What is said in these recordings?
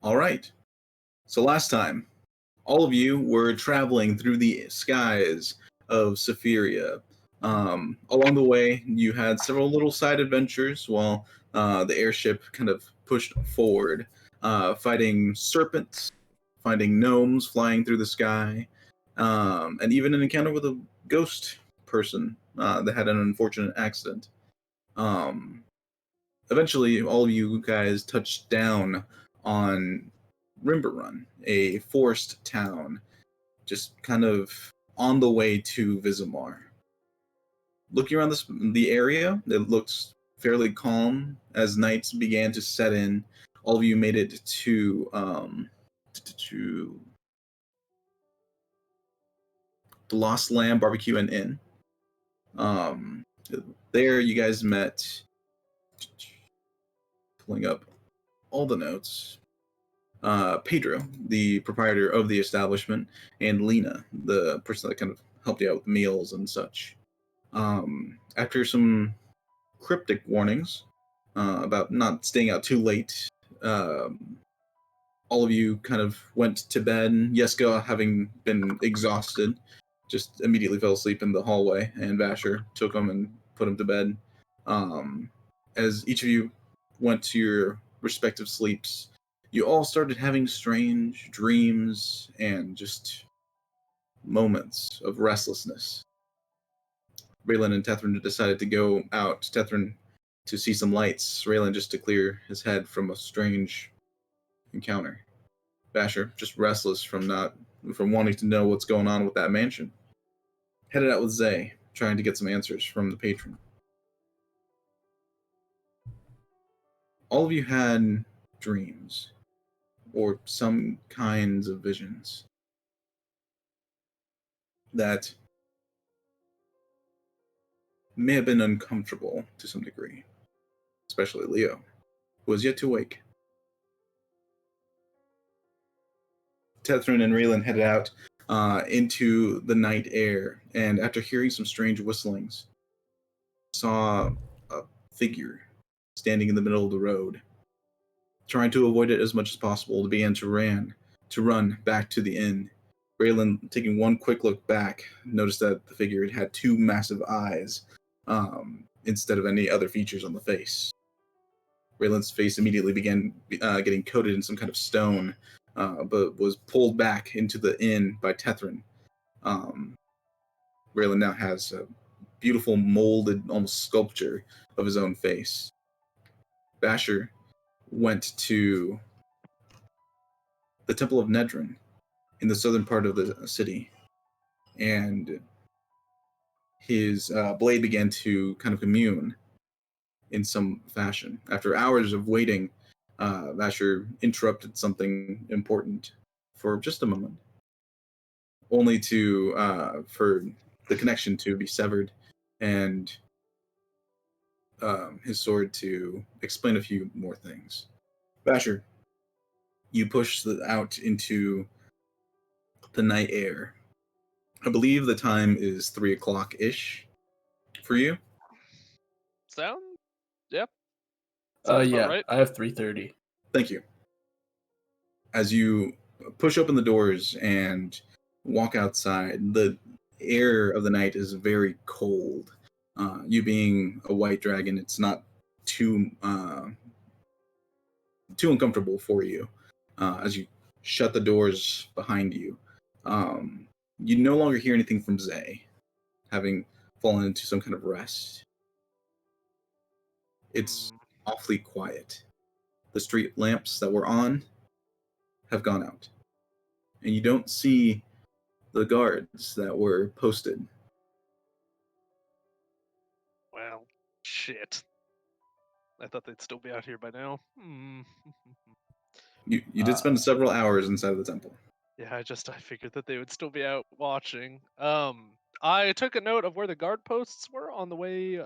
All right. So last time, all of you were traveling through the skies of Sephiria. Along the way, you had several little side adventures while the airship kind of pushed forward, fighting serpents, finding gnomes flying through the sky, and even an encounter with a ghost person that had an unfortunate accident. Um, Eventually, all of you guys touched down on Rimberrun, a forest town, just kind of on the way to Vizimar. Looking around the area, it looks fairly calm as nights began to set in. All of you made it to the Lost Lamb Barbecue and Inn. Um, there, you guys met. Pulling up all the notes. Pedro, the proprietor of the establishment, and Lena, the person that kind of helped you out with meals and such. After some cryptic warnings about not staying out too late, all of you kind of went to bed. Yeska, having been exhausted, just immediately fell asleep in the hallway, and Vasher took him and put him to bed. As each of you went to your respective sleeps, you all started having strange dreams and just moments of restlessness. Raylan and Tethrin decided to go out. Tethrin to see some lights. Raylan just to clear his head from a strange encounter. Basher just restless from wanting to know what's going on with that mansion. Headed out with Zay, trying to get some answers from the patron. All of you had dreams, or some kinds of visions, that may have been uncomfortable to some degree, especially Leo, who was yet to wake. Tethrin and Raylan headed out into the night air, and after hearing some strange whistlings, saw a figure standing in the middle of the road. Trying to avoid it as much as possible, they began to run back to the inn. Raylan, taking one quick look back, noticed that the figure had two massive eyes instead of any other features on the face. Raylan's face immediately began getting coated in some kind of stone, but was pulled back into the inn by Tethrin. Raylan now has a beautiful molded, almost sculpture of his own face. Basher went to the Temple of Nedrin in the southern part of the city, and his blade began to kind of commune in some fashion. After hours of waiting, Vasher interrupted something important for just a moment, only to for the connection to be severed and his sword to explain a few more things. Vasher, you push out into the night air. I believe the time is 3 o'clock-ish for you. Sound? Yep. Sounds about Yeah, right. I have 3:30. Thank you. As you push open the doors and walk outside, the air of the night is very cold. You being a white dragon, it's not too uncomfortable for you. As you shut the doors behind you, you no longer hear anything from Zay, having fallen into some kind of rest. It's awfully quiet. The street lamps that were on have gone out, and you don't see the guards that were posted. Well, shit. I thought they'd still be out here by now. You did spend several hours inside of the temple. Yeah, I figured that they would still be out watching. I took a note of where the guard posts were on the way.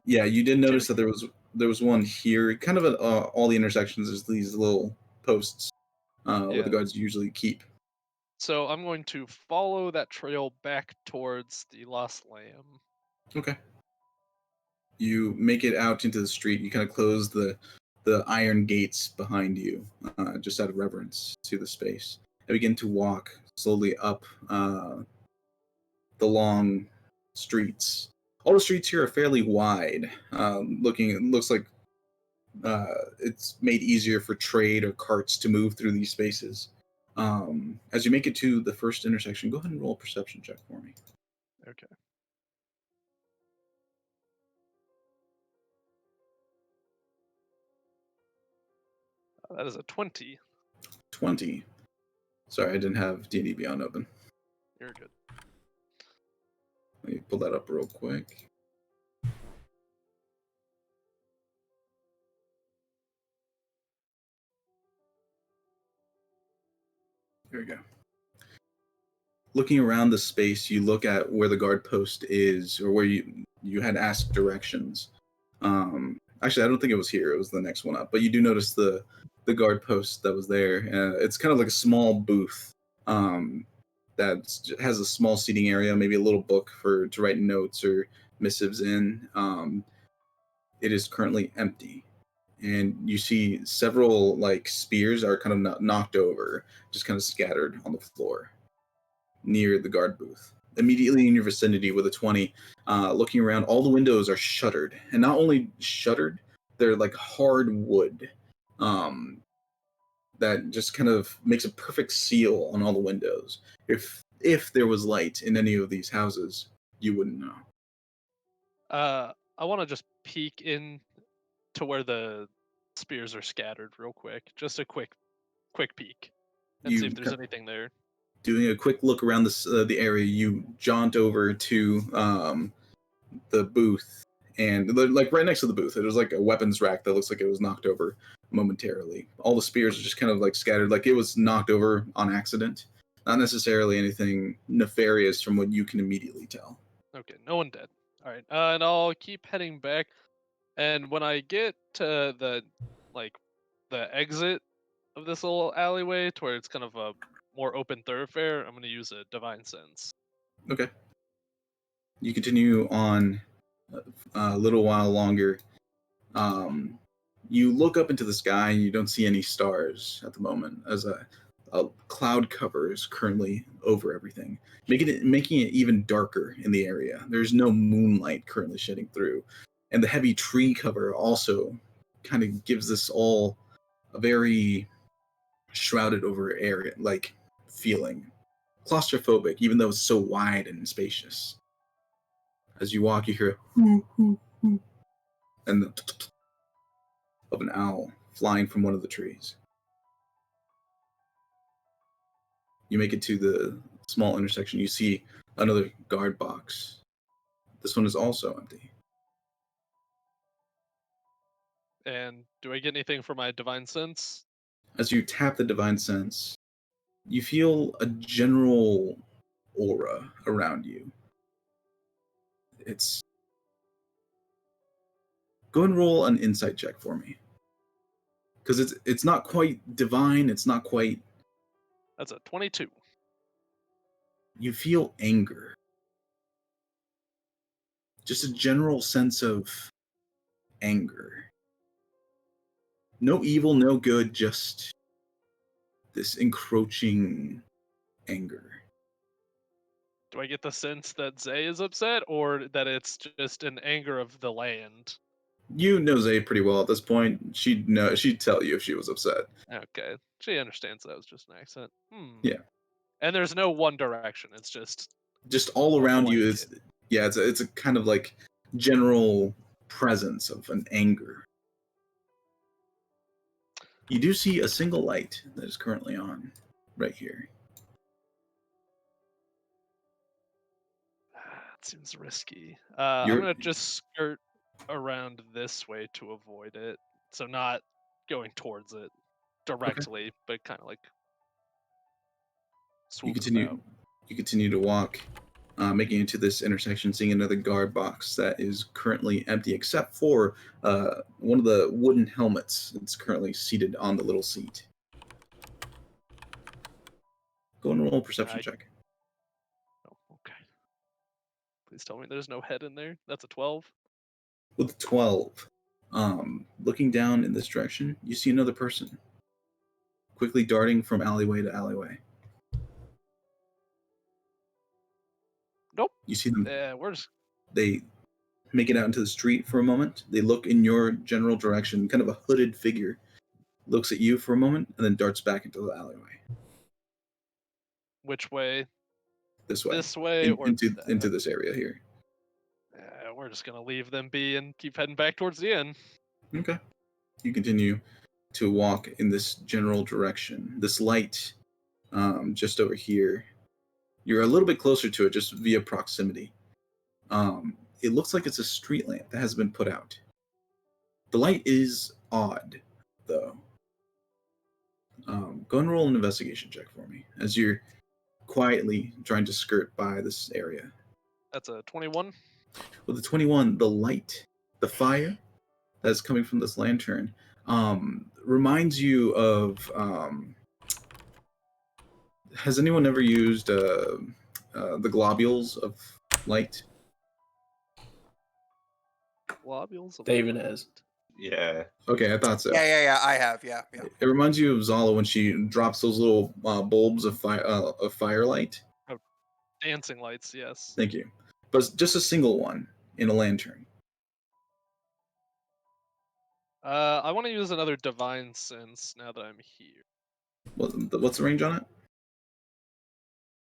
Yeah, you did notice that there was one here, kind of at all the intersections. There's these little posts where the guards usually keep. So I'm going to follow that trail back towards the Lost Lamb. Okay. You make it out into the street. You kind of close the the iron gates behind you, just out of reverence to the space. I begin to walk slowly up the long streets. All the streets here are fairly wide. It looks like it's made easier for trade or carts to move through these spaces. As you make it to the first intersection, go ahead and roll a perception check for me. Okay. That is a 20. 20. Sorry, I didn't have D&D Beyond open. You're good. Let me pull that up real quick. There we go. Looking around the space, you look at where the guard post is, or where you had asked directions. Actually, I don't think it was here. It was the next one up. But you do notice the guard post that was there. It's kind of like a small booth that has a small seating area, maybe a little book to write notes or missives in. It is currently empty, and you see several like spears are kind of knocked over, just kind of scattered on the floor near the guard booth. Immediately in your vicinity with a 20, looking around, all the windows are shuttered. And not only shuttered, they're like hard wood that just kind of makes a perfect seal on all the windows. If there was light in any of these houses, you wouldn't know. I want to just peek in to where the spears are scattered real quick. Just a quick peek and see if there's anything there. Doing a quick look around the area, you jaunt over to the booth, and like right next to the booth, there's like a weapons rack that looks like it was knocked over momentarily. All the spears are just kind of like scattered, like it was knocked over on accident. Not necessarily anything nefarious from what you can immediately tell. Okay, no one dead. All right, and I'll keep heading back. And when I get to the exit of this little alleyway, to where it's kind of a more open thoroughfare, I'm gonna use a divine sense. Okay. You continue on a little while longer. You look up into the sky and you don't see any stars at the moment, as a cloud cover is currently over everything, making it even darker in the area. There's no moonlight currently shedding through, and the heavy tree cover also kind of gives this all a very shrouded over area like feeling, claustrophobic, even though it's so wide and spacious. As you walk, you hear and the of an owl flying from one of the trees. You make it to the small intersection. You see another guard box. This one is also empty. And do I get anything for my divine sense? As you tap the divine sense, you feel a general aura around you. It's Go and roll an insight check for me, because it's not quite divine. It's not quite. That's a 22. You feel anger, just a general sense of anger. No evil, no good, just this encroaching anger. Do I get the sense that Zay is upset, or that it's just an anger of the land? You know Zay pretty well at this point. She'd tell you if she was upset. Okay, she understands that was just an accent. Yeah. And there's no one direction. It's just All a around you blanket. is, yeah, it's a kind of like general presence of an anger. You do see a single light that is currently on right here. It seems risky. I'm You're gonna just skirt around this way to avoid it. So not going towards it okay. directly, but kind of like You swooping continue. about. You continue to walk, making it to this intersection, seeing another guard box that is currently empty, except for one of the wooden helmets that's currently seated on the little seat. Go and roll a perception check. Oh, okay. Please tell me there's no head in there. That's a 12. With 12, Looking down in this direction, you see another person quickly darting from alleyway to alleyway. Nope. You see them. We're just They make it out into the street for a moment. They look in your general direction. Kind of a hooded figure looks at you for a moment and then darts back into the alleyway. which way? This way. This way or into this area here. we're just gonna leave them be and keep heading back towards the inn. Okay. You continue to walk in this general direction. This light, just over here, you're a little bit closer to it just via proximity. It looks like it's a street lamp that has been put out. The light is odd, though. Go and roll an investigation check for me as you're quietly trying to skirt by this area. That's a 21. With the 21, the light, the fire that's coming from this lantern, reminds you of. Has anyone ever used the globules of light? Globules. David has. Yeah. Okay, I thought so. Yeah. I have. Yeah. It reminds you of Zala when she drops those little bulbs of firelight. Dancing lights, yes. Thank you. But just a single one in a lantern. I want to use another divine sense now that I'm here. What's the range on it?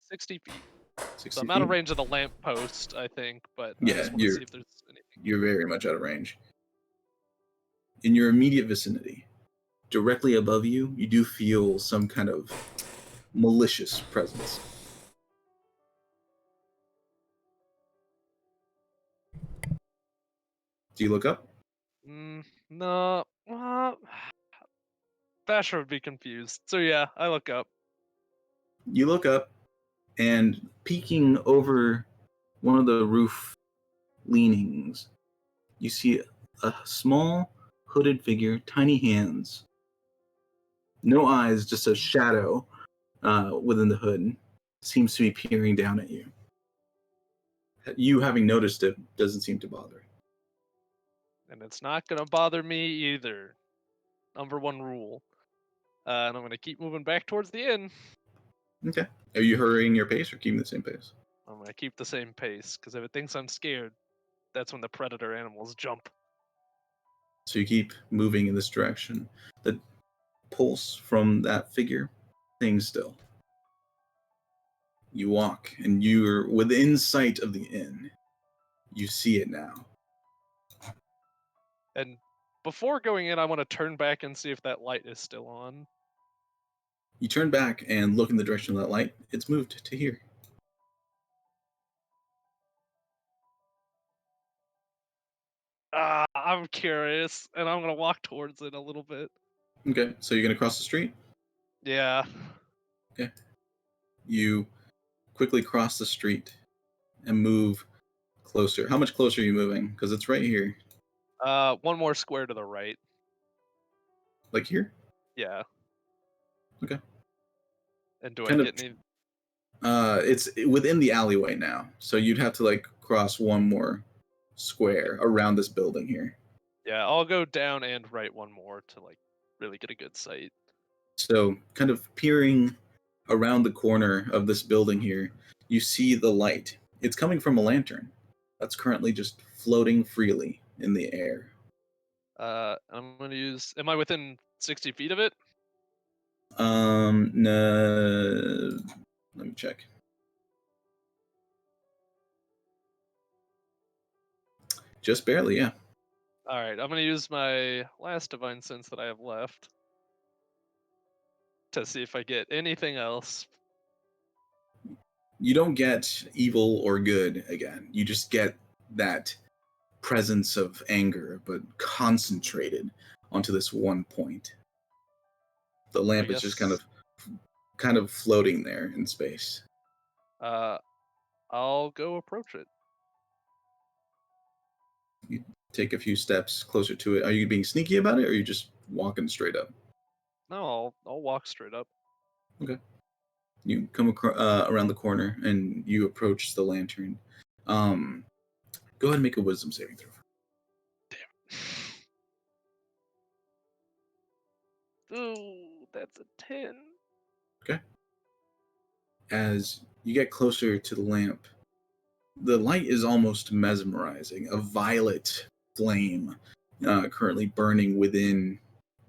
60 feet. 60 So I'm out of feet? range of the lamppost, I think, but I Yeah, just want to see if there's anything. You're very much out of range. In your immediate vicinity, directly above you, you do feel some kind of malicious presence. Do you look up? No. Basher would be confused. So yeah, I look up. You look up, and peeking over one of the roof leanings, you see a small hooded figure, tiny hands, no eyes, just a shadow within the hood, seems to be peering down at you. You, having noticed it, doesn't seem to bother. And it's not gonna bother me either. Number one rule. And I'm gonna keep moving back towards the inn. Okay. Are you hurrying your pace or keeping the same pace? I'm gonna keep the same pace, because if it thinks I'm scared, that's when the predator animals jump. So you keep moving in this direction. The pulse from that figure staying still. You walk, and you're within sight of the inn. You see it now. And before going in, I want to turn back and see if that light is still on. You turn back and look in the direction of that light. It's moved to here. I'm curious, and I'm gonna walk towards it a little bit. Okay, so you're going to cross the street? Yeah. Okay. You quickly cross the street and move closer. How much closer are you moving? Because it's right here. One more square to the right. Like here? Yeah. Okay. And do Kind I of- get any? It's within the alleyway now. So you'd have to like cross one more square around this building here. Yeah, I'll go down and right one more to like really get a good sight. So, kind of peering around the corner of this building here, you see the light. It's coming from a lantern that's currently just floating freely in the air. I'm gonna use. Am I within 60 feet of it? No, let me check. Just barely, yeah. All right, I'm gonna use my last divine sense that I have left to see if I get anything else. You don't get evil or good again. You just get that presence of anger, but concentrated onto this one point. The lamp is just kind of floating there in space. I'll go approach it. You take a few steps closer to it. Are you being sneaky about it, or are you just walking straight up? No, I'll walk straight up. Okay. You come around the corner and you approach the lantern. Go ahead and make a wisdom saving throw. Damn. Ooh, that's a 10. Okay. As you get closer to the lamp, the light is almost mesmerizing. A violet flame currently burning within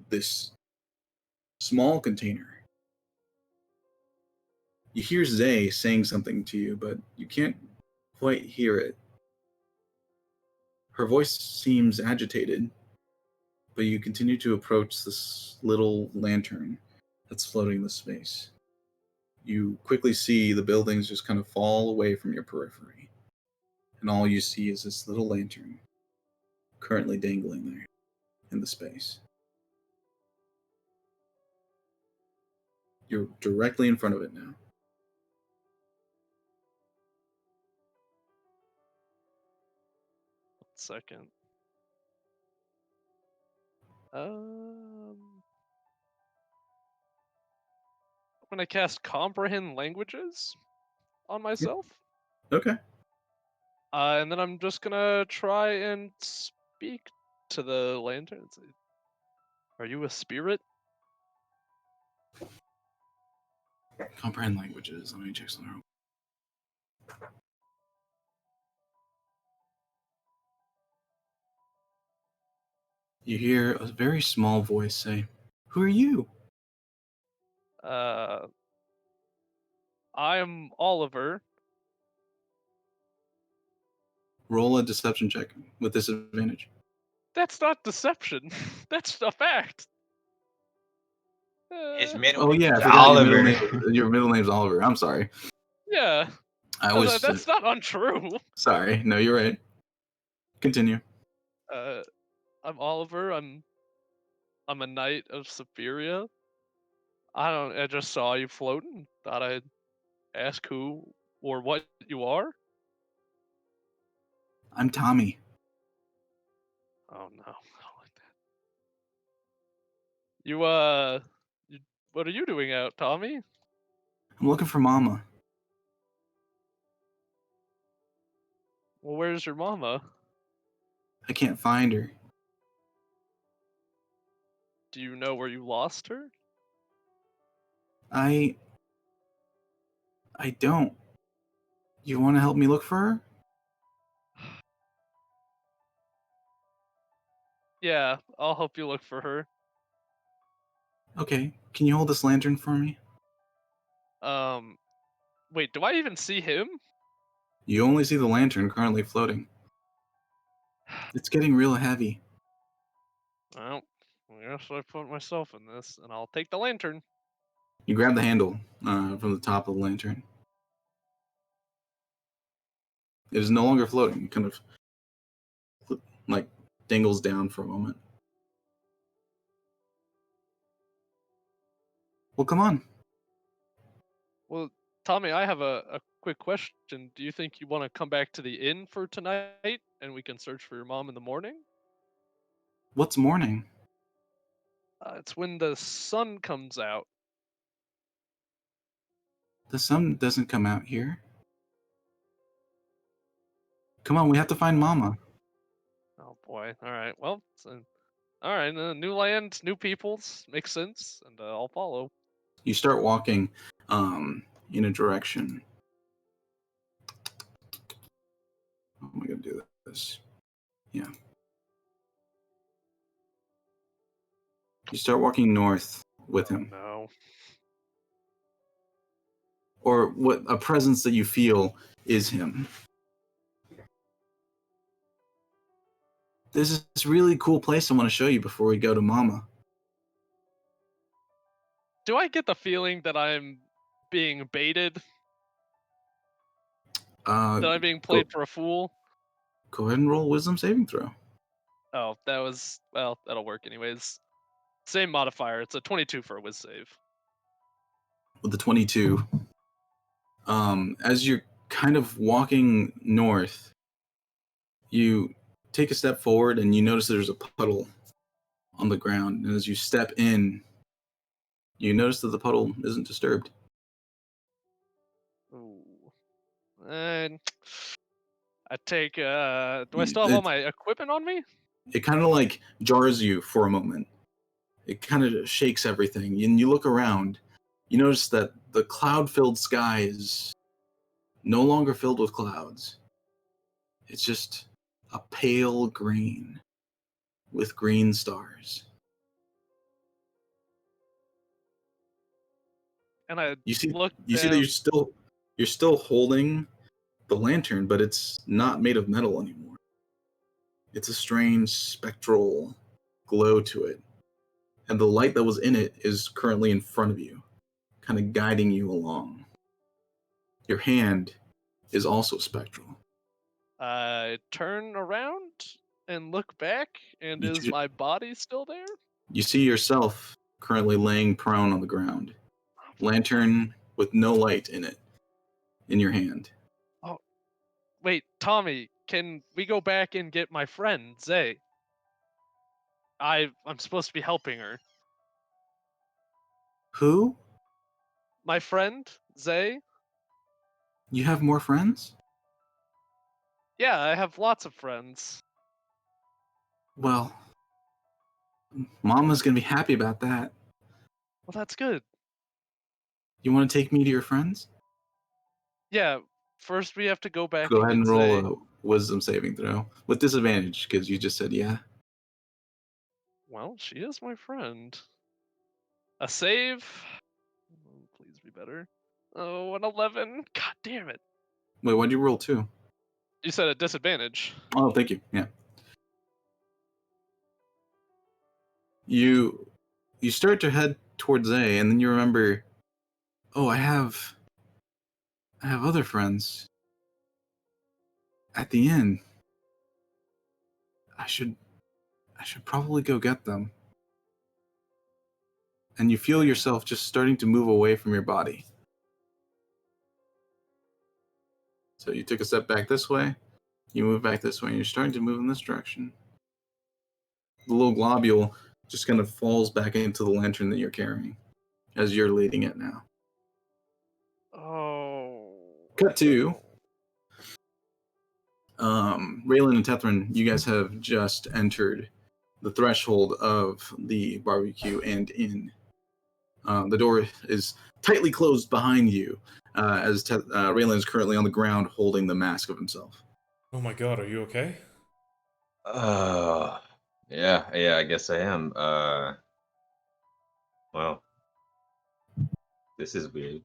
this small container. You hear Zay saying something to you, but you can't quite hear it. Her voice seems agitated, but you continue to approach this little lantern that's floating in the space. You quickly see the buildings just kind of fall away from your periphery, and all you see is this little lantern currently dangling there in the space. You're directly in front of it now. 1 second. I'm gonna cast comprehend languages on Yep. myself. Okay. And then I'm just gonna try and speak to the lantern. And say, are you a spirit? Comprehend languages. Let me check something. You hear a very small voice say, "Who are you?" Uh, I'm Oliver. Roll a deception check with disadvantage. That's not deception. That's a fact. His Uh, middle Oh name yeah, I is forgot Oliver. your middle name's Oliver. I'm sorry. yeah, I was that's not untrue. sorry. No, you're right. Continue. Uh, I'm Oliver. I'm a knight of Sapphiria. I just saw you floating. Thought I'd ask who or what you are. I'm Tommy. Oh no, I don't like that. You, what are you doing out, Tommy? I'm looking for Mama. Well, where's your mama? I can't find her. Do you know where you lost her? I don't. You want to help me look for her? Yeah, I'll help you look for her. Okay. Can you hold this lantern for me? Um, wait, do I even see him? You only see the lantern currently floating. It's getting real heavy. Well, I guess I put myself in this, and I'll take the lantern. You grab the handle from the top of the lantern. It is no longer floating. It kind of like dangles down for a moment. Well, come on. Well, Tommy, I have a quick question. Do you think you want to come back to the inn for tonight, and we can search for your mom in the morning? What's morning? It's when the sun comes out. The sun doesn't come out here. Come on, we have to find Mama. Oh boy. All right. Well, all right. New land, new peoples. Makes sense, and I'll follow. You start walking in a direction. How am I going to do this? Yeah. You start walking north with him. No. Or what a presence that you feel is him. There's this really cool place I want to show you before we go to Mama. Do I get the feeling that I'm being baited? That I'm being Go, played for a fool? go ahead and roll a wisdom saving throw. Oh, well, that'll work anyways. Same modifier. It's a 22 for a whiz save. With the 22. As you're kind of walking north, you take a step forward and you notice there's a puddle on the ground. And as you step in, you notice that the puddle isn't disturbed. Ooh. And I take do I still have all It, my equipment on me? it kind of like jars you for a moment. It kind of shakes everything. And you look around, you notice that the cloud-filled sky is no longer filled with clouds. It's just a pale green with green stars. And I You see look you see that down. you're still holding the lantern, but it's not made of metal anymore. It's a strange spectral glow to it. And the light that was in it is currently in front of you, kind of guiding you along. Your hand is also spectral. I turn around and look back, and You, is my body still there? you see yourself currently laying prone on the ground. Lantern with no light in it, in your hand. Oh, wait, Tommy, can we go back and get my friend, Zay? I'm supposed to be helping her. Who? My friend, Zay? You have more friends? Yeah, I have lots of friends. Well, Mama's gonna be happy about that. Well, that's good. You want to take me to your friends? Yeah, first we have to go back Go and ahead get and roll Zay. a wisdom saving throw with disadvantage because you just said yeah. Well, she is my friend. A save? Oh, please be better. Oh, an 11. God damn it. Wait, why'd you roll two? You said a disadvantage. Oh, thank you. Yeah. You start to head towards A, and then you remember, oh, I have other friends at the inn. I should probably go get them. And you feel yourself just starting to move away from your body. So you took a step back this way, you move back this way, and you're starting to move in this direction. The little globule just kind of falls back into the lantern that you're carrying as you're leading it now. Oh. Cut to Raylan and Tethrin, you guys have just entered the threshold of the barbecue and inn. The door is tightly closed behind you as Raylan is currently on the ground holding the mask of himself. Oh my god, are you okay? Uh, yeah, I guess I am. Well, this is weird.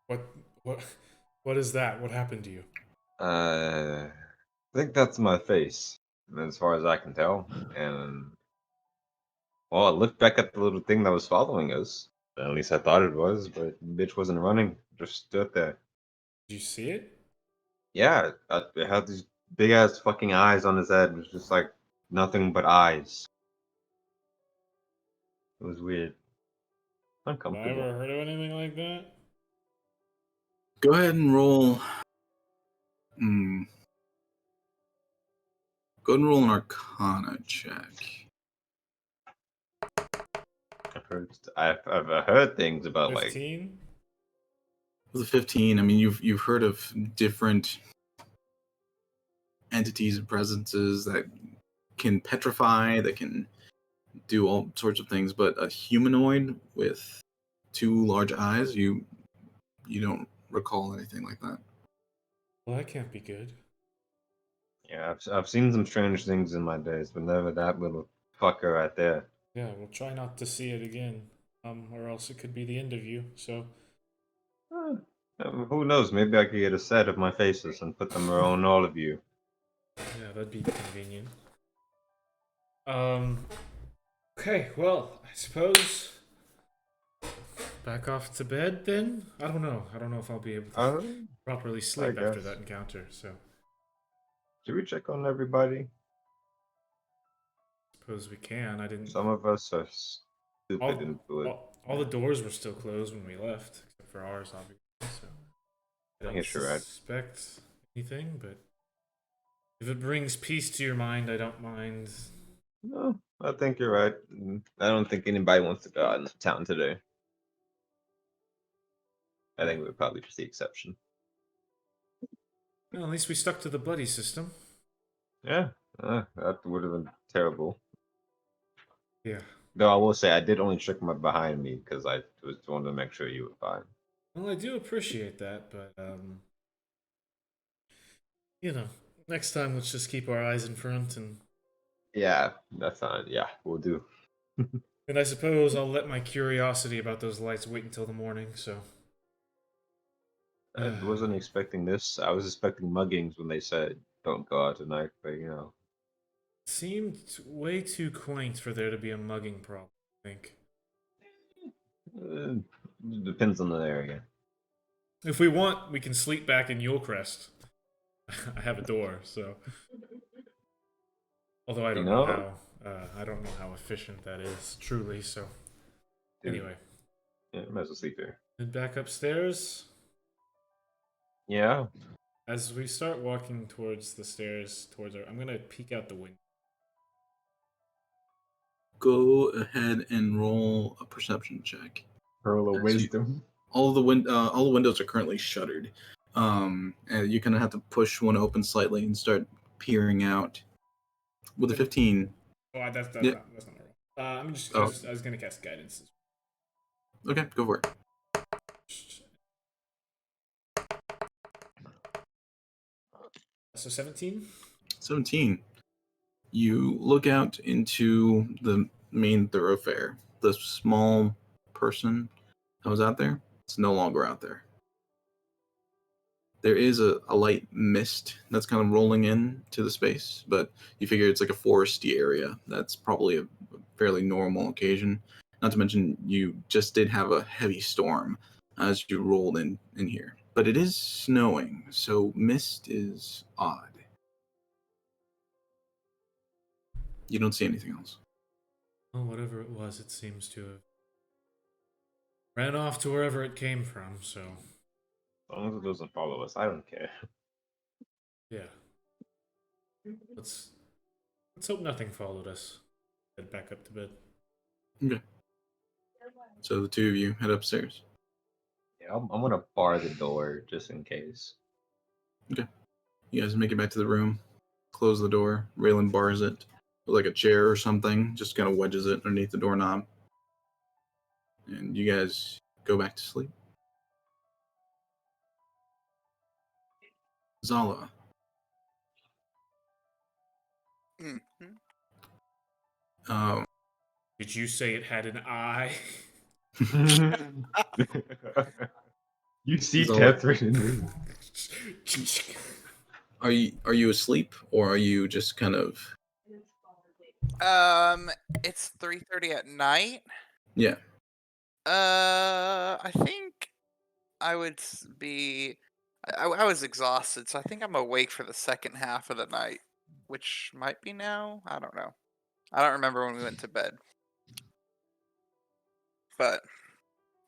What what what is that? What happened to you? I think that's my face, as far as I can tell. And well, I looked back at the little thing that was following us. At least I thought it was, but bitch wasn't running. Just stood there. Did you see it? Yeah, it had these big ass fucking eyes on his head. It was just like nothing but eyes. It was weird, Have I uncomfortable. ever heard of anything like that? Go ahead and roll. Hmm. Go ahead and roll an Arcana check. I've heard things about like 15? With a 15, I mean you've heard of different entities and presences that can petrify, that can do all sorts of things, but a humanoid with two large eyes, you don't recall anything like that. Well, that can't be good. yeah, I've seen some strange things in my days, but never that little fucker right there. Yeah, we'll try not to see it again. Or else it could be the end of you. So Who knows? Maybe I could get a set of my faces and put them around all of you. yeah, that'd be convenient. Um okay, well, I suppose back off to bed then? I don't know. I don't know if I'll be able to Uh, properly I sleep after guess. that encounter, so Should we check on everybody? suppose we can. I didn't Some of us are stupid and do it. all the doors were still closed when we left, except for ours, obviously. So I I don't guess you're right. suspect anything, but if it brings peace to your mind, I don't mind. No, I think you're right. I don't think anybody wants to go out in town today. I think we're probably just the exception. Well, at least we stuck to the buddy system. Yeah, that would have been terrible. Yeah. Though I will say I did only check my behind me because I was wanted to make sure you were fine. Well, I do appreciate that, but you know, next time let's just keep our eyes in front, Yeah, that's fine. Yeah, we'll do. and I suppose I'll let my curiosity about those lights wait until the morning. So. I wasn't expecting this. I was expecting muggings when they said don't go out tonight, but you know. Seemed way too quaint for there to be a mugging problem, I think. Uh, depends on the area. If we want, we can sleep back in Yulecrest. I have a door, so. Although You know, I don't know how efficient that is, truly, so. dude, Anyway, yeah, might as well sleep here. head back upstairs. Yeah. As we start walking towards the stairs, I'm gonna peek out the window. Go ahead and roll a perception check. Pearl of As you- wisdom. all the windows are currently shuttered. And you kind of have to push one open slightly and start peering out. With a 15, Oh, that's yeah. not a roll. Oh. I was gonna cast guidance. Okay, go for it. So 17. 17. You look out into the main thoroughfare. The small person that was out there, it's no longer out there. There is a light mist that's kind of rolling in to the space, but you figure it's like a foresty area. That's probably a fairly normal occasion. Not to mention, you just did have a heavy storm as you rolled in here. But it is snowing, so mist is odd. You don't see anything else. Oh, whatever it was, it seems to have ran off to wherever it came from. So As long as it doesn't follow us, I don't care. yeah, let's hope nothing followed us. Head back up to bed. Okay. So the two of you head upstairs. Yeah, I'm gonna bar the door just in case. Okay. You guys make it back to the room, close the door. Raylan bars it with like a chair or something, just kind of wedges it underneath the doorknob. And you guys go back to sleep. Zala. Mhm. Um, Did you say it had an eye? You see Zola. Tethrin in me. are you asleep or are you just kind of It's 3:30 at night. yeah? I think I would be. I was exhausted, so I think I'm awake for the second half of the night, which might be now. I don't know. I don't remember when we went to bed, but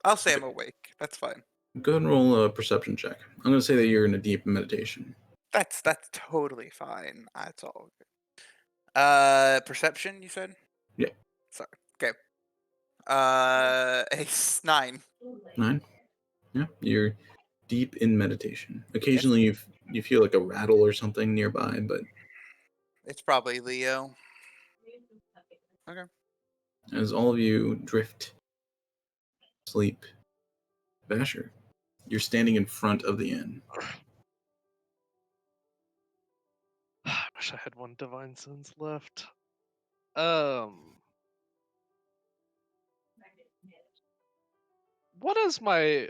I'll say I'm awake. That's fine. Go ahead and roll a perception check. I'm going to say that you're in a deep meditation. That's totally fine. That's all good. Perception, you said? Yeah. Sorry. Okay. A 9. 9. Yeah, you're deep in meditation. It's, Occasionally, you feel like a rattle or something nearby, but it's probably Leo. Okay. as all of you drift sleep, Basher, you're standing in front of the inn. I wish I had one divine sense left. What is my?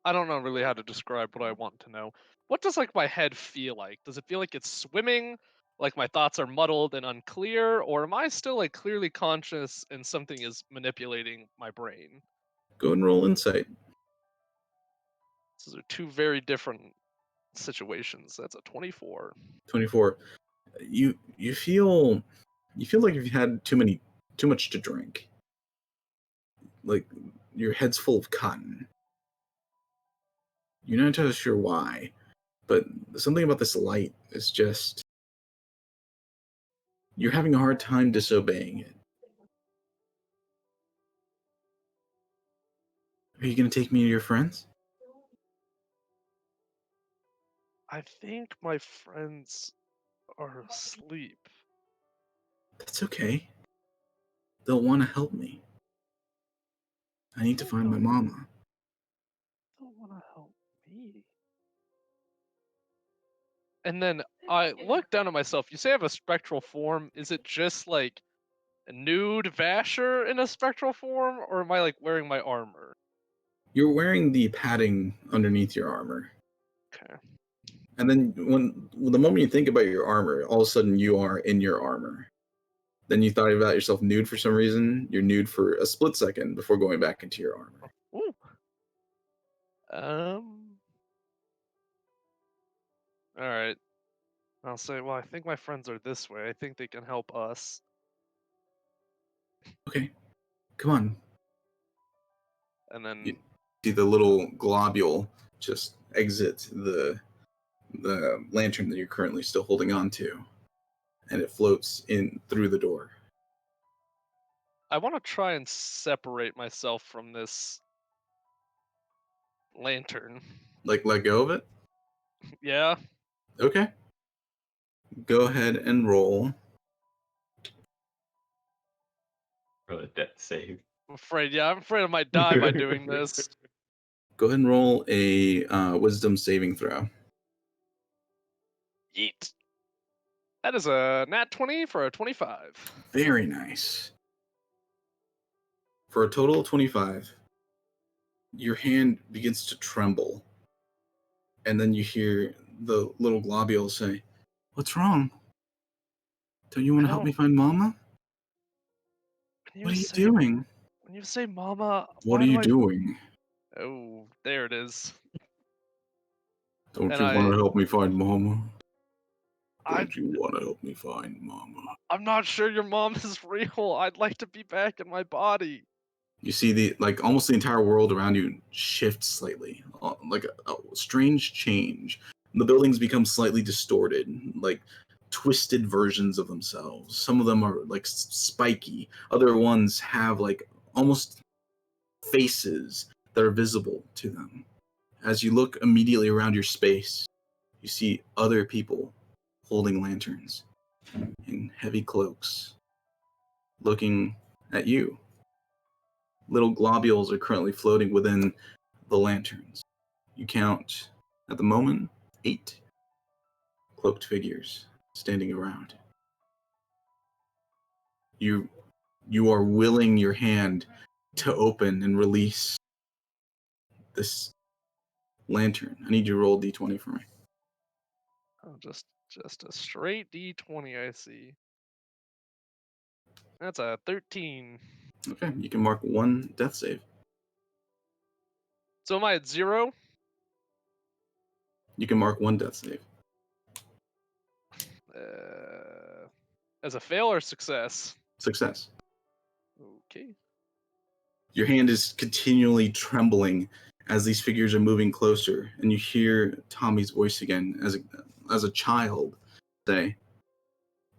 I don't know really how to describe what I want to know. What does like my head feel like? Does it feel like it's swimming? Like my thoughts are muddled and unclear, or am I still like clearly conscious and something is manipulating my brain? Go ahead and roll insight. Those are two very different situations. That's a 24. 24. You feel like you've had too much to drink. Like your head's full of cotton. You're not entirely sure why, but something about this light is just you're having a hard time disobeying it. Are you gonna take me to your friends? I think my friends are asleep. That's okay. they'll want to help me. I need to find my mama. Don't want to help me. And then I look down at myself. You say I have a spectral form. Is it just like a nude Vasher in a spectral form, or am I like wearing my armor? You're wearing the padding underneath your armor. Okay. And then when the moment you think about your armor, all of a sudden you are in your armor. Then you thought about yourself nude for some reason. You're nude for a split second before going back into your armor. Ooh. All right. I'll say, well, I think my friends are this way. I think they can help us. Okay, come on. And then You see the little globule just exit the lantern that you're currently still holding on to, and it floats in through the door. I want to try and separate myself from this lantern. Like, let go of it? Yeah. Okay. Go ahead and roll. For a death save. I'm afraid I might die by doing this. Go ahead and roll a wisdom saving throw. Yeet. That is a nat 20 for a 25. Very nice. For a total of 25, your hand begins to tremble. And then you hear the little globule say, "What's wrong? Don't you want to help me find Mama? What are you doing? When you say mama, What why are do you I... doing? Oh, there it is. Don't And you want to help me find Mama? I, Don't you want to help me find Mama?" I'm not sure your mom is real. I'd like to be back in my body. You see almost the entire world around you shift slightly, like a strange change. The buildings become slightly distorted, like twisted versions of themselves. Some of them are like spiky. Other ones have like almost faces that are visible to them. As you look immediately around your space, you see other people holding lanterns in heavy cloaks, looking at you. Little globules are currently floating within the lanterns. You count, at the moment, 8 cloaked figures standing around. You are willing your hand to open and release this lantern. I need you to roll d20 for me. Oh, just a straight D20, I see. That's a 13. Okay, you can mark 1 death save. So am I at 0? You can mark 1 death save. As a fail or success? Success. Okay. Your hand is continually trembling as these figures are moving closer, and you hear Tommy's voice again as a child say,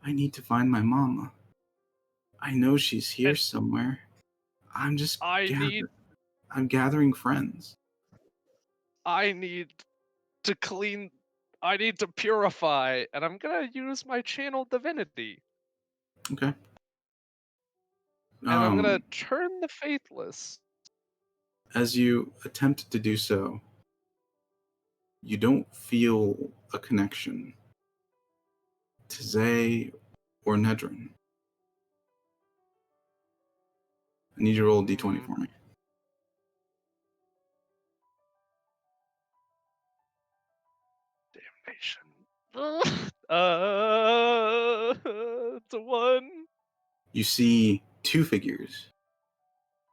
"I need to find my mama. I know she's here somewhere. I'm just I'm gathering friends." I need to clean. I need to purify, and I'm gonna use my channel divinity. Okay. And I'm gonna turn the faithless. As you attempt to do so, you don't feel a connection to Zay or Nedrin. I need you to roll a d20 for me. Damnation. It's a 1. You see 2 figures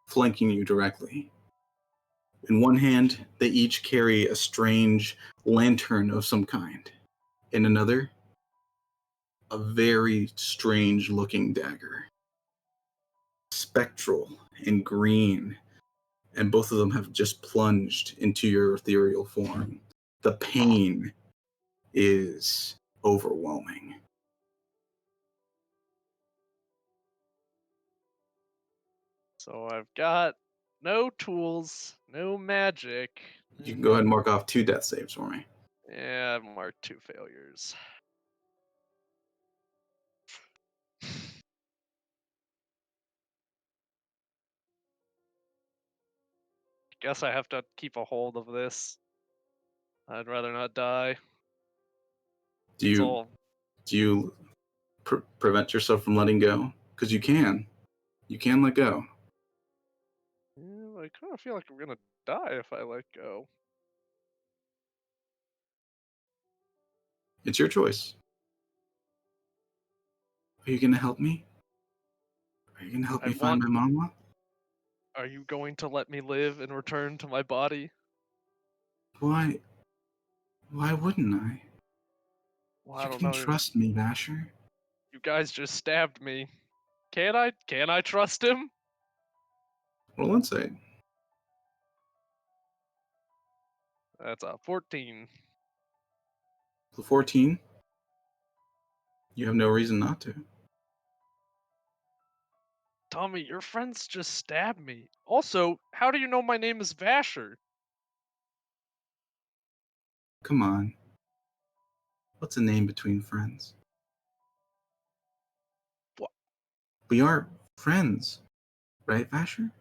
flanking you directly. In one hand, they each carry a strange lantern of some kind. In another, a very strange looking dagger. Spectral and green, and both of them have just plunged into your ethereal form. The pain is overwhelming. So I've got no tools, no magic. You can go ahead and mark off 2 death saves for me. Yeah, I've marked 2 failures. Guess I have to keep a hold of this. I'd rather not die. Do It's you all. prevent yourself from letting go? Because you can. You can let go. Yeah, I kind of feel like I'm gonna die if I let go. It's your choice. Are you gonna help me? Are you gonna help I me find want. my mama? Are you going to let me live and return to my body? Why? Why wouldn't I? Well, I You don't can know. trust me, Vasher. You guys just stabbed me. Can I? Can I trust him? Roll insight. That's a 14. The 14. You have no reason not to. Tommy, your friends just stabbed me. Also, how do you know my name is Vasher? Come on. What's a name between friends? What? We are friends, right, Vasher?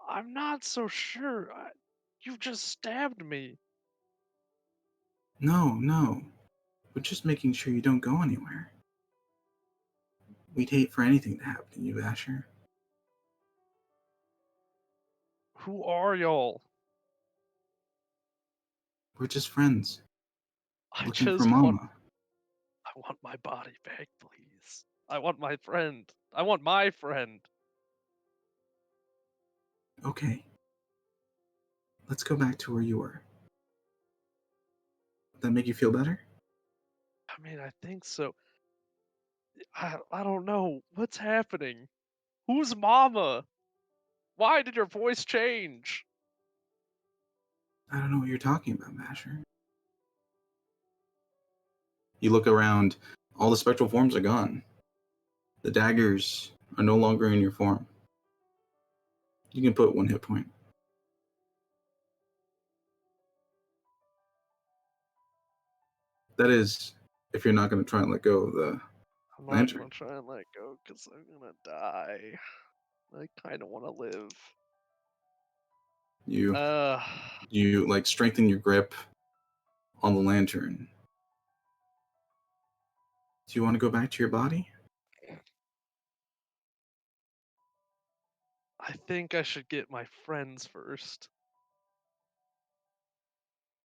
I'm not so sure. You just stabbed me. No. We're just making sure you don't go anywhere. We'd hate for anything to happen to you, Vasher. Who are y'all? We're just friends, I looking for just want. Mama. I want my body back, please. I want my friend. I want my friend. Okay. Let's go back to where you were. Would that make you feel better? I mean, I think so. I don't know. What's happening? Who's Mama? Why did your voice change? I don't know what you're talking about, Vasher. You look around, all the spectral forms are gone. The daggers are no longer in your form. You can put 1 hit point. That is, if you're not going to try and let go of the I'm not lantern. gonna try and let go because I'm gonna die. I kind of want to live. You Uh, like strengthen your grip on the lantern. Do you want to go back to your body? I think I should get my friends first.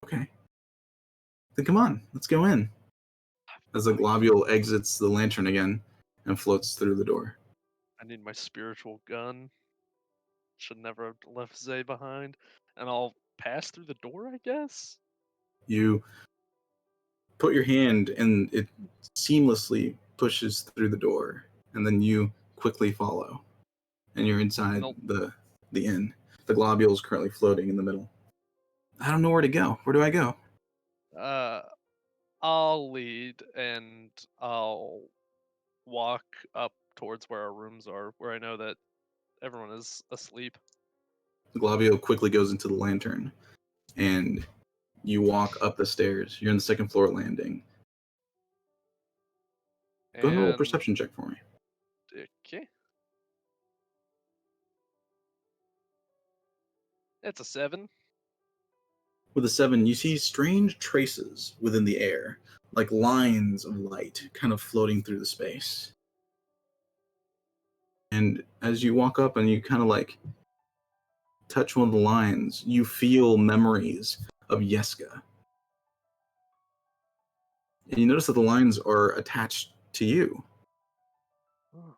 Okay. Then come on, let's go in. As the globule exits the lantern again and floats through the door. I need my spiritual gun. Should never have left Zay behind. And I'll pass through the door, I guess? You put your hand and it seamlessly pushes through the door, and then you quickly follow. And you're inside Nope. the inn. The globule is currently floating in the middle. I don't know where to go. Where do I go? I'll lead and I'll walk up towards where our rooms are, where I know that everyone is asleep. The globule quickly goes into the lantern, and you walk up the stairs. You're on the second floor landing. Go and roll a And perception check for me. okay. It's a 7. With a 7, you see strange traces within the air, like lines of light kind of floating through the space. And as you walk up and you kind of like touch one of the lines, you feel memories of Yeska. And you notice that the lines are attached to you, Oh.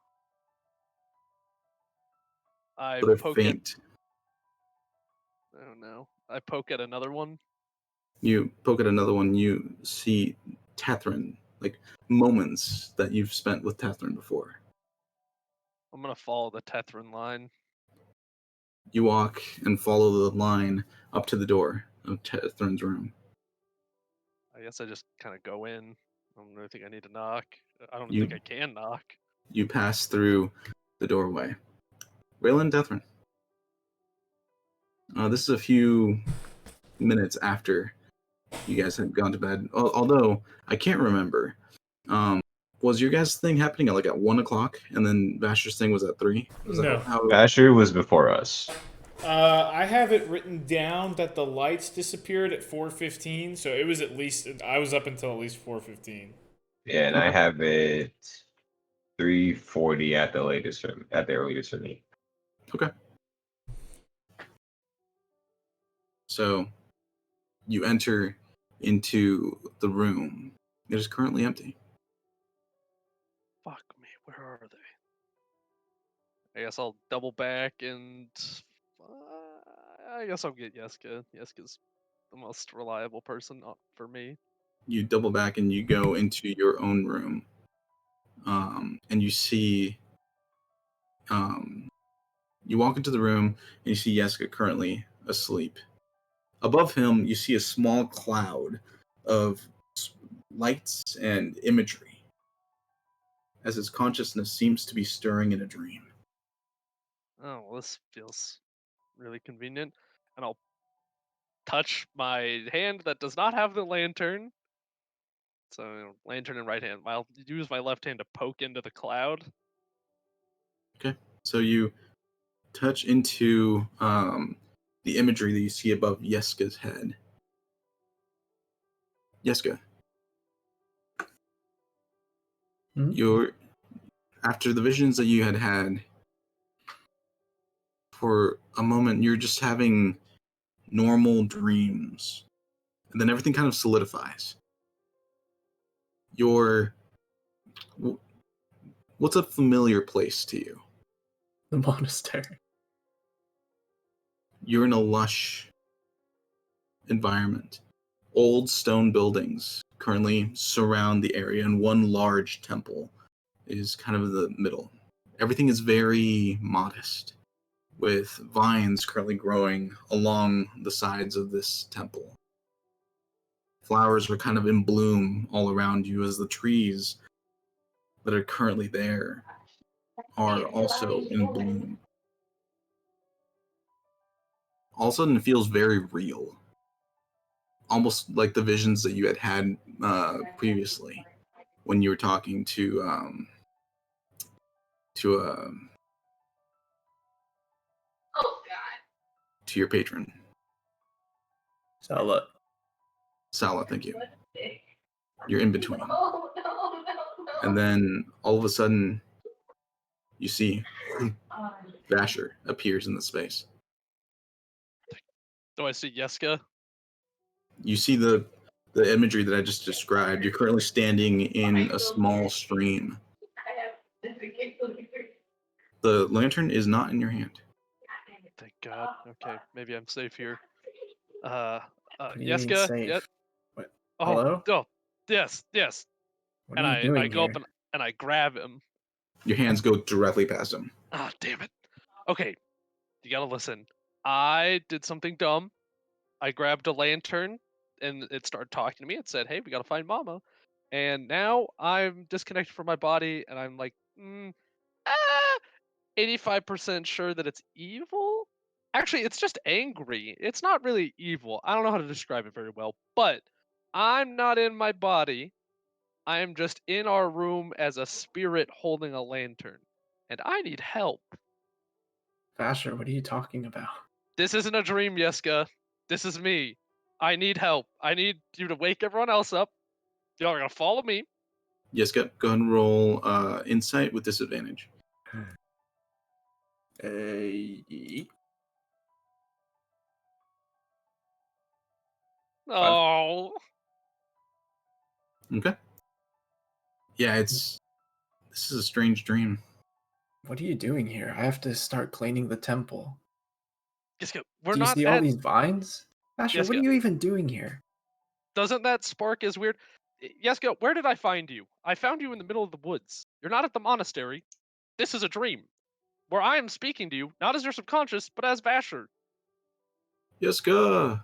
I but they're poke faint. at. Oh no. I poke at another one. You poke at another one, you see Tethrin, like moments that you've spent with Tethrin before. I'm gonna follow the Tethrin line. You walk and follow the line up to the door of Tethrin's room. I guess I just kind of go in. I don't really think I need to knock. I don't You think I can knock. you pass through the doorway. Raylan, Tethrin. This is a few minutes after you guys had gone to bed. Although I can't remember. Was your guys' thing happening at 1 o'clock, and then Vasher's thing was at 3? Was No. that how? Basher was before us. I have it written down that the lights disappeared at 4:15, so it was at least I was up until at least 4:15. Yeah, and I have it 3:40 at the latest at the earliest for me. Okay. So you enter into the room. It is currently empty. Fuck me, where are they? I guess I'll double back and I guess I'll get Yeska. Yeska's the most reliable person for me. You double back and you go into your own room. And you see, you walk into the room and you see Yeska currently asleep. Above him, you see a small cloud of lights and imagery as his consciousness seems to be stirring in a dream. Oh, well, this feels really convenient. And I'll touch my hand that does not have the lantern. So, lantern in right hand. I'll use my left hand to poke into the cloud. Okay, so you touch into the imagery that you see above Yeska's head. Yeska, Hmm? you're after the visions that you had for a moment, you're just having normal dreams, and then everything kind of solidifies. You're what's a familiar place to you? The monastery. You're in a lush environment. Old stone buildings currently surround the area, and one large temple is kind of in the middle. Everything is very modest, with vines currently growing along the sides of this temple. Flowers are kind of in bloom all around you as the trees that are currently there are also in bloom. All of a sudden, it feels very real, almost like the visions that you had previously when you were talking to to your patron, Sala. Sala. Thank you. You're in between, and then all of a sudden, you see Vasher appears in the space. Do I see Yeska? You see the imagery that I just described. You're currently standing in a small stream. The lantern is not in your hand. Thank God. Okay, maybe I'm safe here. What do you mean Yeska? safe? Yep. What? Oh, Hello? oh, yes, yes. What And are you I doing go here? up and I grab him. Your hands go directly past him. Ah, damn it. Okay, you gotta listen. I did something dumb. I grabbed a lantern and it started talking to me. It said, "Hey, we gotta find Mama." And now I'm disconnected from my body, and I'm like, 85% sure that it's evil. Actually, it's just angry. It's not really evil. I don't know how to describe it very well, but I'm not in my body. I am just in our room as a spirit holding a lantern, and I need help. Vasher, what are you talking about? This isn't a dream, Yeska. This is me. I need help. I need you to wake everyone else up. Y'all are gonna follow me. Yes, go ahead and roll insight with disadvantage. Yeet. Oh, Okay. Yeah, this is a strange dream. What are you doing here? I have to start cleaning the temple. Yeska, we're Do you not see all at. these vines? Vasher, what are Yeska, you even doing here? doesn't that spark is weird? Yeska, where did I find you? I found you in the middle of the woods. You're not at the monastery. This is a dream, where I am speaking to you, not as your subconscious, but as Vasher. Yeska!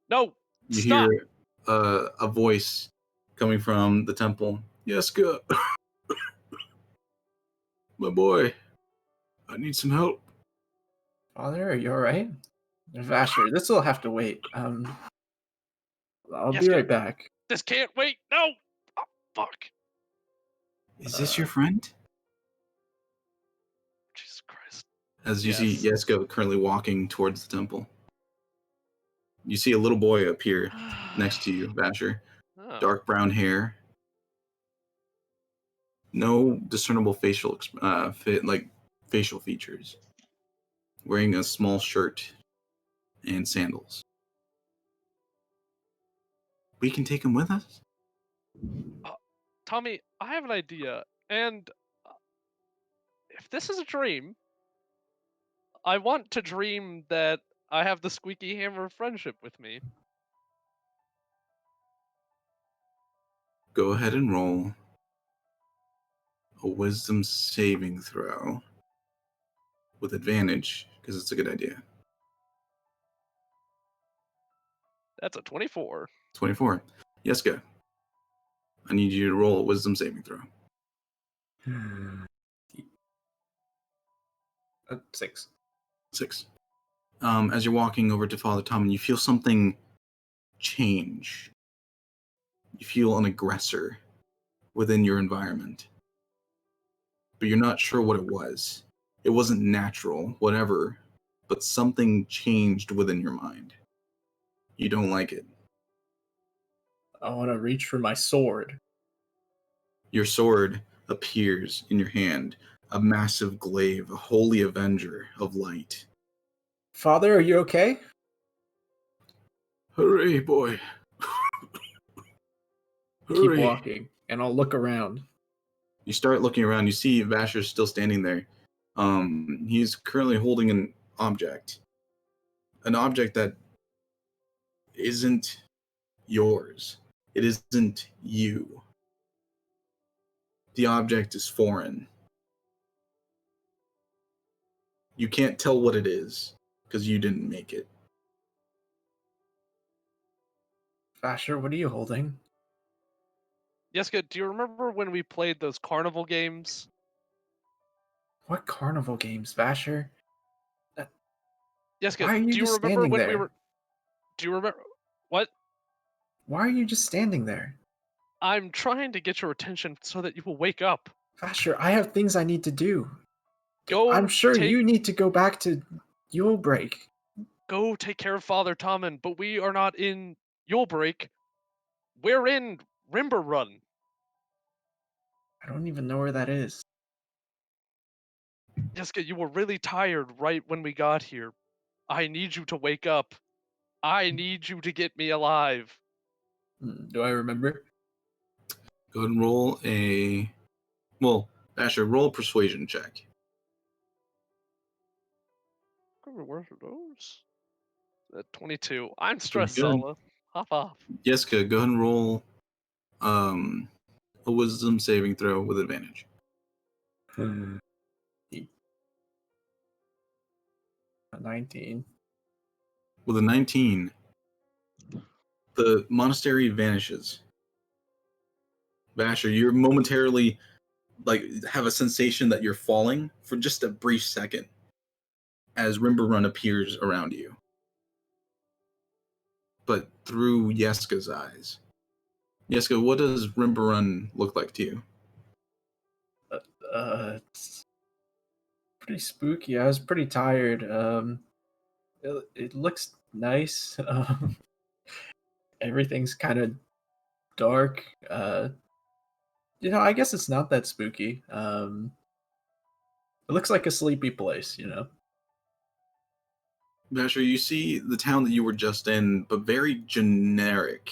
No, You stop. hear a voice coming from the temple. Yeska! My boy, I need some help. Father, are you alright? Vasher, this will have to wait. I'll be Yeska, right back. this can't wait. No. Oh, fuck. Is this your friend? Jesus Christ. As you see Yes. Yesko currently walking towards the temple. You see a little boy appear next to you, Vasher. Oh. Dark brown hair. No discernible facial facial features. Wearing a small shirt and sandals. We can take him with us? Tommy, I have an idea, and if this is a dream, I want to dream that I have the squeaky hammer of friendship with me. Go ahead and roll a wisdom saving throw with advantage, because it's a good idea. That's a 24. 24. Yeska, I need you to roll a wisdom saving throw. 6. 6. As you're walking over to Father Tom, and you feel something change. You feel an aggressor within your environment. But you're not sure what it was. It wasn't natural, whatever, but something changed within your mind. You don't like it. I want to reach for my sword. Your sword appears in your hand, a massive glaive, a holy avenger of light. Father, are you okay? Hooray, boy. Keep Hooray. walking, and I'll look around. You start looking around, you see Vasher still standing there. He's currently holding an object that isn't yours. It isn't you. The object is foreign. You can't tell what it is because you didn't make it. Vasher, what are you holding? Yeska, do you remember when we played those carnival games? What carnival games, Vasher? Yeska, Why are you do you just remember standing when we there? were? Do you remember what? Why are you just standing there? I'm trying to get your attention so that you will wake up. Vasher, I have things I need to do. Go I'm sure take you need to go back to Yule Break. go take care of Father Tommen, but we are not in Yule Break. We're in Rimber Run. I don't even know where that is. Jessica, you were really tired right when we got here. I need you to wake up. I need you to get me alive. Do I remember? Go ahead and roll a... Well, Vasher, roll a persuasion check. Where's those? 22. I'm Pretty stressed, good. Sala. Hop off. Jessica, go ahead and roll a wisdom saving throw with advantage. 19. With a 19, the monastery vanishes. Vasher, you're momentarily have a sensation that you're falling for just a brief second as Rimber Run appears around you. But through Yeska's eyes. Yeska, what does Rimber Run look like to you? It's pretty spooky. I was pretty tired. It looks nice. Everything's kind of dark. I guess it's not that spooky. It looks like a sleepy place, Vasher, you see the town that you were just in, but very generic.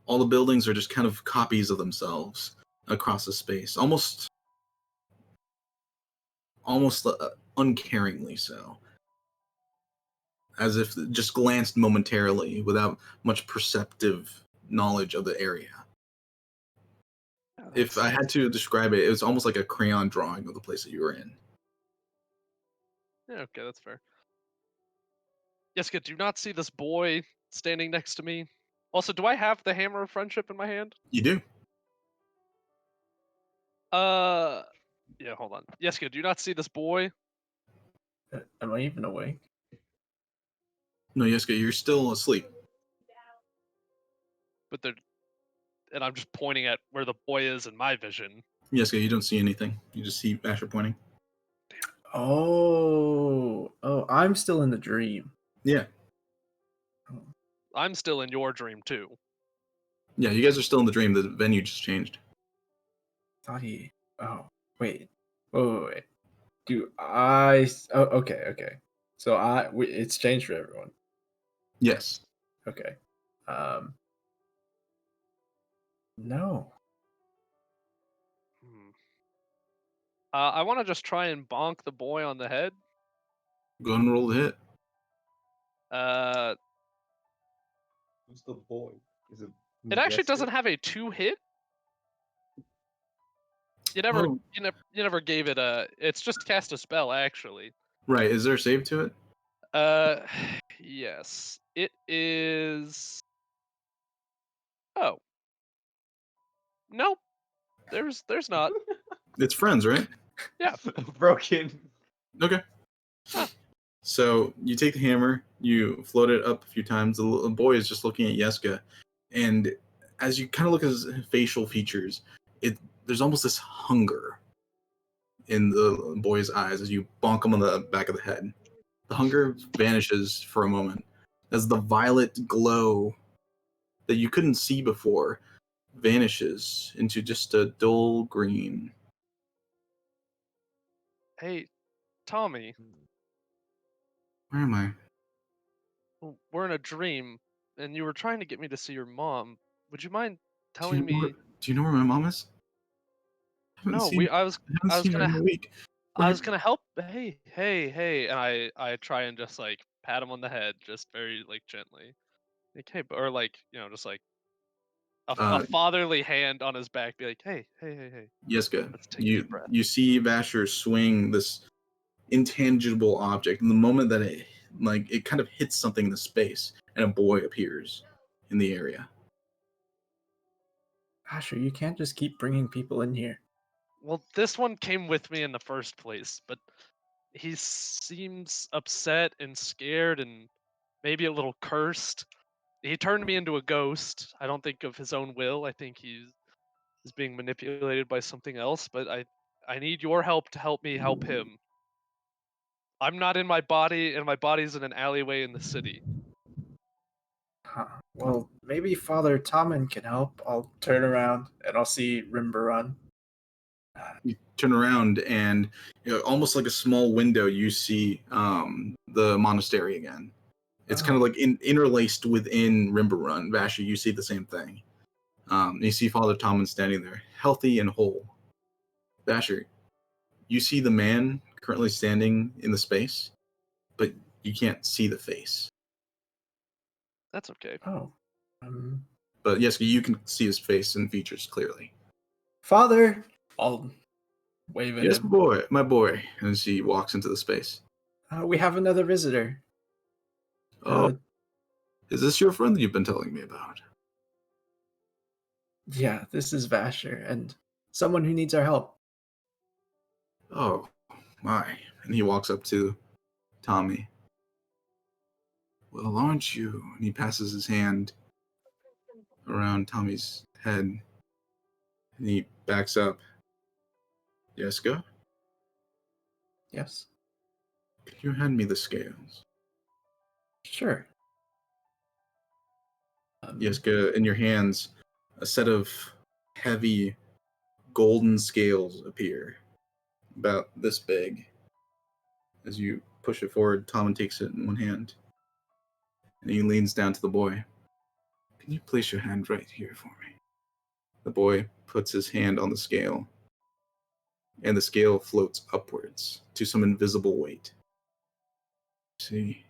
All the buildings are just kind of copies of themselves across the space, almost uncaringly so, as if just glanced momentarily without much perceptive knowledge of the area. If I had to describe it, it was almost like a crayon drawing of the place that you were in. Yeah, okay, that's fair. Jessica, do you not see this boy standing next to me? Also, do I have the hammer of friendship in my hand? You do. Yeah, hold on. Jessica, do you not see this boy? Am I even awake? No, Yeska, you're still asleep. But they're, and I'm just pointing at where the boy is in my vision. Yeska, you don't see anything. You just see Vasher pointing. Oh, I'm still in the dream. Yeah. I'm still in your dream too. Yeah, you guys are still in the dream. The venue just changed. Thought he. Oh, wait. Wait. Do I? Oh, okay. So it's changed for everyone. Yes. Okay. Um. No. Hmm. I want to just try and bonk the boy on the head. Go and roll the hit. Uh, Who's the boy? Is it? it actually Jessica? doesn't have a 2-hit. You never, Oh, you never gave it a. It's just cast a spell actually. right. Is there a save to it? Yes, it is. Oh, nope. There's not. It's friends, right? Yeah. Broken. Okay. Huh. So you take the hammer, you float it up a few times. The little boy is just looking at Yeska, and as you kind of look at his facial features, there's almost this hunger in the boy's eyes as you bonk him on the back of the head. The hunger vanishes for a moment as the violet glow that you couldn't see before vanishes into just a dull green. Hey, Tommy, Where am I? we're in a dream, and you were trying to get me to see your mom. Would you mind Do telling you know where, me? do you know where my mom is? No, I haven't I was seen her in gonna a week. I Where, was gonna help. Hey, and I try and just like pat him on the head, just very like gently, like hey, or like just like a uh, fatherly hand on his back, be like hey, Yeska, let's take a deep you breath. you see Vasher swing this intangible object, and the moment that it kind of hits something in the space, and a boy appears in the area. Asher, you can't just keep bringing people in here. Well, this one came with me in the first place, but he seems upset and scared and maybe a little cursed. He turned me into a ghost. I don't think of his own will. I think he's is being manipulated by something else, but I need your help to help me help him. I'm not in my body, and my body's in an alleyway in the city. Huh. Well, maybe Father Tommen can help. I'll turn around and I'll see Rimbaran. You turn around, and almost like a small window, you see the monastery again. It's kind of Oh. like interlaced within Rimbarun. Vasher, you see the same thing. You see Father Tommen standing there, healthy and whole. Vasher, you see the man currently standing in the space, but you can't see the face. That's okay. Oh. But yes, you can see his face and features clearly. Father! I'll wave at Yes, him. my boy. And she walks into the space. We have another visitor. Oh, is this your friend that you've been telling me about? Yeah, this is Vasher and someone who needs our help. Oh, my. And he walks up to Tommy. Well, aren't you? And he passes his hand around Tommy's head. And he backs up. Yeska, Yes. can you hand me the scales? Sure. Yeska, in your hands, a set of heavy golden scales appear, about this big. As you push it forward, Tommen takes it in one hand. And he leans down to the boy. Can you place your hand right here for me? The boy puts his hand on the scale, and the scale floats upwards to some invisible weight. See?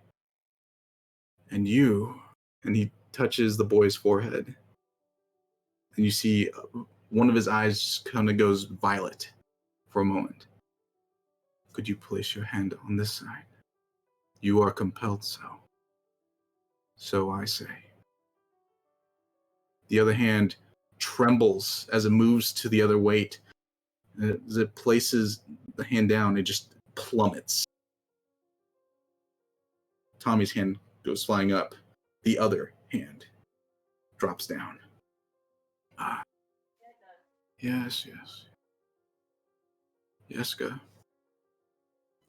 And he touches the boy's forehead, and you see one of his eyes just kind of goes violet for a moment. Could you place your hand on this side? You are compelled so. So I say. The other hand trembles as it moves to the other weight. As it places the hand down, it just plummets. Tommy's hand goes flying up. The other hand drops down. Ah, yes. Yeska.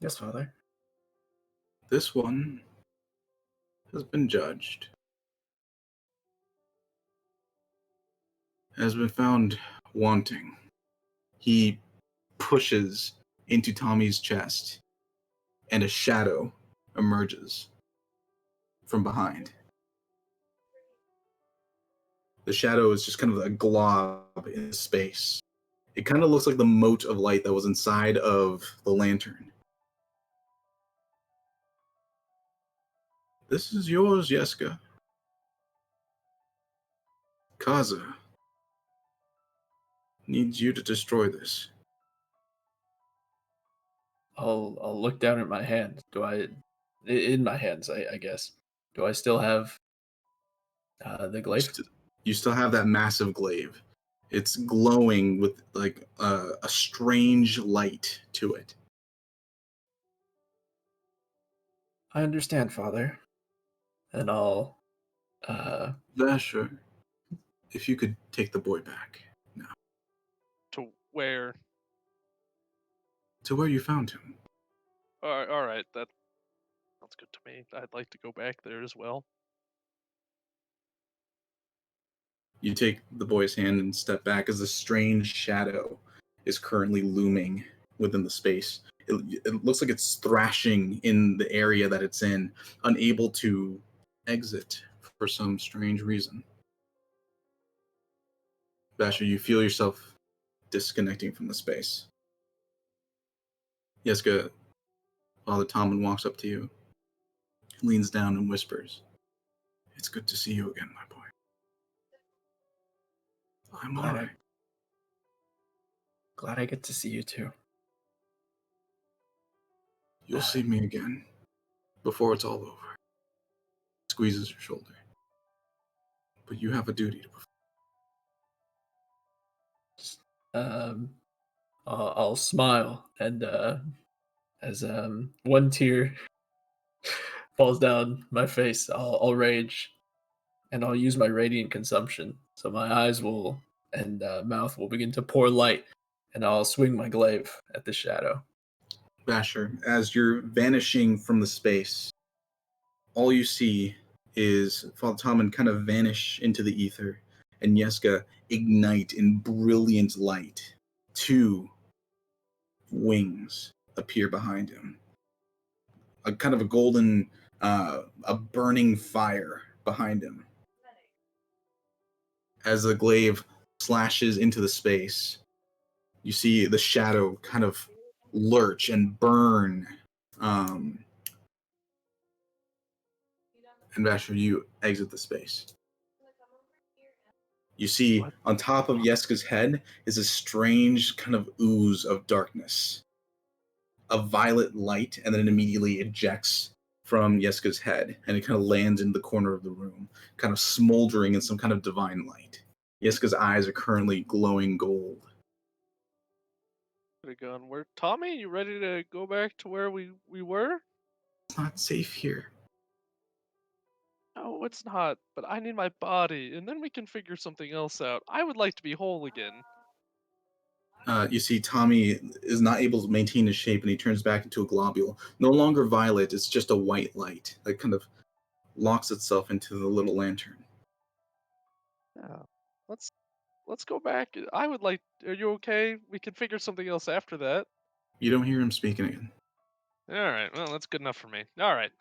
Yes, Father. This one has been judged. Has been found wanting. He pushes into Tommy's chest, and a shadow emerges from behind. The shadow is just kind of a glob in space. It kind of looks like the mote of light that was inside of the lantern. This is yours, Yeska. Kaza needs you to destroy this. I'll look down at my hand. In my hands, I guess. Do I still have the glaive? You still have that massive glaive. It's glowing with like a strange light to it. I understand, Father. And I'll Vasher, if you could take the boy back now To where? to where you found him. All right, that sounds good to me. I'd like to go back there as well. You take the boy's hand and step back as a strange shadow is currently looming within the space. It looks like it's thrashing in the area that it's in, unable to exit for some strange reason. Basher, you feel yourself disconnecting from the space. Yeska, Father Tomlin walks up to you, leans down and whispers, "It's good to see you again, my boy." I'm Glad alright. glad I get to see you too. You'll see me again before it's all over. Squeezes your shoulder. But you have a duty to perform. I'll smile, and as one tear falls down my face, I'll rage, and I'll use my radiant consumption, so my eyes will and mouth will begin to pour light, and I'll swing my glaive at the shadow. Basher, as you're vanishing from the space, all you see is Father Tomlin kind of vanish into the ether, and Yeska ignite in brilliant light. Two wings appear behind him. A kind of a golden, a burning fire behind him. As the glaive slashes into the space, you see the shadow kind of lurch and burn. And Basher, you exit the space. You see What? on top of Yeska's head is a strange kind of ooze of darkness. A violet light, and then it immediately ejects from Yeska's head, and it kind of lands in the corner of the room, kind of smoldering in some kind of divine light. Yeska's eyes are currently glowing gold. Could have gone. Where, Tommy? You ready to go back to where we were? It's not safe here. No, it's not. But I need my body, and then we can figure something else out. I would like to be whole again. You see Tommy is not able to maintain his shape, and he turns back into a globule. No longer violet, it's just a white light that kind of locks itself into the little lantern. Yeah. Let's go back. I would like. Are you okay? We can figure something else after that. You don't hear him speaking again. All right. Well, that's good enough for me. All right.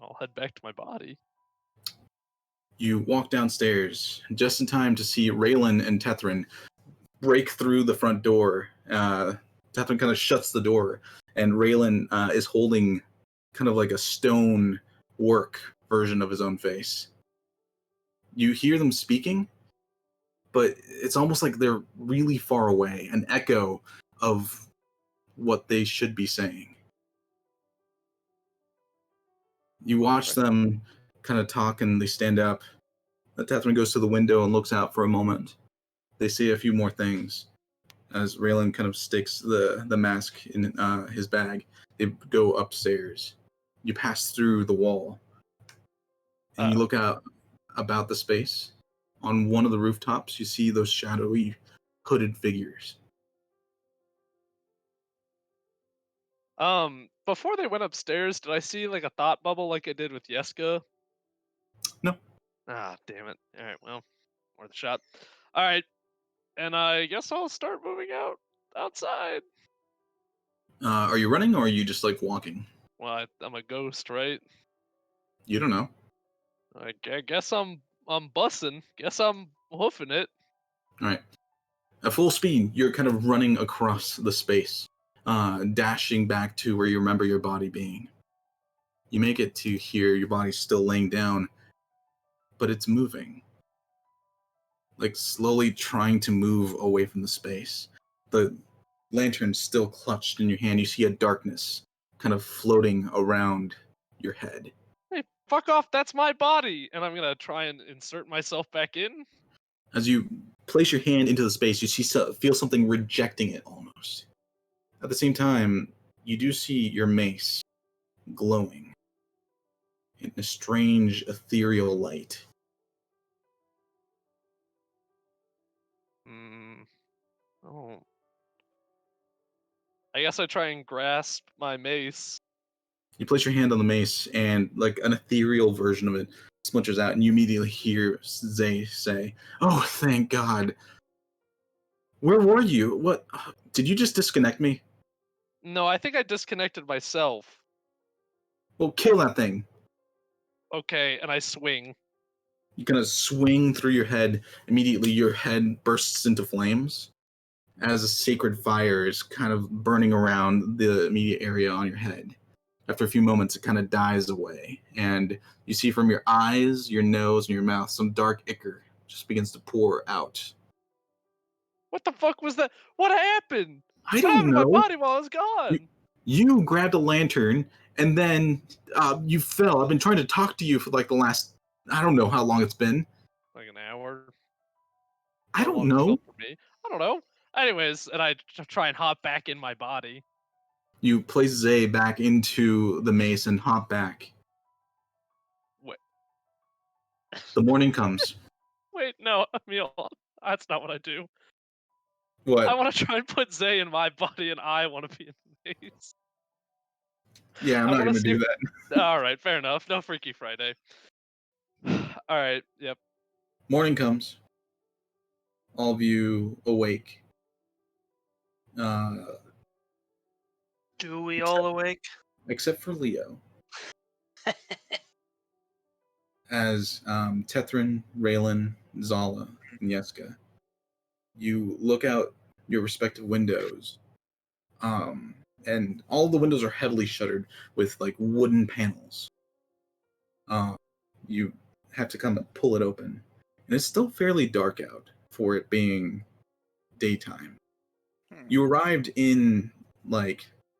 I'll head back to my body. You walk downstairs just in time to see Raylan and Tethrin break through the front door. Tethrin kind of shuts the door, and Raylan is holding kind of like a stone work version of his own face. You hear them speaking, but it's almost like they're really far away, an echo of what they should be saying. You watch them kind of talk, and they stand up. Tethrin goes to the window and looks out for a moment. They see a few more things. As Raylan kind of sticks the mask in his bag, they go upstairs. You pass through the wall, and you look out about the space. On one of the rooftops, you see those shadowy, hooded figures. before they went upstairs, did I see like a thought bubble like I did with Yeska? No. Ah, damn it. All right, well, worth a shot. All right, and I guess I'll start moving outside. Are you running or are you just like walking? Well, I'm a ghost, right? You don't know. I guess I'm bussing. Guess I'm hoofing it. All right. At full speed, you're kind of running across the space, dashing back to where you remember your body being. You make it to here, your body's still laying down, but it's moving. Like slowly trying to move away from the space. The lantern's still clutched in your hand. You see a darkness kind of floating around your head. Hey, fuck off! That's my body, and I'm gonna try and insert myself back in. As you place your hand into the space, you feel something rejecting it almost. At the same time, you do see your mace glowing in a strange ethereal light. Oh. I guess I try and grasp my mace. You place your hand on the mace, and like an ethereal version of it splinters out, and you immediately hear Zay say, "Oh, thank God! Where were you? What? Did you just disconnect me? No, I think I disconnected myself. Well, kill that thing." Okay, and I swing. You kind of swing through your head. Immediately, your head bursts into flames as a sacred fire is kind of burning around the immediate area on your head. After a few moments, it kind of dies away, and you see from your eyes, your nose, and your mouth some dark ichor just begins to pour out. What the fuck was that? What happened? I What don't happened to my know. body while I was gone? You grabbed a lantern, and then you fell. I've been trying to talk to you for like the last, I don't know how long it's been. Like an hour. I How don't long it's know. been for me? I don't know. Anyways, and I try and hop back in my body. You place Zay back into the mace and hop back. Wait. The morning comes. Wait, no, Emil, that's not what I do. What? I want to try and put Zay in my body, and I want to be in the maze. Yeah, I'm not going to do that. All right, fair enough. No Freaky Friday. All right, yep. Morning comes. All of you awake. Do we all awake? Except for Leo. As Tethrin, Raylan, Zala, and Yeska, you look out your respective windows, and all the windows are heavily shuttered with like wooden panels. You have to kind of pull it open, and it's still fairly dark out for it being daytime. You arrived in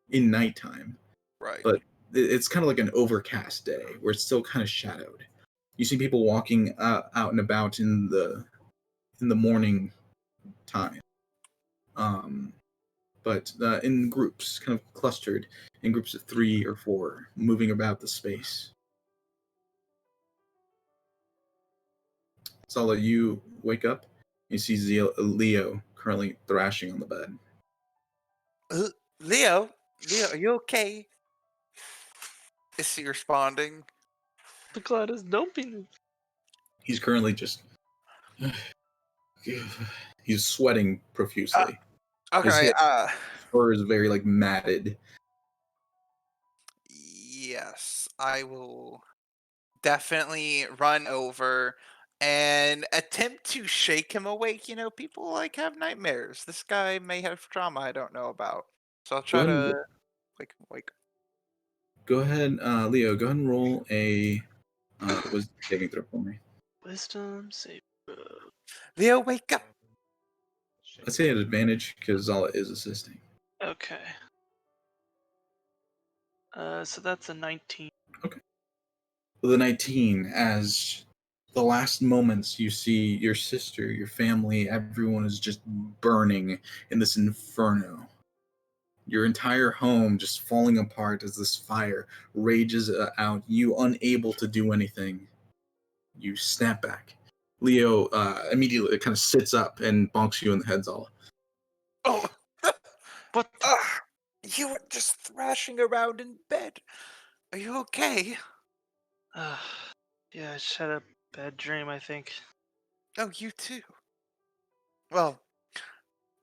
nighttime, Right. but it's kind of like an overcast day where it's still kind of shadowed. You see people walking out and about in the morning time, but in groups, kind of clustered in groups of 3 or 4, moving about the space. Sala, you wake up. You see Leo currently thrashing on the bed. Leo, are you okay? Is he responding? The Gladys, don't be. He's currently just he's sweating profusely. Okay. His fur is very like matted. Yes, I will definitely run over and attempt to shake him awake. You know, people like have nightmares. This guy may have trauma I don't know about. So I'll try to wake. Go ahead, Leo. Go ahead and roll a wisdom saving throw for me. Wisdom save. Leo, wake up. Let's say at advantage because Zala is assisting. Okay. So that's a 19. Okay. The 19, as the last moments you see your sister, your family, everyone is just burning in this inferno. Your entire home just falling apart as this fire rages out, you unable to do anything. You snap back. Leo immediately kind of sits up and bonks you in the head, Zala. Oh, What? You were just thrashing around in bed. Are you okay? Yeah, I just had a bad dream, I think. Oh, you too. Well,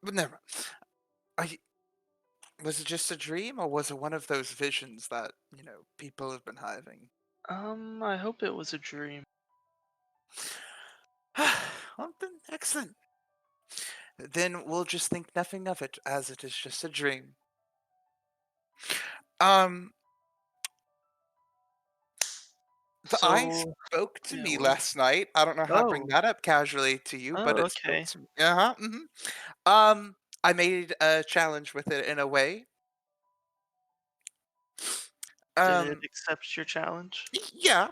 but never mind. Are you, was it just a dream, or was it one of those visions that, people have been having? I hope it was a dream. Well, then, excellent. Then we'll just think nothing of it, as it is just a dream. Um, the eye So, spoke to yeah, me well. last night. I don't know how to bring Oh, that up casually to you, but oh, it spoke okay. to me. Uh-huh. I made a challenge with it in a way. Did it Um, accept your challenge? yeah.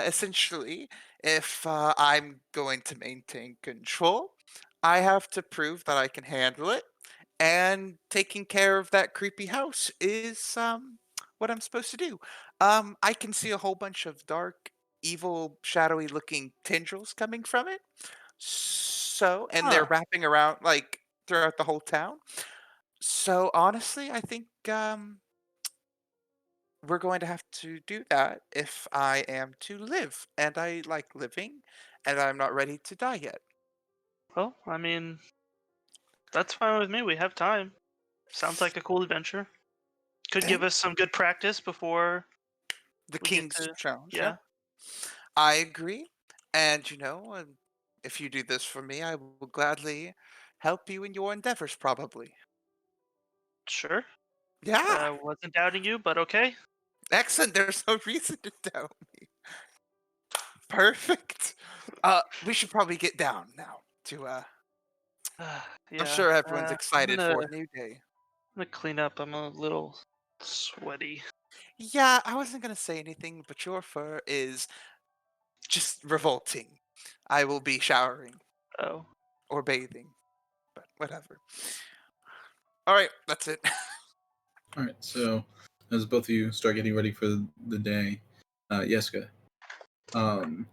Essentially, if I'm going to maintain control, I have to prove that I can handle it, and taking care of that creepy house is what I'm supposed to do. I can see a whole bunch of dark, evil, shadowy looking tendrils coming from it. So, and they're Huh. wrapping around like throughout the whole town. So honestly, I think we're going to have to do that if I am to live, and I like living, and I'm not ready to die yet. Well, I mean, that's fine with me. We have time. Sounds like a cool adventure. Could give Thank us some good practice before the we get King's to. challenge. Yeah, Yep, I agree. And if you do this for me, I will gladly help you in your endeavors. Probably. sure. Yeah, Wasn't doubting you, but okay. excellent. There's no reason to doubt me. Perfect. We should probably get down now. I'm Yeah, sure everyone's I'm excited gonna for a new day. clean up. I'm a little sweaty. Yeah, I wasn't gonna say anything, but your fur is just revolting. I will be showering Oh, or bathing, but whatever. All right, that's it. All right. So as both of you start getting ready for the day, Yeska, um,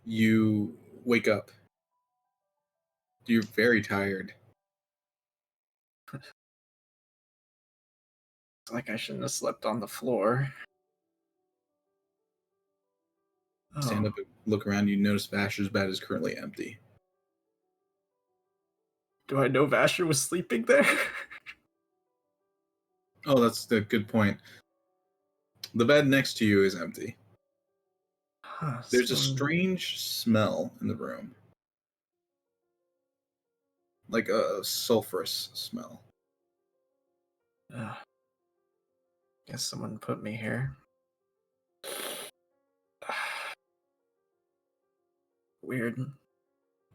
you wake up. You're very tired. It's like I shouldn't have slept on the floor. Stand Oh, up and look around. You notice Vasher's bed is currently empty. do I know Vasher was sleeping there? Oh, that's a good point. The bed next to you is empty. Huh, There's a someone- strange smell in the room, like a sulfurous smell. Ugh. Guess someone put me here. Weird.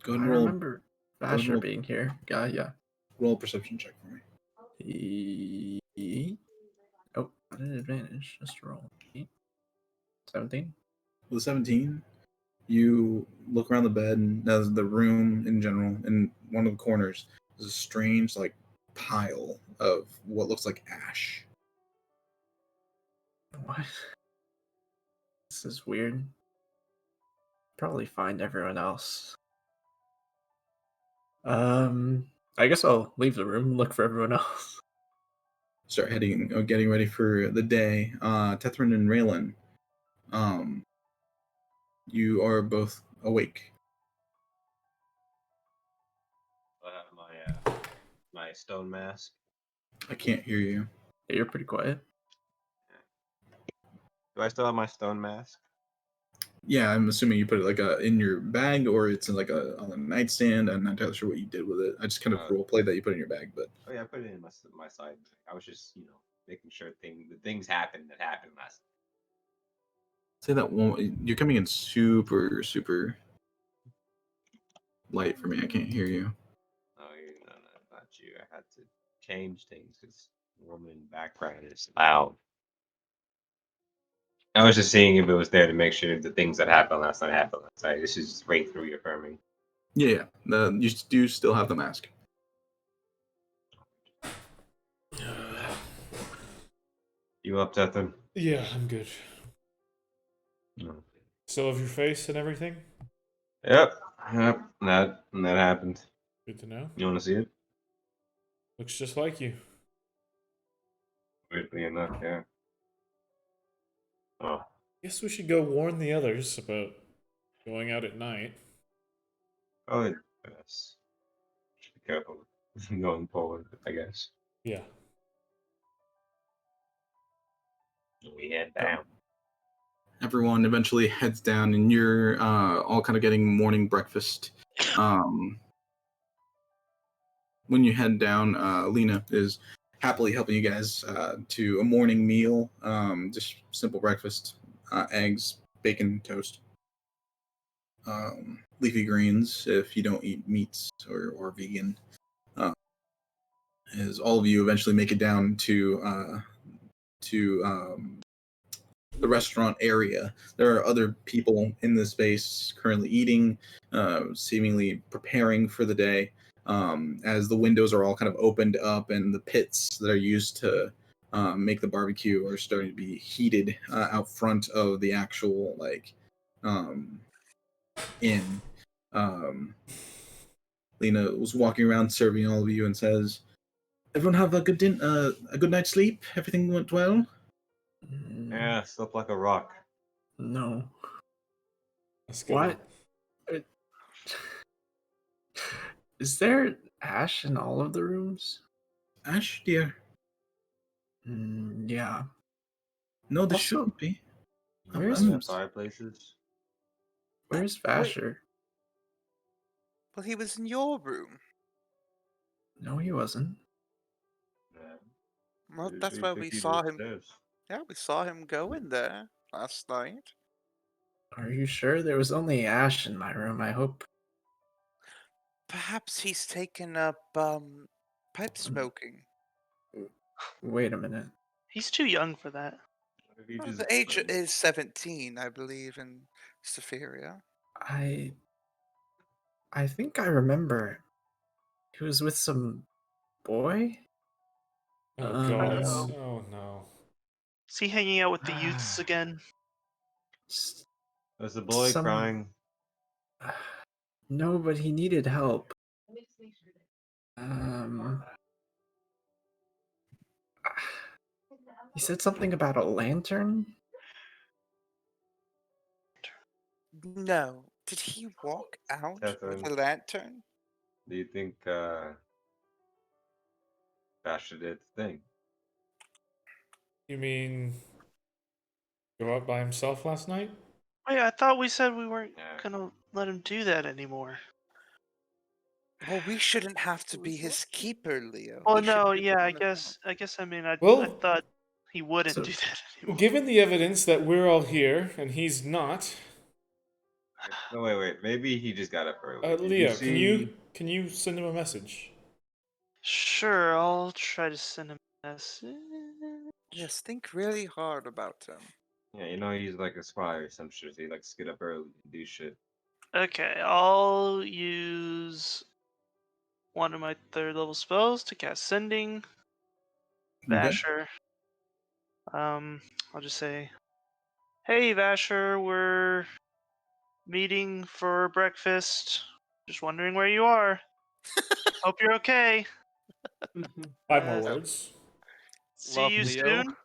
Go I ahead and roll. remember Go ahead and Vasher roll, being here. Yeah. roll a perception check for me. Oh, not an advantage. Just roll. 17. With a 17, you look around the bed and as the room in general, in one of the corners, there's a strange like pile of what looks like ash. What? This is weird. Probably find everyone else. I guess I'll leave the room and look for everyone else. Start getting ready for the day. Tethrin and Raylan, you are both awake. I have my stone mask. I can't hear you. Yeah, you're pretty quiet. Do I still have my stone mask? Yeah, I'm assuming you put it like in your bag or it's in like on a nightstand. I'm not entirely sure what you did with it. I just kind of role played that you put it in your bag, but Oh yeah, I put it in my side. I was just making sure the things happened that happened last. say that one. You're coming in super light for me. I can't hear you. Oh, no, not you. I had to change things because the woman in the background is loud. I was just seeing if it was there to make sure the things that happened last night happened last night. This is right through reaffirming. Yeah. You do still have the mask. You up, Tethan? Yeah, I'm good. No. Still have your face and everything? Yep. That happened. Good to know. You want to see it? Looks just like you. Weirdly enough, yeah. Oh, Guess we should go warn the others about going out at night. oh, yes. Should be careful going forward, I guess. Yeah. We head Yeah. down. Everyone eventually heads down, and you're all kind of getting morning breakfast. When you head down, Lena is happily helping you guys to a morning meal. Just simple breakfast: eggs, bacon, toast, leafy greens if you don't eat meats or vegan. As all of you eventually make it down to the restaurant area. There are other people in the space currently eating, seemingly preparing for the day, as the windows are all kind of opened up and the pits that are used to make the barbecue are starting to be heated out front of the actual inn. Um, Lena was walking around serving all of you and says, "Everyone have a a good night's sleep. Everything went well." Yeah, slept like a rock. No. Let's go. What? Uh, Is there ash in all of the rooms? Ash, dear. Yeah. No, this Also, shouldn't be. Where's Burning fireplaces. Where's Wait. Vasher? Well, he was in your room. No, he wasn't. Yeah. Well, Usually that's where we take you saw him. upstairs. Yeah, we saw him go in there last night. Are you sure? There was only ash in my room. I hope. Perhaps he's taken up pipe smoking. Wait a minute. He's too young for that. What if you Well, just the age is 17, I believe, in Sephiria. I think I remember. He was with some boy. Oh god. Uh-oh. Oh no. Is he hanging out with the youths again? S- There's a boy some- crying. No, but he needed help. Um. He said something about a lantern. No. Did he walk out with Catherine, a lantern? do you think Basher did the thing? You mean go out by himself last night? Wait, I thought we said we weren't Yeah. gonna let him do that anymore. Well, we shouldn't have to be his keeper, Leo. Well, He should no, be the yeah, I one that- guess. I mean, I Well, thought he wouldn't So- do that anymore. given the evidence that we're all here and he's not, No, wait. Maybe he just got up early. Did Leo, see... can you send him a message? Sure, I'll try to send him a message. Yes, think really hard about him. Yeah, you know he's like a spy or some shit. He likes to get up early and do shit. Okay, I'll use one of my third level spells to cast Sending. Okay. Vasher. I'll just say, "Hey, Vasher, we're meeting for breakfast. Just wondering where you are. Hope you're okay. 5 more Uh, words. See Love you Leo. soon.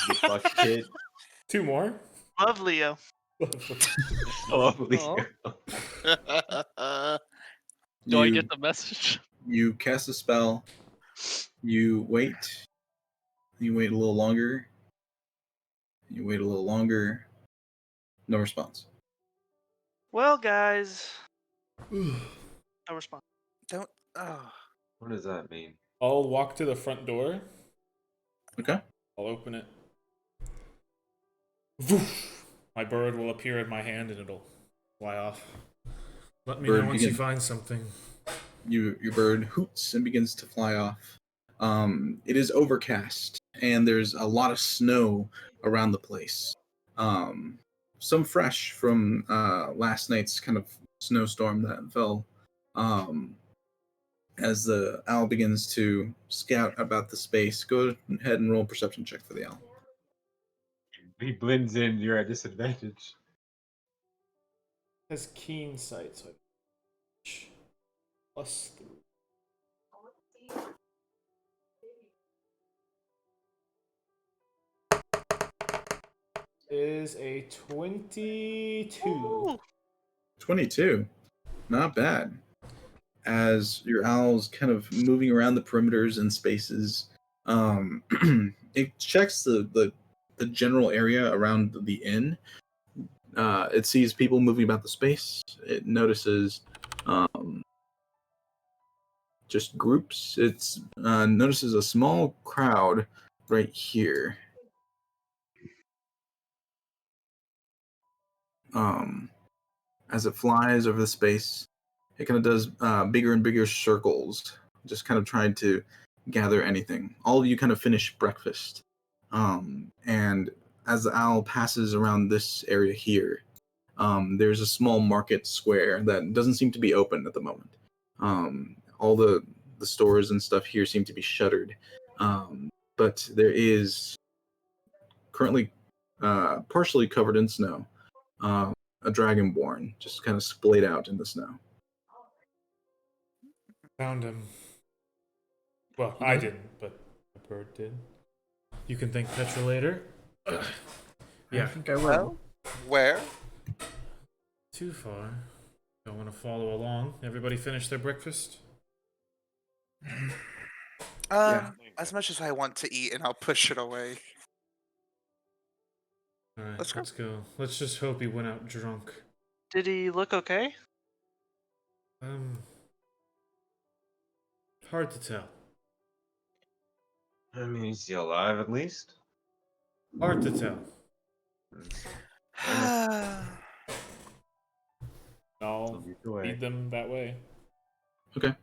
You fuck kid. 2 more. Love, Leo." Lovely. Aw. Do I get the message? You cast a spell. You wait. You wait a little longer. You wait a little longer. No response. Well, guys, no response. Don't. Oh. What does that mean? I'll walk to the front door. Okay. I'll open it. Voof! My bird will appear in my hand and it'll fly off. Let me Bird know once you begin. find something. Your bird hoots and begins to fly off. It is overcast and there's a lot of snow around the place. Some fresh from last night's kind of snowstorm that fell. As the owl begins to scout about the space, go ahead and roll a perception check for the owl. He blends in. You're at disadvantage. Has keen sight, so +3. is a 22. Ooh. 22. Not bad. As your owl's kind of moving around the perimeters and spaces, it checks the general area around the inn. It sees people moving about the space. It notices just groups. It's notices a small crowd right here. As it flies over the space, it kind of does bigger and bigger circles, just kind of trying to gather anything. All of you kind of finish breakfast, and as the owl passes around this area here, there's a small market square that doesn't seem to be open at the moment. All the stores and stuff here seem to be shuttered, but there is currently partially covered in snow. A dragonborn just kind of splayed out in the snow. Found him. Well, I didn't, but the bird did. You can thank Petra later. I Yeah, think I will. Well, where? too far. Don't want to follow along. Everybody finish their breakfast? Yeah. As much as I want to eat, and I'll push it away. Alright, Let's go. let's go. Let's just hope he went out drunk. Did he look okay? Hard to tell. I mean, is he alive at least? Hard to tell. I'll Either way. feed them that way. Okay.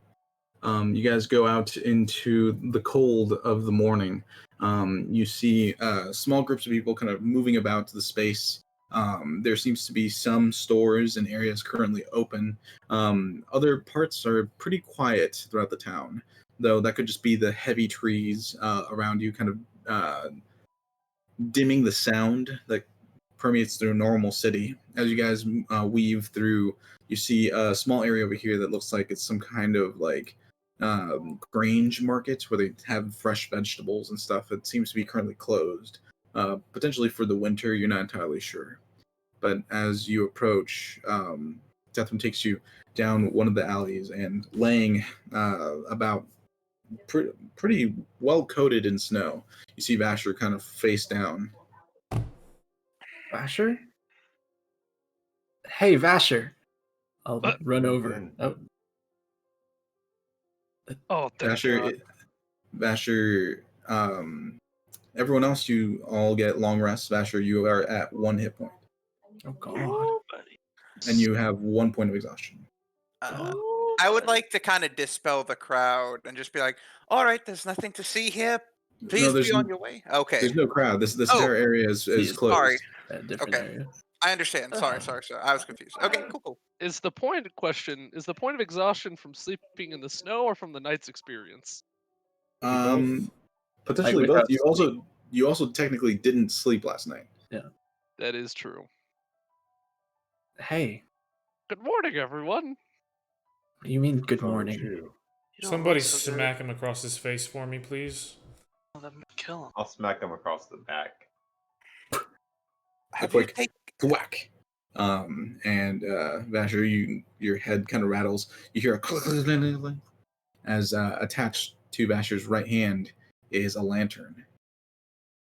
You guys go out into the cold of the morning. You see small groups of people kind of moving about the space. There seems to be some stores and areas currently open. Other parts are pretty quiet throughout the town, though that could just be the heavy trees around you kind of dimming the sound that permeates through a normal city. As you guys weave through, you see a small area over here that looks like it's some kind of like Grange market where they have fresh vegetables and stuff. It seems to be currently closed, potentially for the winter. You're not entirely sure. But as you approach, Deathman takes you down one of the alleys and laying about pretty well coated in snow. You see Vasher kind of face down. Vasher? Hey, Vasher. I'll run over. Again. Oh, Oh, thank God. Vasher, everyone else, you all get long rests. Vasher, you are at 1 hit point, oh God. Ooh, buddy. and you have 1 point of exhaustion. Ooh, I would buddy. like to kind of dispel the crowd and just be like, "All right, there's nothing to see here. No, Please there's be on your way." Okay. there's no crowd. This Oh. entire area is Yes, closed. Sorry. A different Okay. area. I understand. Sorry. I was confused. Okay, cool. Is the point of exhaustion from sleeping in the snow or from the night's experience? Potentially Like both. without You also technically didn't sleep last night. That is true. Hey, Good morning, everyone. you mean good Oh, morning? true. You don't Somebody look so good. smack him across his face for me, please. Oh, that might kill him. I'll smack him across the back. Have quick- you taken? Thwack. And Vasher, your head kind of rattles. You hear a click as attached to Vasher's right hand is a lantern.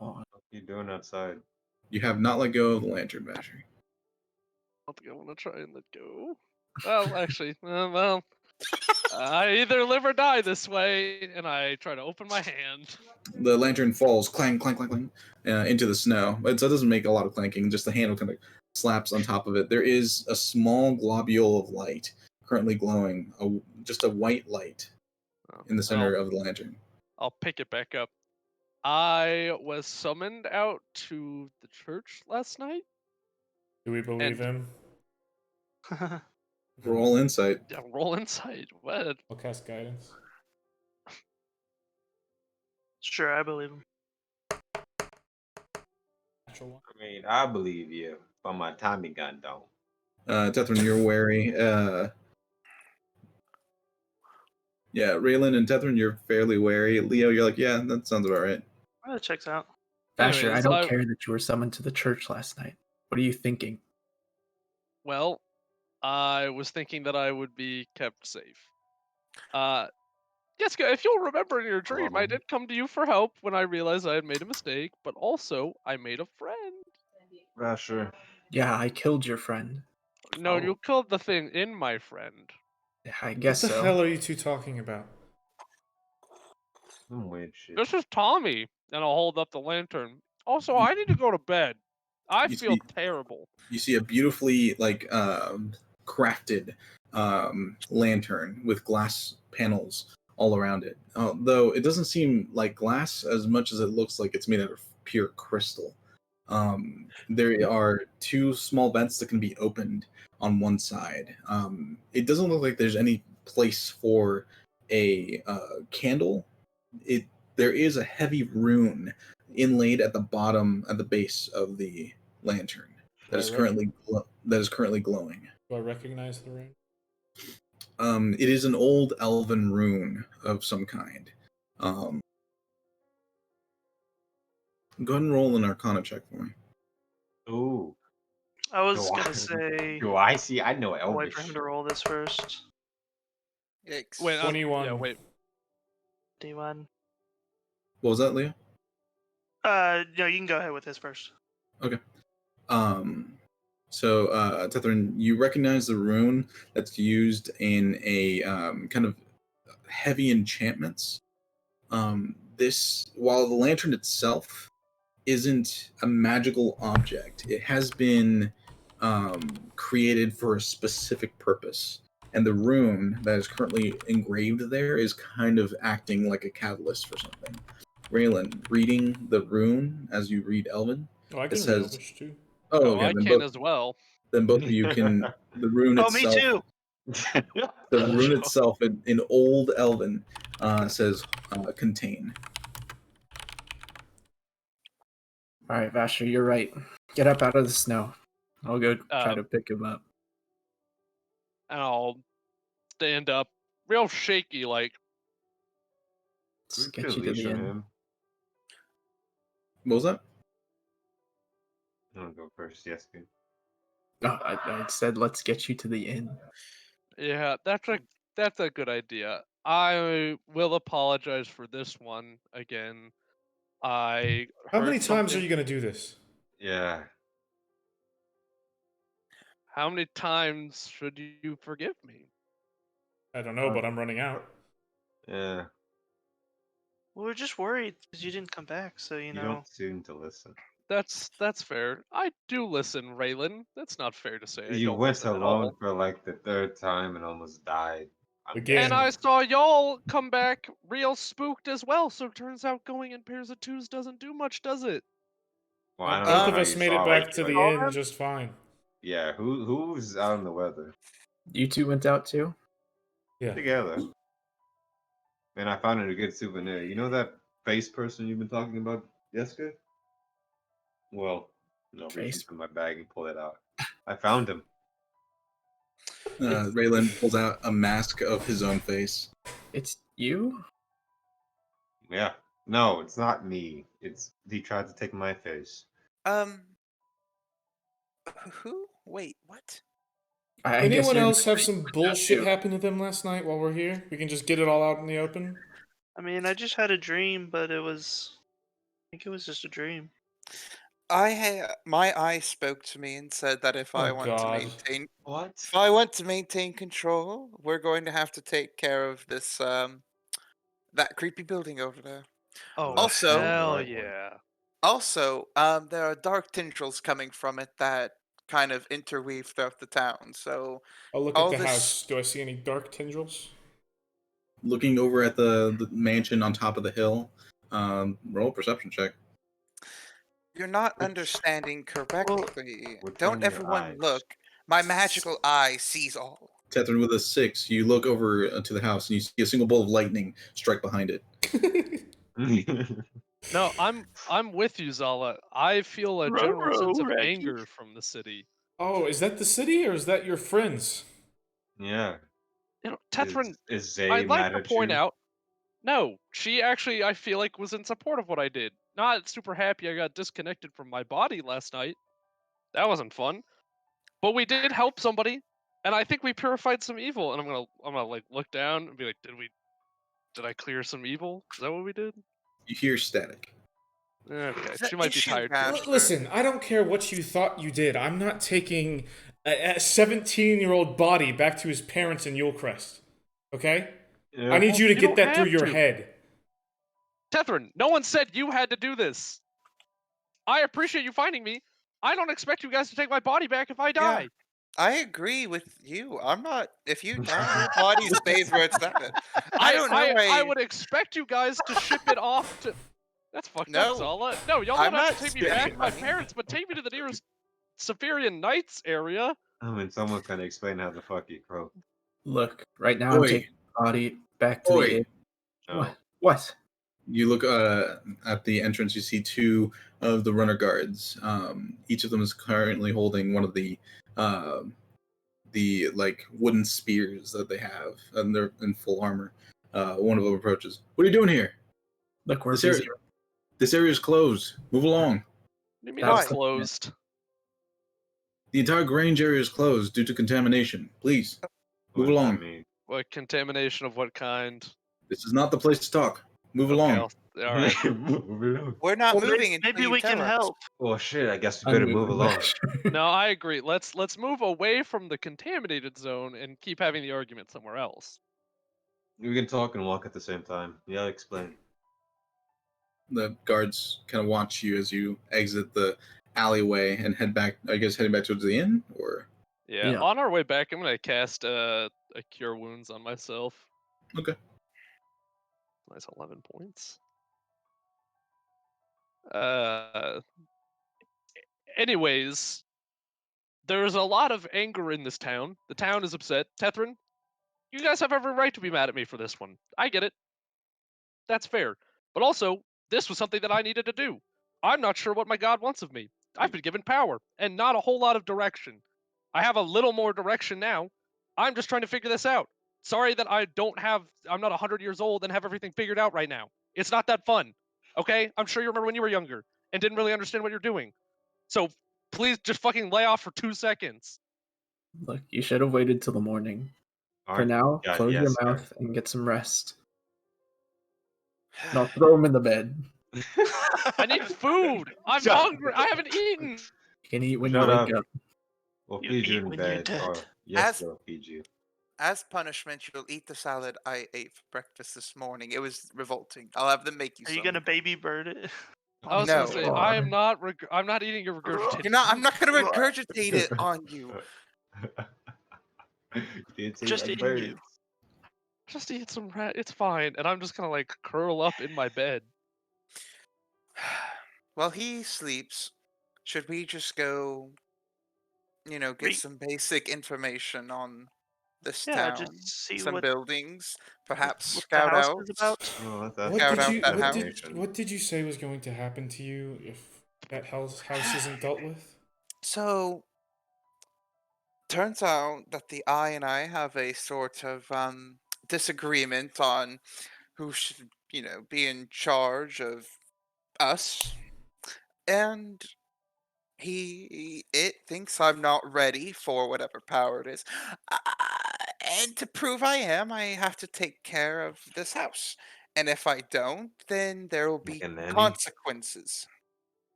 Oh, What are you doing outside? You have not let go of the lantern, Vasher. I don't think I want to try and let go. Well, actually, I either live or die this way, and I try to open my hand. The lantern falls, clang, clang, clang, clang, into the snow. But so it doesn't make a lot of clanking. Just the handle kind of slaps on top of it. There is a small globule of light currently glowing, just a white light in the center of the lantern. I'll pick it back up. I was summoned out to the church last night. Do we believe him? Roll insight. Yeah, roll inside. What? I'll cast guidance. Sure, I believe him. Natural one. I mean, I believe you, but my Tommy gun don't. Tethrin, you're wary. Yeah, Raylan and Tethrin, you're fairly wary. Leo, you're like, yeah, that sounds about right. Well, that checks out. Vasher, I Anyways, don't care that you were summoned to the church last night. What are you thinking? well, I was thinking that I would be kept safe. Uh, Jessica, if you'll remember in your dream, I did come to you for help when I realized I had made a mistake, but also I made a friend. Vasher. Yeah, I killed your friend. No, Oh. you killed the thing in my friend. I What guess the so. hell are you two talking about? Some weird shit. This is Tommy, and I'll hold up the lantern. Also, I need to go to bed. I You feel see- terrible. You see a beautifully crafted lantern with glass panels all around it. Though it doesn't seem like glass as much as it looks like it's made out of pure crystal. There are two small vents that can be opened on one side. It doesn't look like there's any place for a candle. There is a heavy rune inlaid at the bottom, at the base of the lantern that is currently glowing. Do I recognize the ring? It is an old elven rune of some kind. Go ahead and roll an Arcana check for me. Ooh. I was Do gonna I- say Do I see? I know I'll wait for Elvish. him to roll this first. Yikes. Wait, 21. yeah, wait. D1. What was that, Leo? No, you can go ahead with this first. Okay. So, Tethrin, you recognize the rune that's used in a kind of heavy enchantments. While the lantern itself isn't a magical object, it has been created for a specific purpose. And the rune that is currently engraved there is kind of acting like a catalyst for something. Raylan, reading the rune as you read Elven, Oh, I it can read says, Elvish too. "Oh, Oh, okay." I can as well. Then both of you can. The rune Oh, me itself. too. The rune itself in Old Elven says "contain." All right, Vasher, you're right. Get up out of the snow. I'll go try Uh, to pick him up. And I'll stand up, real shaky, like. Let's Put get you to leash the on inn. him. What was that? I'll go first. Yes, dude. Oh, I said let's get you to the inn. Yeah, that's a good idea. I will apologize for this one again. I How heard many times are something- you going to do this? Yeah. How many times should you forgive me? I don't know, but I'm running out. Yeah. We were just worried because you didn't come back, so you You know. don't seem to listen. That's fair. I do listen, Raylan. That's not fair to say I You don't went listen at alone all. for like the third time and almost died. Again. And I saw y'all come back real spooked as well. So turns out going in pairs of twos doesn't do much, does it? Well, I don't Both know of how us you made saw it back it, to but- the inn just fine. Yeah, who's out in the weather? You two went out too? Yeah. Together. And I found it a good souvenir. You know that face person you've been talking about, Jessica? Well, no, reach Face? into my bag and pull it out. I found him. Raylan pulls out a mask of his own face. It's you? Yeah. No, it's not me. He tried to take my face. Who? Wait, what? I guess Anyone you're else have right. some bullshit happen to them last night while we're here? We can just get it all out in the open. I mean, I just had a dream, but I think it was just a dream. My eye spoke to me and said that if I Oh, want God. to maintain What? if I want to maintain control, we're going to have to take care of this that creepy building over there. Oh, Also- hell Right one. yeah. Also, there are dark tendrils coming from it that kind of interweave throughout the town. So I'll look All at the this- house. Do I see any dark tendrils? Looking over at the mansion on top of the hill, roll a perception check. you're not Which- understanding correctly. which one Don't of your everyone eyes? look. My magical eye sees all. Tethrin with a 6, you look over to the house and you see a single bolt of lightning strike behind it. No, I'm with you, Zala. I feel a general Ruh-roh, sense of Reggie. anger from the city. Oh, is that the city or is that your friends? Yeah. You know, Tethrin, Is Zay I'd like mad to at point you? out, no, she actually, I feel like, was in support of what I did. not super happy I got disconnected from my body last night. That wasn't fun. But we did help somebody, and I think we purified some evil. And I'm gonna like look down and be like, did I clear some evil? Is that what we did? You hear static. Okay, The she might be issue, tired. Vash- too. Sure. Listen, I don't care what you thought you did. I'm not taking a 17-year-old body back to his parents in Yulecrest. Okay? Yeah. I need Well, you to you get don't that through have your to. head. Tethrin, no one said you had to do this. I appreciate you finding me. I don't expect you guys to take my body back if I die. Yeah, I agree with you. I'm not. If you die, your body stays where it's at. I don't know I why. would expect you guys to ship it off to. That's fucked up, No, Zala. No, y'all I'm don't have not to take me spending back to my money. parents, but take me to the nearest Saphirian Knights area. I mean, someone can explain how the fuck you croak. Look, right now I'm Oi. taking the body back to the Oi. inn. Oh. What? What? You look at the entrance. You see two of the runner guards. Each of them is currently holding one of the like wooden spears that they have, and they're in full armor. One of them approaches. What are you doing here? Look, we're This busy. area, this area is closed. Move along. What do you mean That's it's the- closed? The entire Grange area is closed due to contamination. Please What move does that along. mean? What contamination of what kind? This is not the place to talk. Move Okay, along. all right. We're not Well, moving until maybe you we tell can us. help. Well, shit. I guess we better move Unmoving along. measure. No, I agree. Let's move away from the contaminated zone and keep having the argument somewhere else. We can talk and walk at the same time. Yeah, explain. The guards kind of watch you as you exit the alleyway and head back. I guess heading back towards the inn, or Yeah. Yeah. On our way back, I'm gonna cast a cure wounds on myself. okay. Nice 11 points. Uh. Anyways, there's a lot of anger in this town. The town is upset. Tethrin, you guys have every right to be mad at me for this one. I get it. That's fair. But also, this was something that I needed to do. I'm not sure what my god wants of me. I've been given power and not a whole lot of direction. I have a little more direction now. I'm just trying to figure this out. Sorry that I'm not 100 years old and have everything figured out right now. It's not that fun. Okay? I'm sure you remember when you were younger and didn't really understand what you're doing. So please just fucking lay off for 2 seconds. Look, you should have waited till the morning. For Alright, now, God, close your yes, mouth and get some rest. And I'll throw him in the bed. I need food. I'm Shut- hungry. I haven't eaten. You can eat when Shut you up. wake up. We'll You feed you eat in when you're bed. dead. Or yes, As- they'll feed you. As punishment, you'll eat the salad I ate for breakfast this morning. It was revolting. I'll have them make you Are you some. gonna baby bird it? I was No. gonna say God. I'm not eating your regurgitated. You're not. I'm not gonna regurgitate it on you. Did say Just some in birds. you. Just eat some rat. It's fine, and I'm just gonna like curl up in my bed. While he sleeps, should we just go, get Re- some basic information on this Yeah, town, just see some what buildings, perhaps the scout house out? is about. Oh, that's What Scout did out you that what house. did, what did you say was going to happen to you if that house isn't dealt with? So, turns out that the Eye and I have a sort of disagreement on who should, be in charge of us, and it thinks I'm not ready for whatever power it is. Uh, and to prove I am, I have to take care of this house. And if I don't, then there will Like be a nanny? consequences.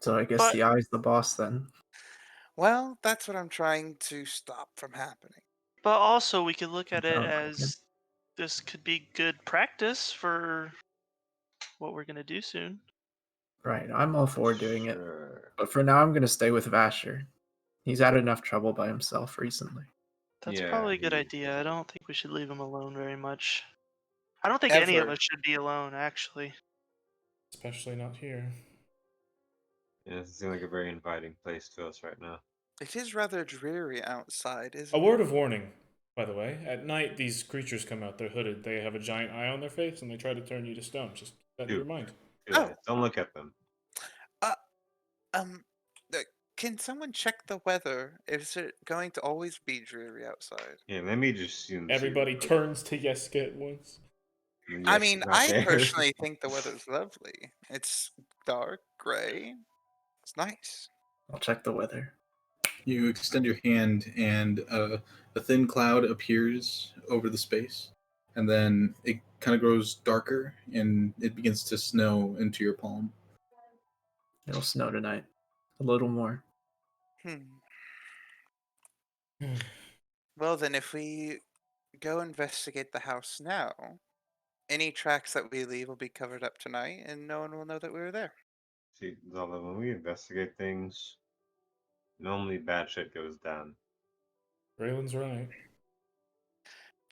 So I guess But- the eye's the boss then. Well, that's what I'm trying to stop from happening. But also, we could look at it Sounds like as this could be good practice for what we're gonna do soon. Right, I'm all for doing it. Sure. But for now, I'm going to stay with Vasher. He's had enough trouble by himself recently. That's Yeah, probably a good he- idea. I don't think we should leave him alone very much. I don't think any of Ever. us should be alone, actually. Especially not here. Yeah, it seems like a very inviting place to us right now. It is rather dreary outside, isn't A it? word of warning, by the way. At night, these creatures come out. They're hooded. They have a giant eye on their face, and they try to turn you to stone. Just keep that in your Dude. mind. Yeah, Oh. don't look at them. Um, can someone check the weather? Is it going to always be dreary outside? Yeah, let me just assume. Everybody turns to Yeska at once. I Yes, mean, not I there. personally think the weather's lovely. It's dark, gray. It's nice. I'll check the weather. You extend your hand, and a thin cloud appears over the space, and then it kind of grows darker, and it begins to snow into your palm. It'll snow tonight. A little more. Hmm. Well, then, if we go investigate the house now, any tracks that we leave will be covered up tonight, and no one will know that we were there. See, Zelda, when we investigate things, normally bad shit goes down. Raylan's right.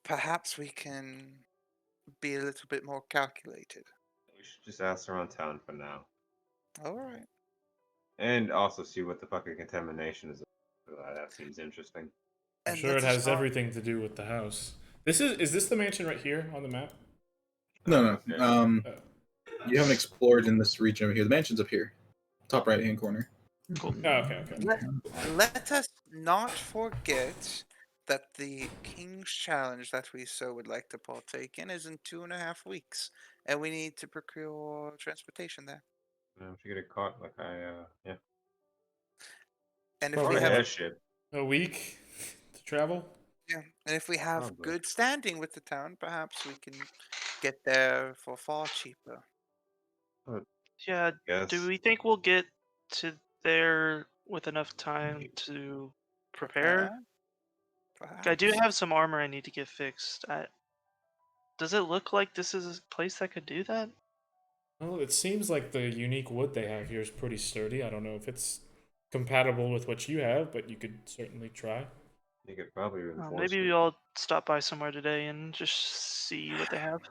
Perhaps we can be a little bit more calculated. We should just ask around town for now. All right. And also see what the fucking contamination is. That seems interesting. I'm And sure let it us has not- everything to do with the house. Is this the mansion right here on the map? No. Okay. Oh. You haven't explored in this region over here. The mansion's up here, top right hand corner. Cool. Oh, okay. Let us not forget that the King's Challenge that we so would like to partake in is in 2.5 weeks, and we need to procure transportation there. If you get caught, like yeah. And if Oh, we Or yeah. have airship. A week to travel? yeah, and if we have Probably. good standing with the town, perhaps we can get there for far cheaper. Yeah. Yes. Do we think we'll get to there with enough time to prepare? I do Perhaps. have some armor I need to get fixed. Does it look like this is a place that could do that? Well, it seems like the unique wood they have here is pretty sturdy. I don't know if it's compatible with what you have, but you could certainly try. You could probably reinforce Maybe it. I'll stop by somewhere today and just see what they have.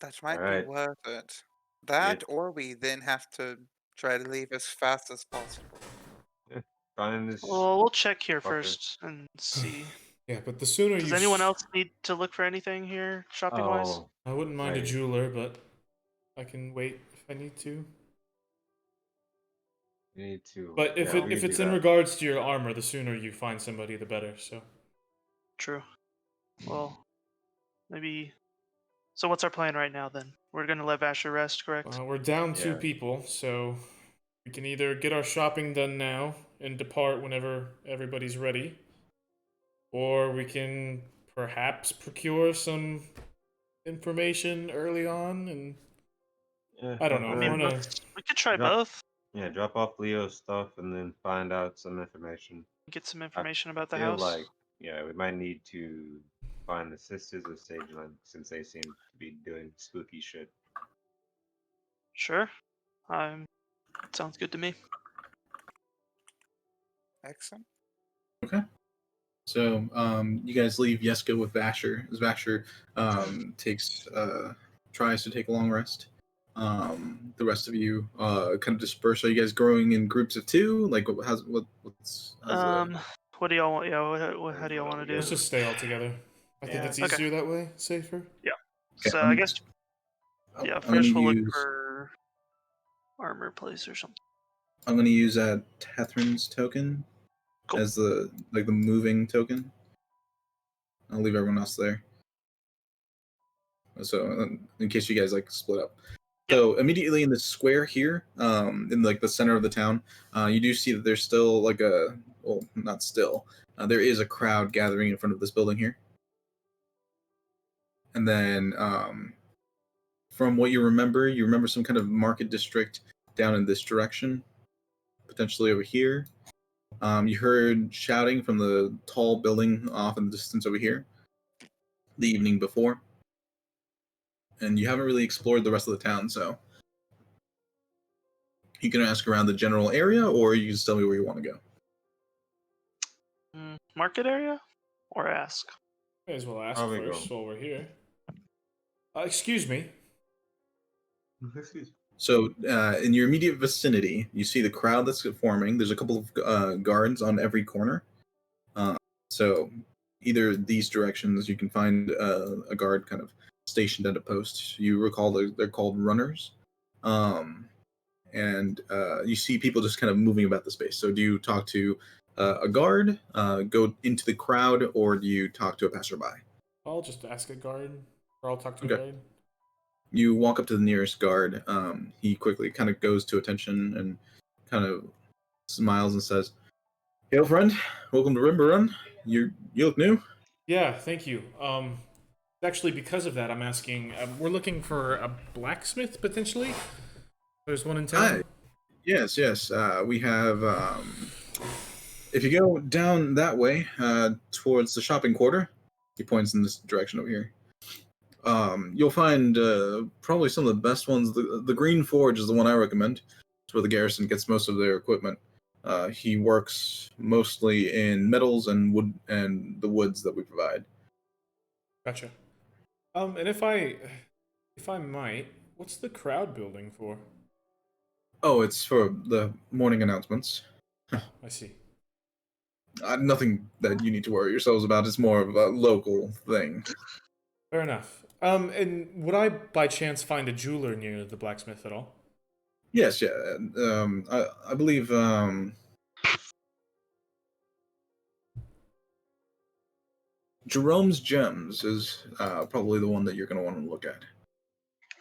That might be Alright. worth it. That, or we then have to try to leave as fast as possible. Find this. Well, we'll check here fucker. first and see. Yeah, but the sooner Does you. anyone else need to look for anything here, shopping wise? Oh, I wouldn't mind a Right. jeweler, but I can wait if I need to. you need to. But if yeah, we if can it's do in that. regards to your armor, the sooner you find somebody, the better. So. True. Well, maybe. So what's our plan right now then? We're gonna let Vasher rest, correct? We're down 2 Yeah. people, so we can either get our shopping done now and depart whenever everybody's ready, or we can perhaps procure some information early on. And Yeah, I don't know. I I mean, wanna. we could try Drop- both. Yeah, drop off Leo's stuff and then find out some information. Get some information about the Feel house. like, yeah, we might need to find the sisters of Sageland since they seem to be doing spooky shit. Sure. Sounds good to me. Excellent. So you guys leave Yeska with Vasher as Vasher tries to take a long rest. The rest of you kind of disperse. Are you guys growing in groups of 2? Like how's What do y'all want? Yeah, how do y'all want to do? Let's just stay all together. I think Yeah. it's Okay. easier that way, safer. So I'm- I guess yeah. I'm First gonna we'll use look for armor place or something. I'm gonna use Tethrin's token Cool. as the moving token. I'll leave everyone else there. So in case you guys split up. So immediately in the square here, in the center of the town, you do see that there's still not still. There is a crowd gathering in front of this building here. And then from what you remember some kind of market district down in this direction, potentially over here. You heard shouting from the tall building off in the distance over here the evening before. And you haven't really explored the rest of the town, so you can ask around the general area, or you can just tell me where you want to go. Market area, or ask. May as well ask Probably first go. while we're here. Excuse me. So, in your immediate vicinity, you see the crowd that's forming. There's a couple of guards on every corner. So, either these directions, you can find a guard kind of stationed at a post. You recall they're called runners. And you see people just kind of moving about the space. So, do you talk to a guard, go into the crowd, or do you talk to a passerby? I'll just ask a guard, or I'll talk to Okay. a guard. You walk up to the nearest guard. He quickly kind of goes to attention and kind of smiles and says, "Hail, friend. Welcome to Rimbarun. You look new." Yeah, thank you. Actually, because of that, I'm asking. We're looking for a blacksmith potentially. There's one in town. Yes. We have. If you go down that way, towards the shopping quarter, he points in this direction over here. You'll find probably some of the best ones. The Green Forge is the one I recommend. It's where the garrison gets most of their equipment. He works mostly in metals and wood and the woods that we provide. Gotcha. And if I might, what's the crowd building for? Oh, it's for the morning announcements. I see. Nothing that you need to worry yourselves about. It's more of a local thing. Fair enough. And would I by chance find a jeweler near the blacksmith at all? Yes, yeah. I believe Jerome's Gems is probably the one that you're going to want to look at.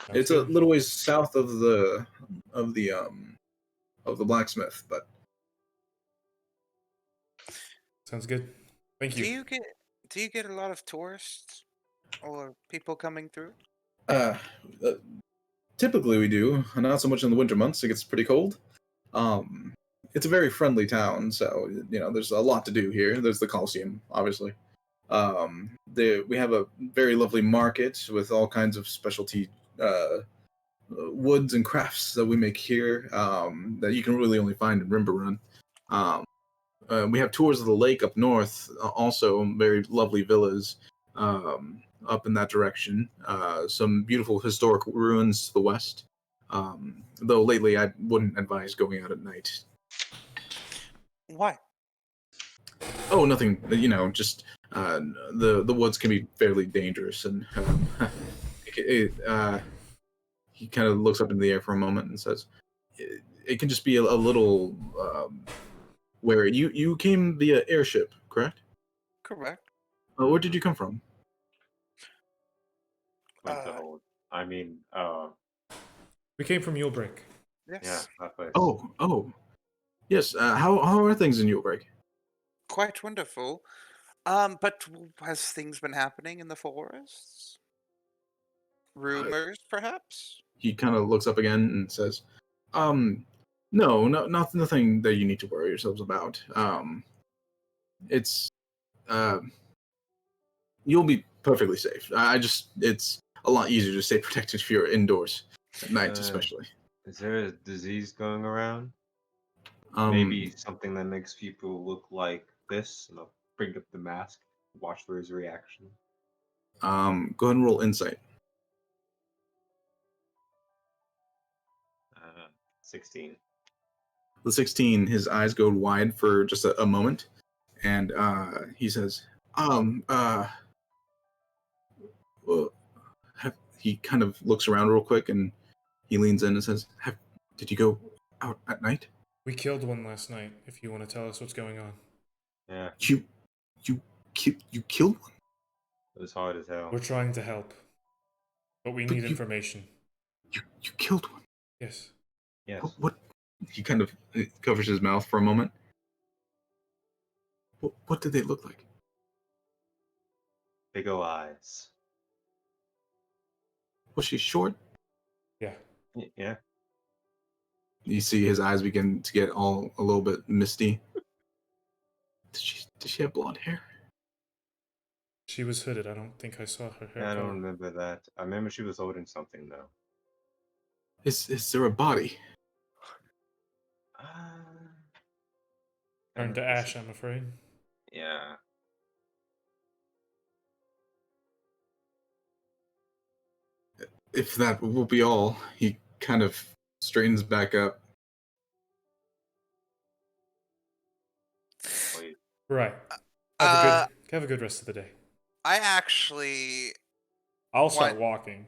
Sounds It's good. a little ways south of the blacksmith, but Sounds good. Thank Do you. you get a lot of tourists or people coming through? uh, uh, typically we do. Not so much in the winter months. It gets pretty cold. It's a very friendly town, so there's a lot to do here. There's the Coliseum, obviously. We have a very lovely market with all kinds of specialty woods and crafts that we make here that you can really only find in Rimbarun. We have tours of the lake up north, also very lovely villas up in that direction. Some beautiful historic ruins to the west. Though lately I wouldn't advise going out at night. Why? Oh, nothing. Just the woods can be fairly dangerous, and he kind of looks up into the air for a moment and says, "It can just be a little wary. You came via airship, correct? Correct. Where did you come from? Like the whole. I mean, We came from Mulebrake. yeah, Yes. that place. Oh, yes. How are things in Yulbrek? Quite wonderful. But has things been happening in the forests? Rumors, perhaps? He kind of looks up again and says, no, nothing that you need to worry yourselves about. It's you'll be perfectly safe. It's a lot easier to stay protected if you're indoors at night, especially. Is there a disease going around? Um, Maybe something that makes people look like this, and I'll bring up the mask, watch for his reaction. Go ahead and roll insight. 16. The 16, his eyes go wide for just a moment, and he says, well, he kind of looks around real quick, and he leans in and says, did you go out at night? We killed one last night. If you want to tell us what's going on. Yeah, You killed one? it was hard as hell. We're trying to help, but we But need you- information. You killed one? Yes. Yes. What? He kind of covers his mouth for a moment. What did they look like? Big ol' eyes. Was she short? Yeah. Yeah. You see his eyes begin to get all a little bit misty. Did she have blonde hair? She was hooded. I don't think I saw her hair I don't color. remember that. I remember she was holding something though. Is there a body? Turned to ash, I'm afraid. Yeah. If that will be all, he kind of straightens back up. Wait. Right. Uh, Have a good rest of the day. I actually. I'll start walking.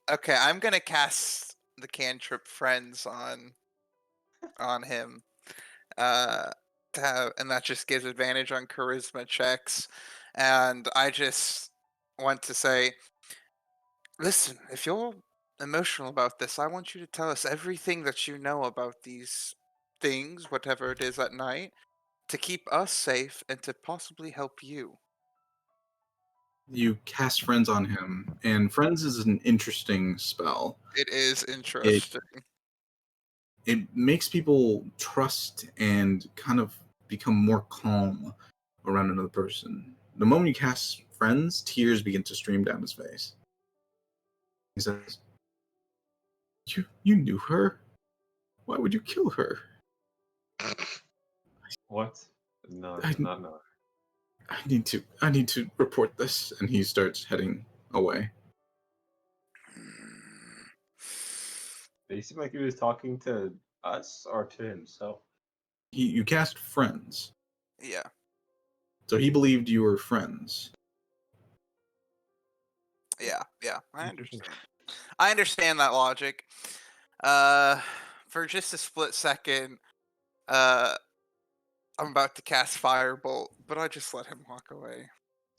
Okay, I'm gonna cast the cantrip Friends on him. And that just gives advantage on charisma checks. And I just want to say, listen, if you're emotional about this. I want you to tell us everything that you know about these things, whatever it is at night, to keep us safe and to possibly help you. You cast Friends on him, and Friends is an interesting spell. It is It interesting. it makes people trust and kind of become more calm around another person. The moment you cast Friends, tears begin to stream down his face. He says, You knew her? Why would you kill her? What? No, I I, did not know. I need to report this. And he starts heading away. Did he seem like he was talking to us or to himself? You cast Friends, Yeah. so he believed you were friends. Yeah. I understand. I understand that logic. Uh, for just a split second, uh, I'm about to cast Firebolt, but I just let him walk away.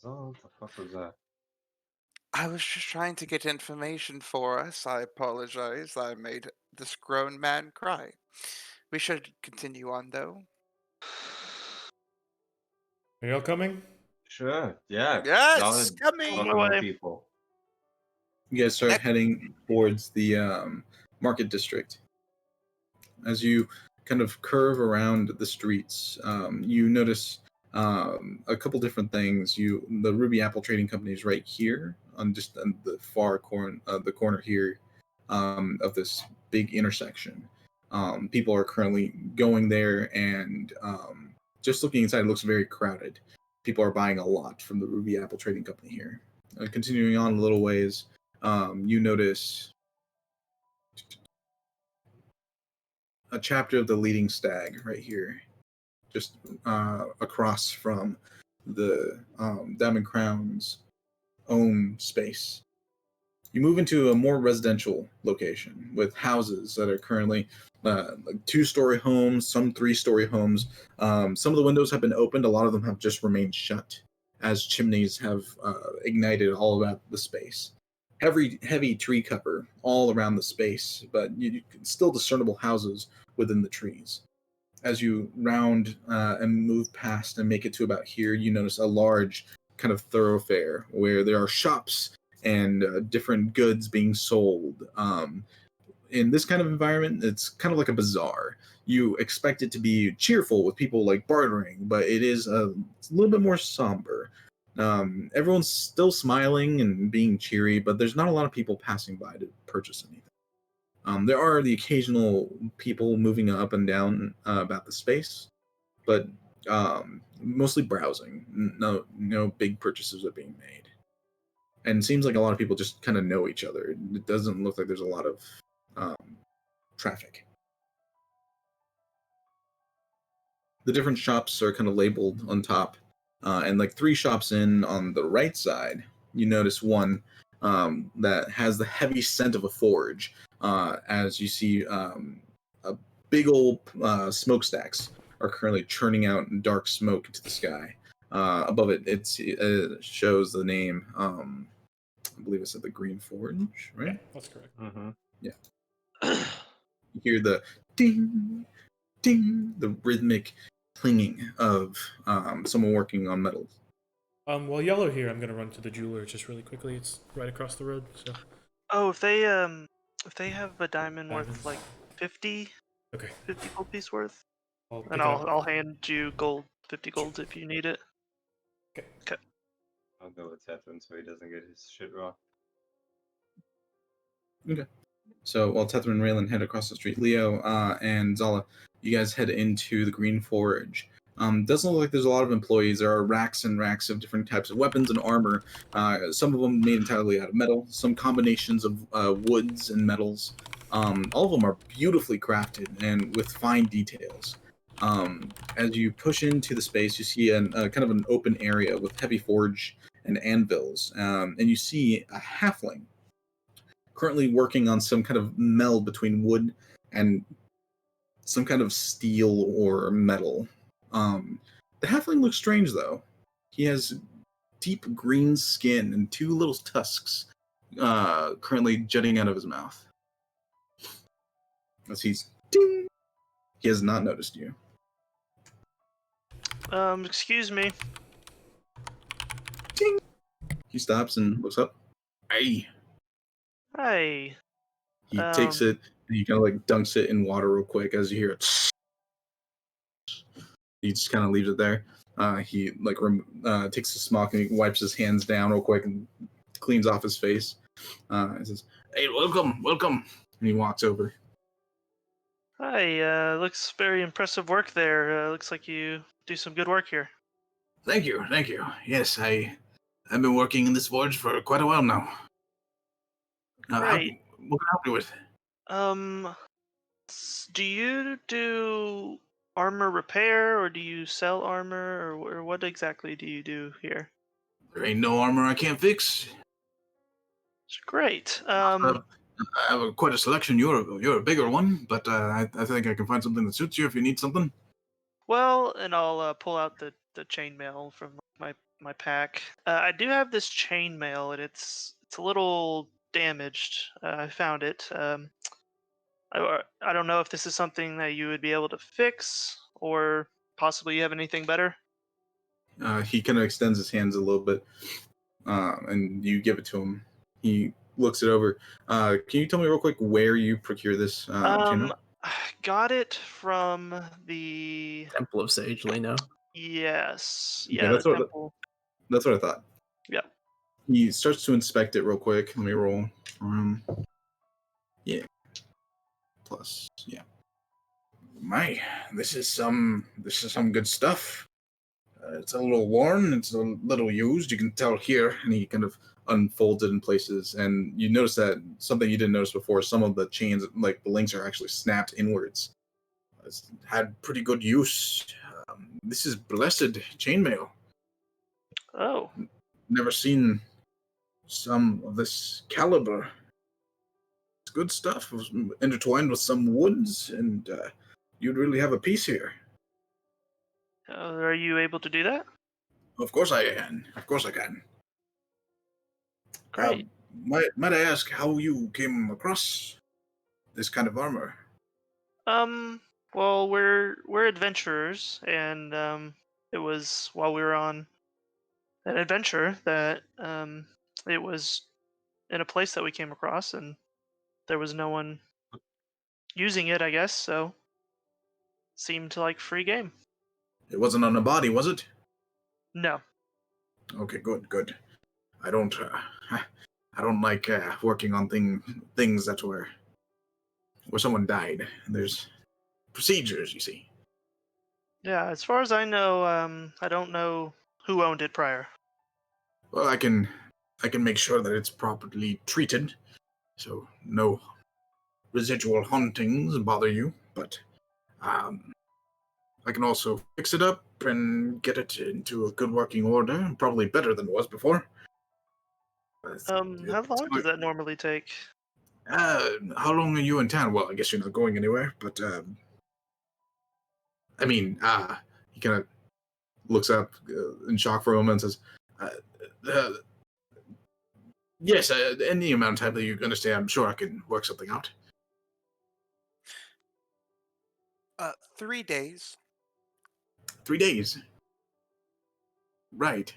Oh, what the fuck was that? I was just trying to get information for us. I apologize. I made this grown man cry. We should continue on, though. Are y'all coming? Sure, yeah. Yes, Y'all On my welcome coming. way. people. You guys start Next- heading towards the market district. As you kind of curve around the streets, you notice a couple different things. The Ruby Apple Trading Company is right here on just on the far the corner here of this big intersection. People are currently going there, and just looking inside, it looks very crowded. People are buying a lot from the Ruby Apple Trading Company here. Continuing on a little ways, you notice a chapter of the Leading Stag right here, just across from the Diamond Crown's own space. You move into a more residential location with houses that are currently like 2-story homes, some 3-story homes. Some of the windows have been opened. A lot of them have just remained shut as chimneys have ignited all about the space. Heavy tree cover all around the space, but you can still discernible houses within the trees. As you round and move past and make it to about here, you notice a large kind of thoroughfare where there are shops and different goods being sold. In this kind of environment, it's kind of like a bazaar. You expect it to be cheerful with people like bartering, but it's a little bit more somber. Everyone's still smiling and being cheery, but there's not a lot of people passing by to purchase anything. There are the occasional people moving up and down about the space, but mostly browsing. No big purchases are being made. And it seems like a lot of people just kind of know each other. It doesn't look like there's a lot of traffic. The different shops are kind of labeled on top, and like 3 shops in on the right side, you notice one that has the heavy scent of a forge. As you see, a big old smokestacks are currently churning out dark smoke into the sky. Above it, it shows the name. I believe it's at the Green Forge, right? Yeah, that's correct. Mm-hmm. You hear the ding, ding, the rhythmic clanging of someone working on metals. While y'all are here, I'm gonna run to the jeweler just really quickly. It's right across the road, so. Oh, if they have a diamond worth Diamonds. like 50 Okay. gold piece worth, I'll pick and it up. I'll hand you 50 gold if you need it. I'll go with Teflon so he doesn't get his shit raw. Okay. So while Tethra and Raylan head across the street, Leo and Zala, you guys head into the Green Forge. Doesn't look like there's a lot of employees. There are racks and racks of different types of weapons and armor. Some of them made entirely out of metal. Some combinations of woods and metals. All of them are beautifully crafted and with fine details. As you push into the space, you see kind of an open area with heavy forge and anvils, and you see a halfling currently working on some kind of meld between wood and some kind of steel or metal. The halfling looks strange, though. He has deep green skin and 2 little tusks currently jutting out of his mouth. As he's ding, he has not noticed you. Excuse me. Ding. He stops and looks up. Hey. Hi. He takes it and he kind of like dunks it in water real quick as you hear it. He just kind of leaves it there. He like takes the smock and he wipes his hands down real quick and cleans off his face. And says, "Hey, welcome, welcome." And he walks over. Hi. Looks very impressive work there. Looks like you do some good work here. Thank you, thank you. Yes, I've been working in this forge for quite a while now. Great. What can I help you with? Do you do armor repair, or do you sell armor, or what exactly do you do here? There ain't no armor I can't fix. Great. I have quite a selection. You're a bigger one, but I think I can find something that suits you if you need something. Well, and I'll pull out the chainmail from my pack. I do have this chainmail, and it's a little damaged. I found it. I don't know if this is something that you would be able to fix, or possibly you have anything better. He kind of extends his hands a little bit, and you give it to him. He looks it over. Can you tell me real quick where you procure this? Chainmail? I got it from the Temple of Sage Lino. yes, Okay, yeah, the temple. That's what I thought. Yeah. He starts to inspect it real quick. Let me roll. Yeah. Plus, yeah. My, this is some good stuff. It's a little worn. It's a little used. You can tell here, and he kind of unfolds it in places. And you notice that something you didn't notice before. Some of the chains, like the links, are actually snapped inwards. It's had pretty good use. This is blessed chainmail. Oh, Never seen some of this caliber. It's good stuff. It was intertwined with some woods, and you'd really have a piece here. are you able to do that? Of course I can. Of course I can. Great. Might I ask how you came across this kind of armor? Well, we're adventurers, and it was while we were on an adventure that it was in a place that we came across, and there was no one using it, I guess. So seemed like free game. It wasn't on a body, was it? No. Okay, good, good. I don't, I don't like working on things that where someone died. There's procedures, you see. Yeah, as far as I know, I don't know who owned it prior. Well, I can make sure that it's properly treated, so no residual hauntings bother you. But I can also fix it up and get it into a good working order, probably better than it was before. How long does that normally take? How long are you in town? Well, I guess you're not going anywhere, but I mean, he kind of looks up in shock for a moment and says, uh, yes, any amount of time that you understand, I'm sure I can work something out. 3 days. 3 days. Right.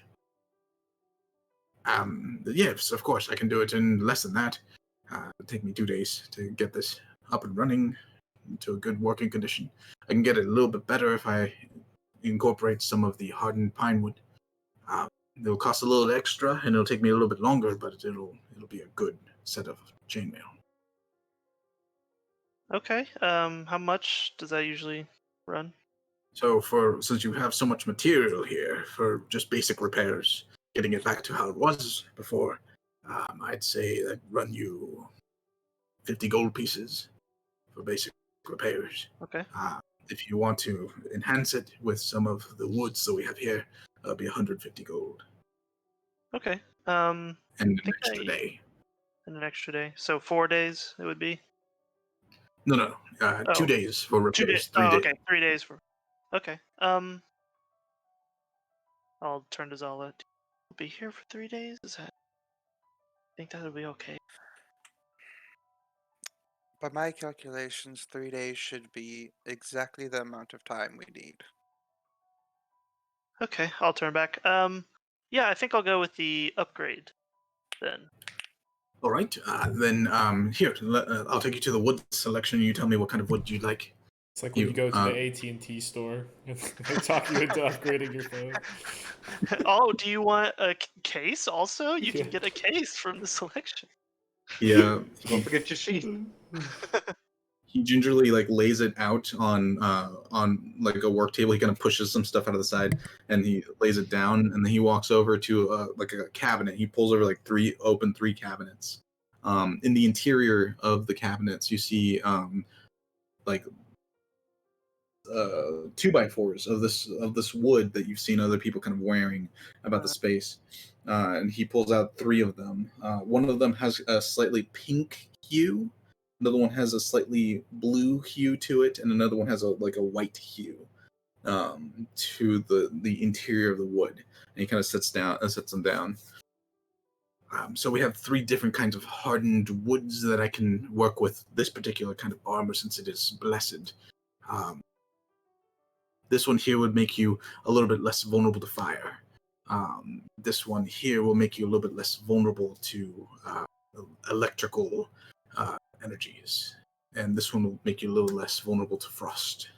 Yes, of course, I can do it in less than that. It'll take me 2 days to get this up and running into a good working condition. I can get it a little bit better if I incorporate some of the hardened pine wood. It'll cost a little extra, and it'll take me a little bit longer, but it'll be a good set of chainmail. Okay. How much does that usually run? So, since you have so much material here for just basic repairs, getting it back to how it was before, I'd say that run you 50 gold pieces for basic repairs. Okay. If you want to enhance it with some of the woods that we have here, that'll be 150 gold. Okay. And an extra day. And an extra day. So 4 days it would be? No. 2 days for repairs. 2 days. 3 Oh, days. okay. 3 days for. Okay. I'll turn to Zala. We'll be here for 3 days. Is that? think that'll be okay. By my calculations, 3 days should be exactly the amount of time we need. Okay, I'll turn back. Yeah, I think I'll go with the upgrade then. All right, then here, I'll take you to the wood selection. You tell me what kind of wood you'd like. It's like when you go to uh, the AT&T store and they talk you into upgrading your phone. Oh, do you want a case also? You Yeah. can get a case from the selection. Yeah, Don't forget your sheath. he gingerly like lays it out on like a work table. He kind of pushes some stuff out of the side and he lays it down, and then he walks over to like a cabinet. He pulls over like three cabinets. In the interior of the cabinets you see like 2x4s of this wood that you've seen other people kind of wearing about the space, and he pulls out 3 of them. One of them has a slightly pink hue, another one has a slightly blue hue to it, and another one has a white hue to the interior of the wood. And he kind of sets them down. So we have 3 different kinds of hardened woods that I can work with this particular kind of armor, since it is blessed. This one here would make you a little bit less vulnerable to fire. This one here will make you a little bit less vulnerable to electrical energies. And this one will make you a little less vulnerable to frost.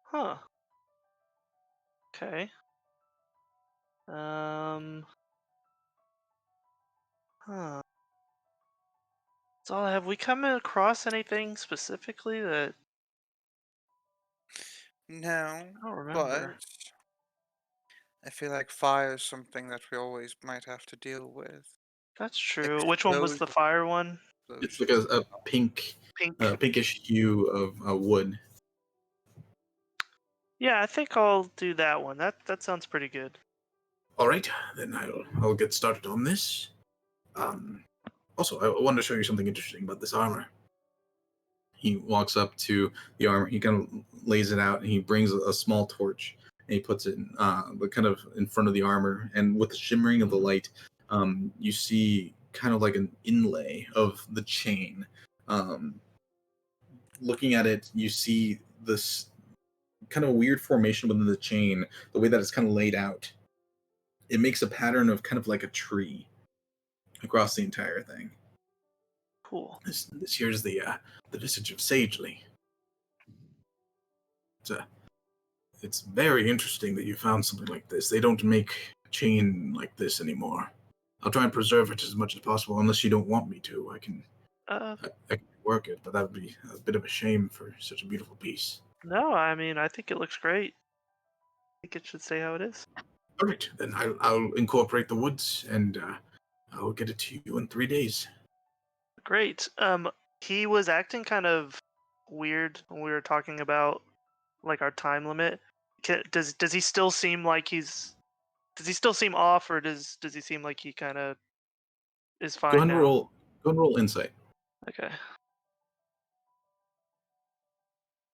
Huh. Okay. Huh. So have we come across anything specifically that No, I don't remember? but I feel like fire is something that we always might have to deal with. That's true. Which one was the Explosion. fire one? It's like a Pink. pinkish hue of wood. Yeah, I think I'll do that one. That sounds pretty good. All right, then I'll get started on this. Also, I wanted to show you something interesting about this armor. He walks up to the armor. He kind of lays it out, and he brings a small torch, and he puts it kind of in front of the armor. And with the shimmering of the light, you see kind of like an inlay of the chain. Looking at it, you see this kind of weird formation within the chain. The way that it's kind of laid out, it makes a pattern of kind of like a tree across the entire thing. Cool. This here's the visage of Sagely. It's very interesting that you found something like this. They don't make a chain like this anymore. I'll try and preserve it as much as possible, unless you don't want me to. I can work it, but that would be a bit of a shame for such a beautiful piece. No, I mean, I think it looks great. I think it should stay how it is. All right, then I'll incorporate the woods, and I'll get it to you in 3 days. Great. He was acting kind of weird when we were talking about like our time limit. Does he still seem like does he still seem off, or does he seem like he kind of is Go fine ahead and now? roll. Go and roll insight. Okay.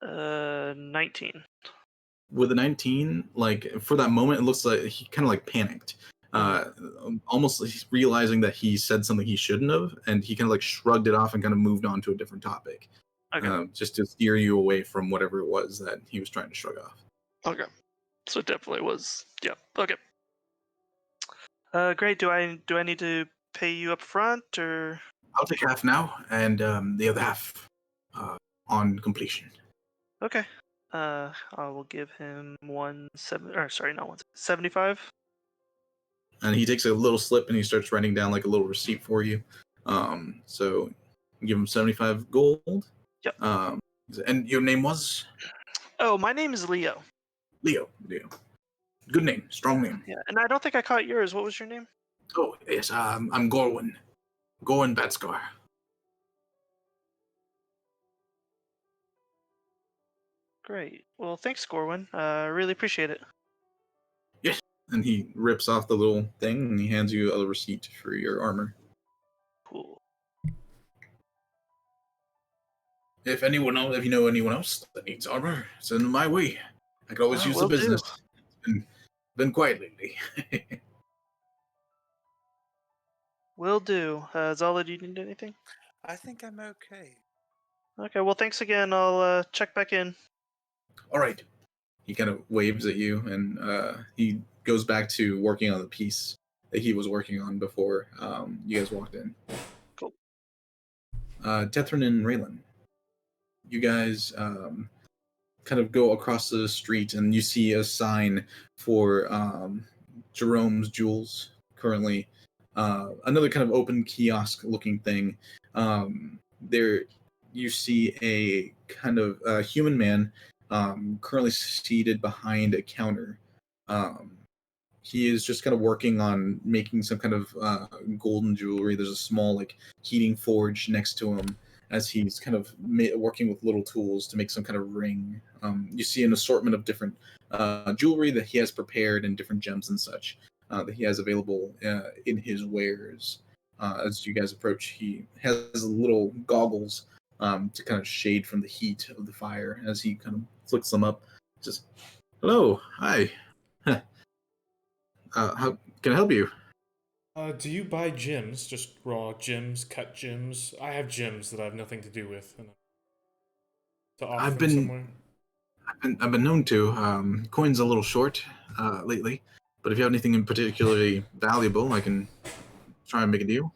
19. With a 19, like for that moment, it looks like he kind of like panicked, almost like he's realizing that he said something he shouldn't have, and he kind of like shrugged it off and kind of moved on to a different topic, just to steer you away from whatever it was that he was trying to shrug off. Okay. So it definitely was. Yeah. Okay. Great. Do I need to pay you up front, or? I'll take half now, and the other half on completion. Okay. I will give him 75. And he takes a little slip and he starts writing down like a little receipt for you. So give him 75 gold. Yep. And your name was? Oh, my name is Leo. Leo. Good name, strong name. Yeah, and I don't think I caught yours. What was your name? Oh, yes, I'm Gorwin. Gorwin Batskar. Great. Well, thanks, Gorwin. I really appreciate it. Yes. And he rips off the little thing and he hands you a receipt for your armor. Cool. If you know anyone else that needs armor, send them my way. I could always use the business. It's been quiet lately. Will do. Zala, do you need anything? I think I'm okay. Okay, well, thanks again. I'll check back in. All right. He kind of waves at you, and he goes back to working on the piece that he was working on before you guys walked in. Cool. Tethrin and Raylan, you guys kind of go across the street, and you see a sign for Jerome's Jewels currently. Another kind of open kiosk-looking thing. There, you see a kind of human man currently seated behind a counter. He is just kind of working on making some kind of golden jewelry. There's a small like heating forge next to him as he's kind of working with little tools to make some kind of ring. You see an assortment of different jewelry that he has prepared and different gems and such that he has available in his wares. As you guys approach, he has little goggles to kind of shade from the heat of the fire as he kind of flicks them up. Just, hello, hi. How can I help you? Do you buy gems? Just raw gems, cut gems? I have gems that I have nothing to do with, and to offer I've them been- somewhere. I've been known to. Coin's a little short lately, but if you have anything in particularly valuable, I can try and make a deal.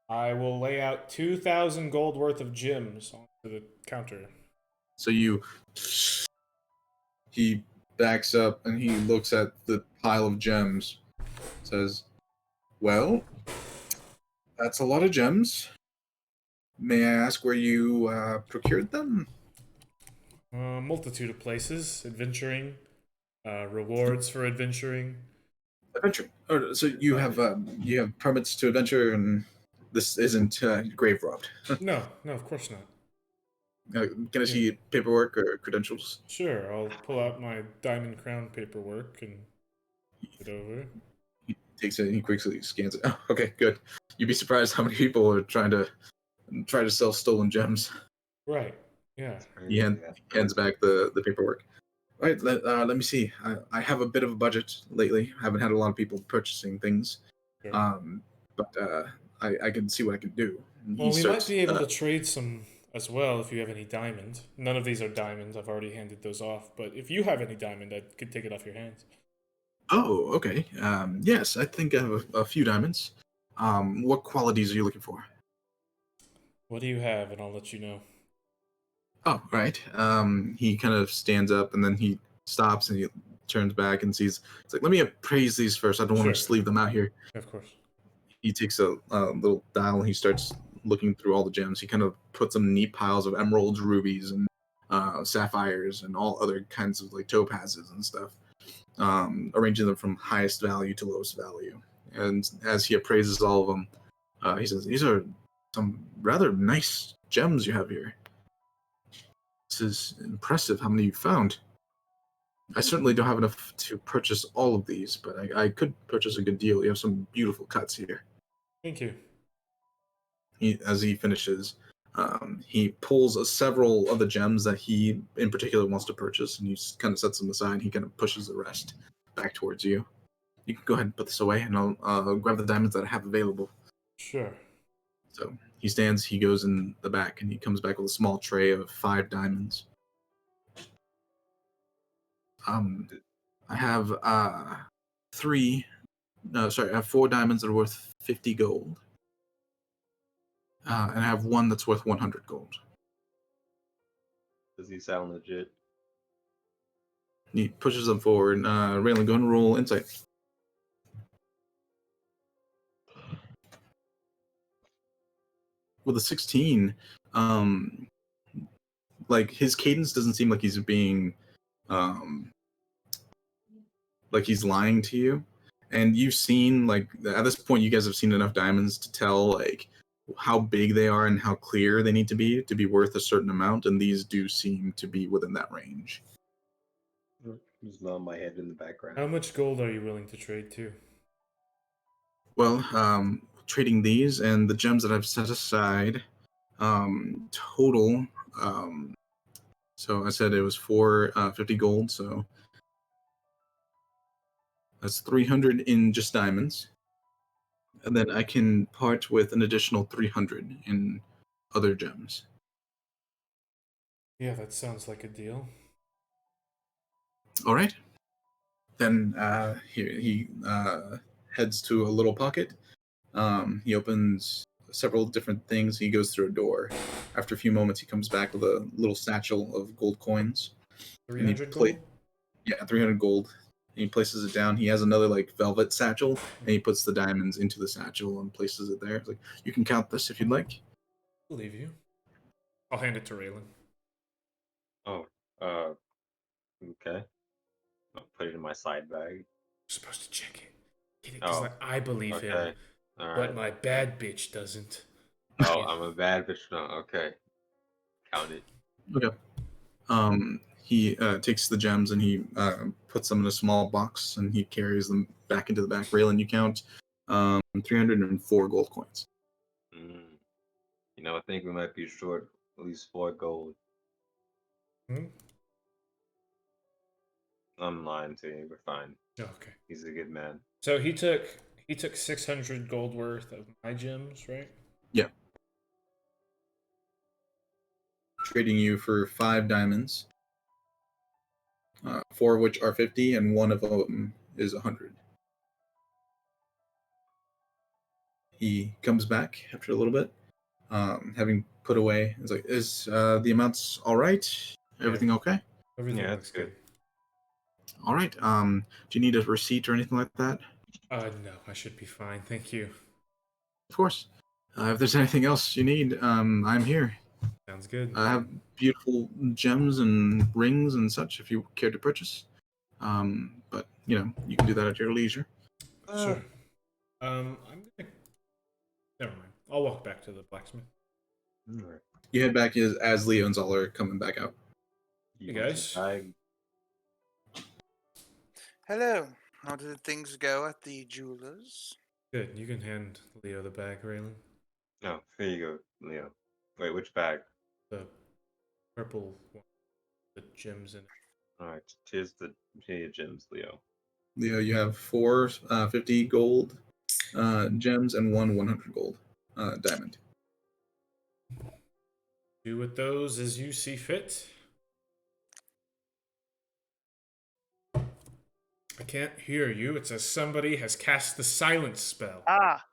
I will lay out 2,000 gold worth of gems onto the counter. So he backs up and he looks at the pile of gems, says, "Well, that's a lot of gems. May I ask where you procured them?" A multitude of places, adventuring, rewards for adventuring. Adventure. Oh, so you have permits to adventure, and this isn't grave robbed. No, of course not. Can I see paperwork or credentials? Sure, I'll pull out my diamond crown paperwork and it over. He takes it and he quickly scans it. Oh, okay, good. You'd be surprised how many people are trying to sell stolen gems. Right. Yeah. He hands back the paperwork. All right, let me see. I have a bit of a budget lately. I haven't had a lot of people purchasing things. Sure. But I can see what I can do. And Well, he we starts, might be able to trade some as well if you have any diamond. None of these are diamonds. I've already handed those off. But if you have any diamond, I could take it off your hands. Oh, okay. Yes, I think I have a few diamonds. What qualities are you looking for? What do you have? And I'll let you know. Oh, right. He kind of stands up and then he stops and he turns back and sees. It's like, let me appraise these first. I don't want to Sure. just leave them out here. Of course. He takes a little dial and he starts looking through all the gems. He kind of puts some neat piles of emeralds, rubies, and sapphires, and all other kinds of like topazes and stuff, arranging them from highest value to lowest value. And as he appraises all of them, he says, "These are some rather nice gems you have here. This is impressive how many you found. I certainly don't have enough to purchase all of these, but I could purchase a good deal. You have some beautiful cuts here." Thank you. As he finishes, he pulls several of the gems that he in particular wants to purchase, and he kind of sets them aside. And he kind of pushes the rest back towards you. You can go ahead and put this away, and I'll grab the diamonds that I have available. Sure. So he stands, he goes in the back, and he comes back with a small tray of 5 diamonds. I have I have 4 diamonds that are worth 50 gold. And I have one that's worth 100 gold. Does he sound legit? He pushes them forward. Raylan, go and roll insight. With a 16, like his cadence doesn't seem like he's being, like he's lying to you. And you've seen, like, at this point, you guys have seen enough diamonds to tell, like, how big they are and how clear they need to be worth a certain amount. And these do seem to be within that range. Just nod my head in the background. How much gold are you willing to trade to? Well, trading these and the gems that I've set aside, total. So I said it was 450 gold, so that's 300 in just diamonds. and then I can part with an additional 300 in other gems. Yeah, that sounds like a deal. All right. Then here he heads to a little pocket. He opens several different things. He goes through a door. After a few moments, he comes back with a little satchel of gold coins. 300 gold? Yeah, 300 gold. And he places it down. He has another like velvet satchel, and he puts the diamonds into the satchel and places it there. It's like, you can count this if you'd like. Believe you. I'll hand it to Raylan. Oh, okay. I'll put it in my side bag. You're supposed to check it. Get it, because Oh, like, I believe him, okay. All but right. my bad bitch doesn't. Oh, I'm a bad bitch. No, okay. Count it. Okay. He takes the gems and he puts them in a small box and he carries them back into the back. Raylan, you count 304 gold coins. Mm. You know, I think we might be short at least 4 gold. Hmm? I'm lying to you. We're fine. Okay. He's a good man. So he took 600 gold worth of my gems, right? Yeah. Trading you for 5 diamonds, 4 of which are 50, and 1 of them is 100. He comes back after a little bit, having put away. It's like, is the amounts all right? Everything okay? Everything Yeah, looks that's good. All right. Do you need a receipt or anything like that? No, I should be fine. Thank you. Of course. If there's anything else you need, I'm here. Sounds good. I have beautiful gems and rings and such if you care to purchase. But you know, you can do that at your leisure. Sure. I'm gonna. Never mind. I'll walk back to the blacksmith. All right. You head back as Leo and Zal are coming back out. You Hey, want guys. some bag? Hello. How did things go at the jeweler's? Good. You can hand Leo the bag, Raylan. No, here you go, Leo. Wait, which bag? The purple one. The gems in it. All right, here's your gems, Leo. Leo, you have 4 50 gold gems and 1 100 gold diamond. Do with those as you see fit. I can't hear you. It says somebody has cast the silence spell. Ah.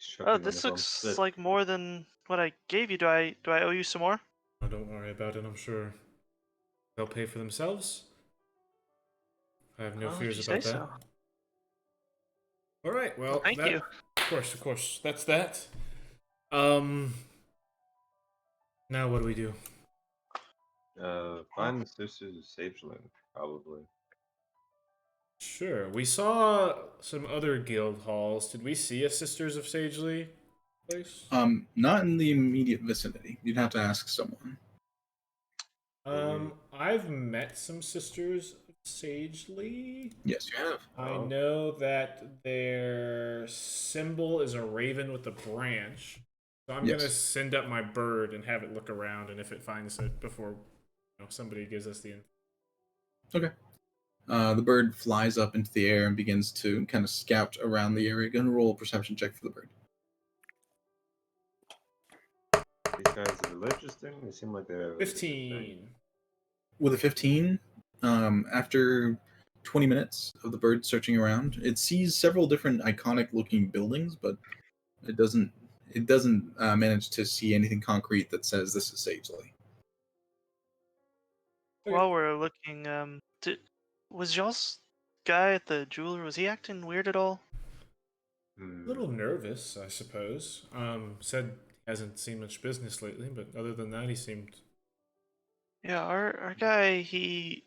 Choking Oh, on this his own looks spit. like more than what I gave you. Do I owe you some more? Oh, don't worry about it. I'm sure they'll pay for themselves. I have no Well, if fears you about say that. so. All right. Well, Thank you. Of course. That's that. Now what do we do? Find the Sisters of Sageling, probably. Sure. We saw some other guild halls. Did we see a Sisters of Sagely place? Not in the immediate vicinity. You'd have to ask someone. I've met some Sisters of Sagely. Yes, you have. I know that their symbol is a raven with a branch. So I'm Yes. gonna send up my bird and have it look around, and if it finds it before somebody gives us the info. Okay. The bird flies up into the air and begins to kind of scout around the area. Gonna roll a perception check for the bird. These guys are religious thing? They seem like they're 15. With a 15, after 20 minutes of the bird searching around, it sees several different iconic-looking buildings, but it doesn't manage to see anything concrete that says this is Sagely. While we're looking, was y'all's guy at the jeweler, was he acting weird at all? A little nervous, I suppose. Said he hasn't seen much business lately, but other than that, he seemed. Yeah, our guy, he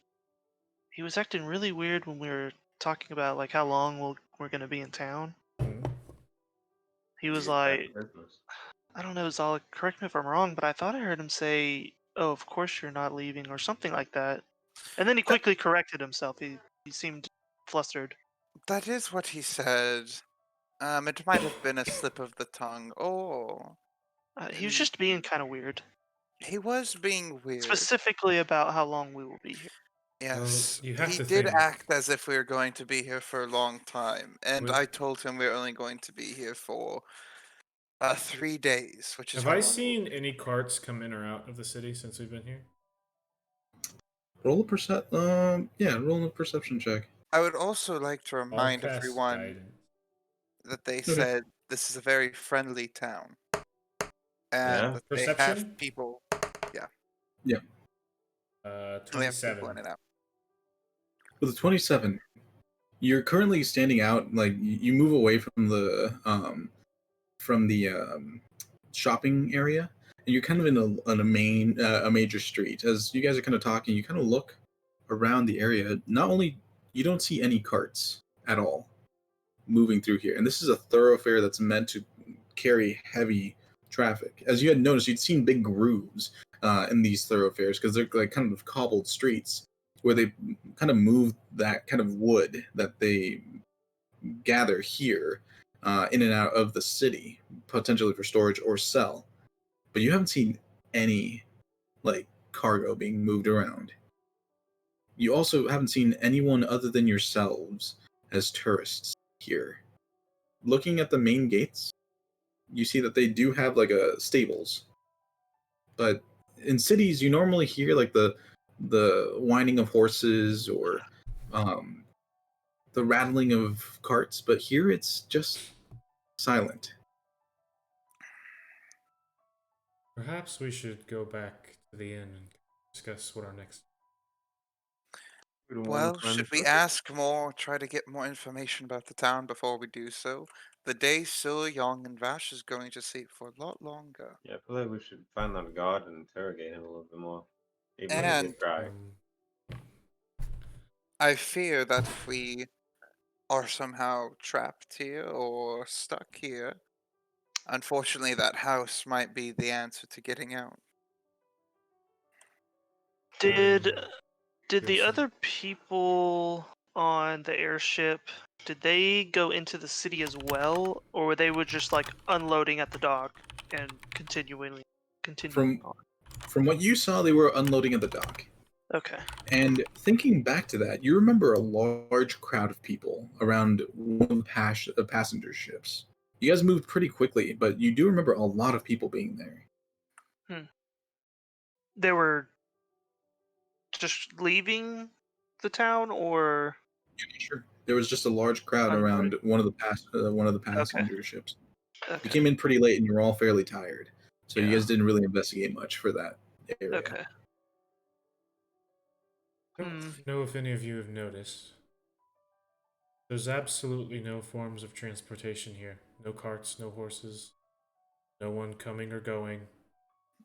was acting really weird when we were talking about like how long we're gonna be in town. He was like, I don't know, Zala, correct me if I'm wrong, but I thought I heard him say, "Oh, of course you're not leaving," or something like that. And then he quickly corrected himself. He seemed flustered. That is what he said. It might have been a slip of the tongue. Oh, He was just being kind of weird, he was being weird. specifically about how long we will be here. Yes, you have he to did think. act as if we were going to be here for a long time, and With- I told him we are only going to be here for 3 days, which is Have how I long. seen any carts come in or out of the city since we've been here? Roll a perception check. I would also like to I'll remind cast everyone guidance. that they Okay. said this is a very friendly town, and Yeah. that they have Perception? people. Yeah, they have people 27. in and out. With a 27, you're currently standing out. Like you move away from the shopping area, and you're kind of in a major street. As you guys are kind of talking, you kind of look around the area. Not only you don't see any carts at all moving through here, and this is a thoroughfare that's meant to carry heavy traffic. As you had noticed, you'd seen big grooves in these thoroughfares because they're like kind of cobbled streets where they kind of move that kind of wood that they gather here in and out of the city, potentially for storage or sell. But you haven't seen any like cargo being moved around. You also haven't seen anyone other than yourselves as tourists here. Looking at the main gates, you see that they do have like a stables. But in cities, you normally hear like the whining of horses or um, the rattling of carts, but here it's just silent. Perhaps we should go back to the inn and discuss what our next. We don't want Well, to climb the should we circle. ask more, try to get more information about the town before we do so? The day's still young, and Vash is going to sleep for a lot longer. Yeah, I feel like we should find that guard and interrogate him a little bit more. Even if he And did cry. I fear that if we are somehow trapped here or stuck here, unfortunately, that house might be the answer to getting out. Did There's the some- other people on the airship, did they go into the city as well, or were they just like unloading at the dock and continuing? From what you saw, they were unloading at the dock. Okay. And thinking back to that, you remember a large crowd of people around one of the passenger ships. You guys moved pretty quickly, but you do remember a lot of people being there. They were just leaving the town, or Sure. There was just a large crowd around one of the passenger ships. You okay. came in pretty late, and you were all fairly tired, so you Yeah. guys didn't really investigate much for that area. Okay. I don't know if any of you have noticed. There's absolutely no forms of transportation here. No carts, no horses, no one coming or going.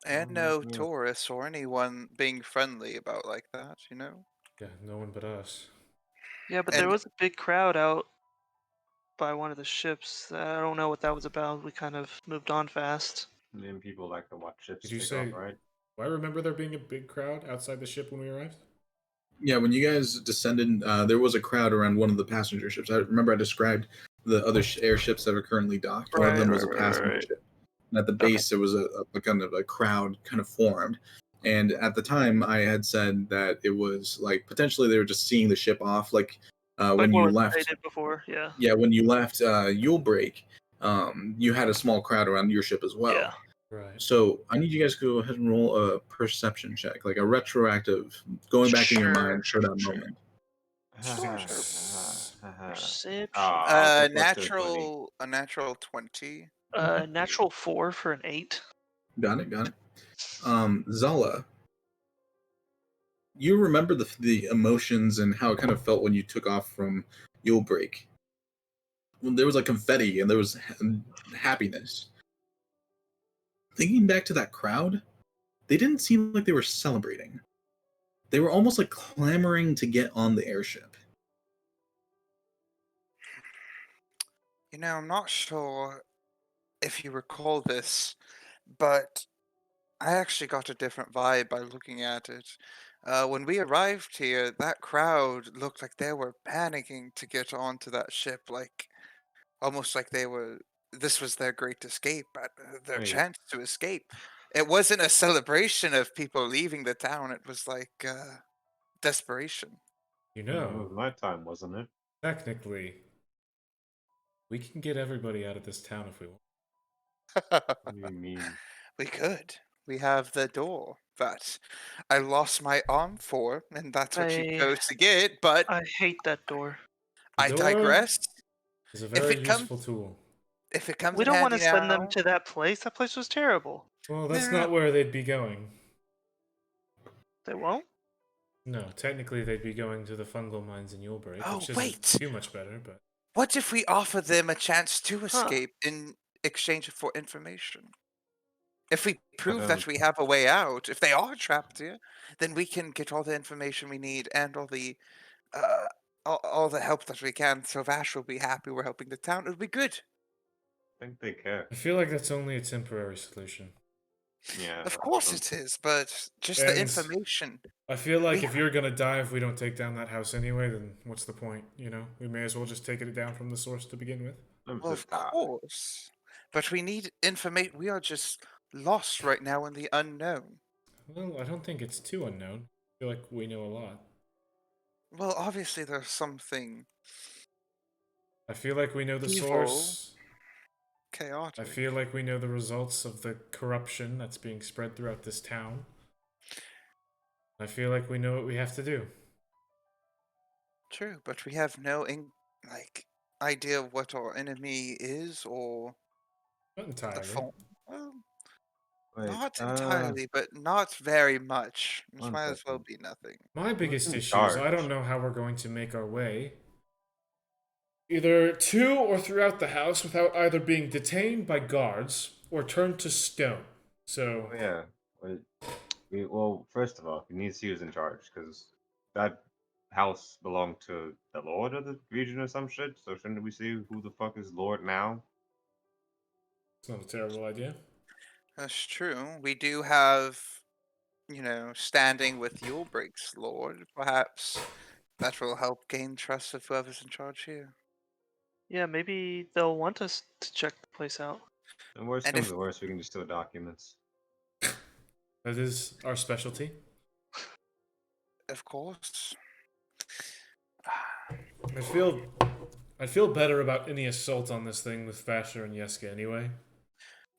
And Oh, no yeah. tourists or anyone being friendly about like that, you know? Yeah, no one but us. Yeah, but there And was a big crowd out by one of the ships. I don't know what that was about. We kind of moved on fast. And people like to watch ships Did you take say? off, right? Do I remember there being a big crowd outside the ship when we arrived? Yeah, when you guys descended, there was a crowd around one of the passenger ships. I remember I described the other airships that are currently docked. One of them was a passenger ship. And at the base, there was a kind of a crowd kind of formed. And at the time, I had said that it was like potentially they were just seeing the ship off. Like Like when what you was left, stated before, yeah. yeah, when you left Yule Break, you had a small crowd around your ship as well. Yeah. Right. So I need you guys to go ahead and roll a perception check, like a retroactive, going back in your mind for that moment. Perception. I'll take plus to the 20. a natural 20. Natural 4 for an 8. Got it. Zala, you remember the emotions and how it kind of felt when you took off from Yule Break. When there was like confetti and there was happiness. Thinking back to that crowd, they didn't seem like they were celebrating. They were almost like clamoring to get on the airship. You know, I'm not sure if you recall this, but I actually got a different vibe by looking at it. When we arrived here, that crowd looked like they were panicking to get onto that ship, like almost like this was their great escape, their Wait. chance to escape. It wasn't a celebration of people leaving the town. It was like desperation. You It know, was my time, wasn't it? technically, we can get everybody out of this town if we want. What do you mean? We could. We have the door that I lost my arm for, and that's what you I chose to get, but I hate that door. The I door digress. is a If very it comes useful tool. if it comes We in don't want handy to send them now, to that place. That place was terrible. Well, that's No. not where they'd be going. They won't? No, technically they'd be going to the fungal mines in Yulebreak, Oh, which isn't wait. too much better, but what if we offer them a chance to escape in exchange for information? If we prove that don't- we have a way out, if they are trapped here, then we can get all the information we need and all the help that we can. So Vash will be happy we're helping the town. It'll be good. I think they care. I feel like that's only a temporary solution. Yeah. Of course um, it is, but just the And- information. I feel like We- if you're gonna die if we don't take down that house anyway, then what's the point? You know, we may as well just take it down from the source to begin with. Well, of course. But we need information. We are just lost right now in the unknown. Well, I don't think it's too unknown. I feel like we know a lot. Well, obviously there's something I feel like we know the Evil. source. chaotic. I feel like we know the results of the corruption that's being spread throughout this town. I feel like we know what we have to do. True, but we have no idea of what our enemy is or Not the entirely. phone. Well, Wait, not entirely, but not very much. This one might as well second. be nothing. My biggest in issue is I charge? don't know how we're going to make our way either to or throughout the house without either being detained by guards or turned to stone. So, Oh, yeah. Well, first of all, we need to see who's in charge, because that house belonged to the lord of the region or some shit. So shouldn't we see who the fuck is lord now? it's not a terrible idea. That's true. We do have, standing with Yulebreak's Lord. Perhaps that will help gain trust of whoever's in charge here. Yeah, maybe they'll want us to check the place out. And worst And comes if- to worst, we can just steal documents. That is our specialty. Of course. I feel better about any assault on this thing with Vasher and Yeska anyway.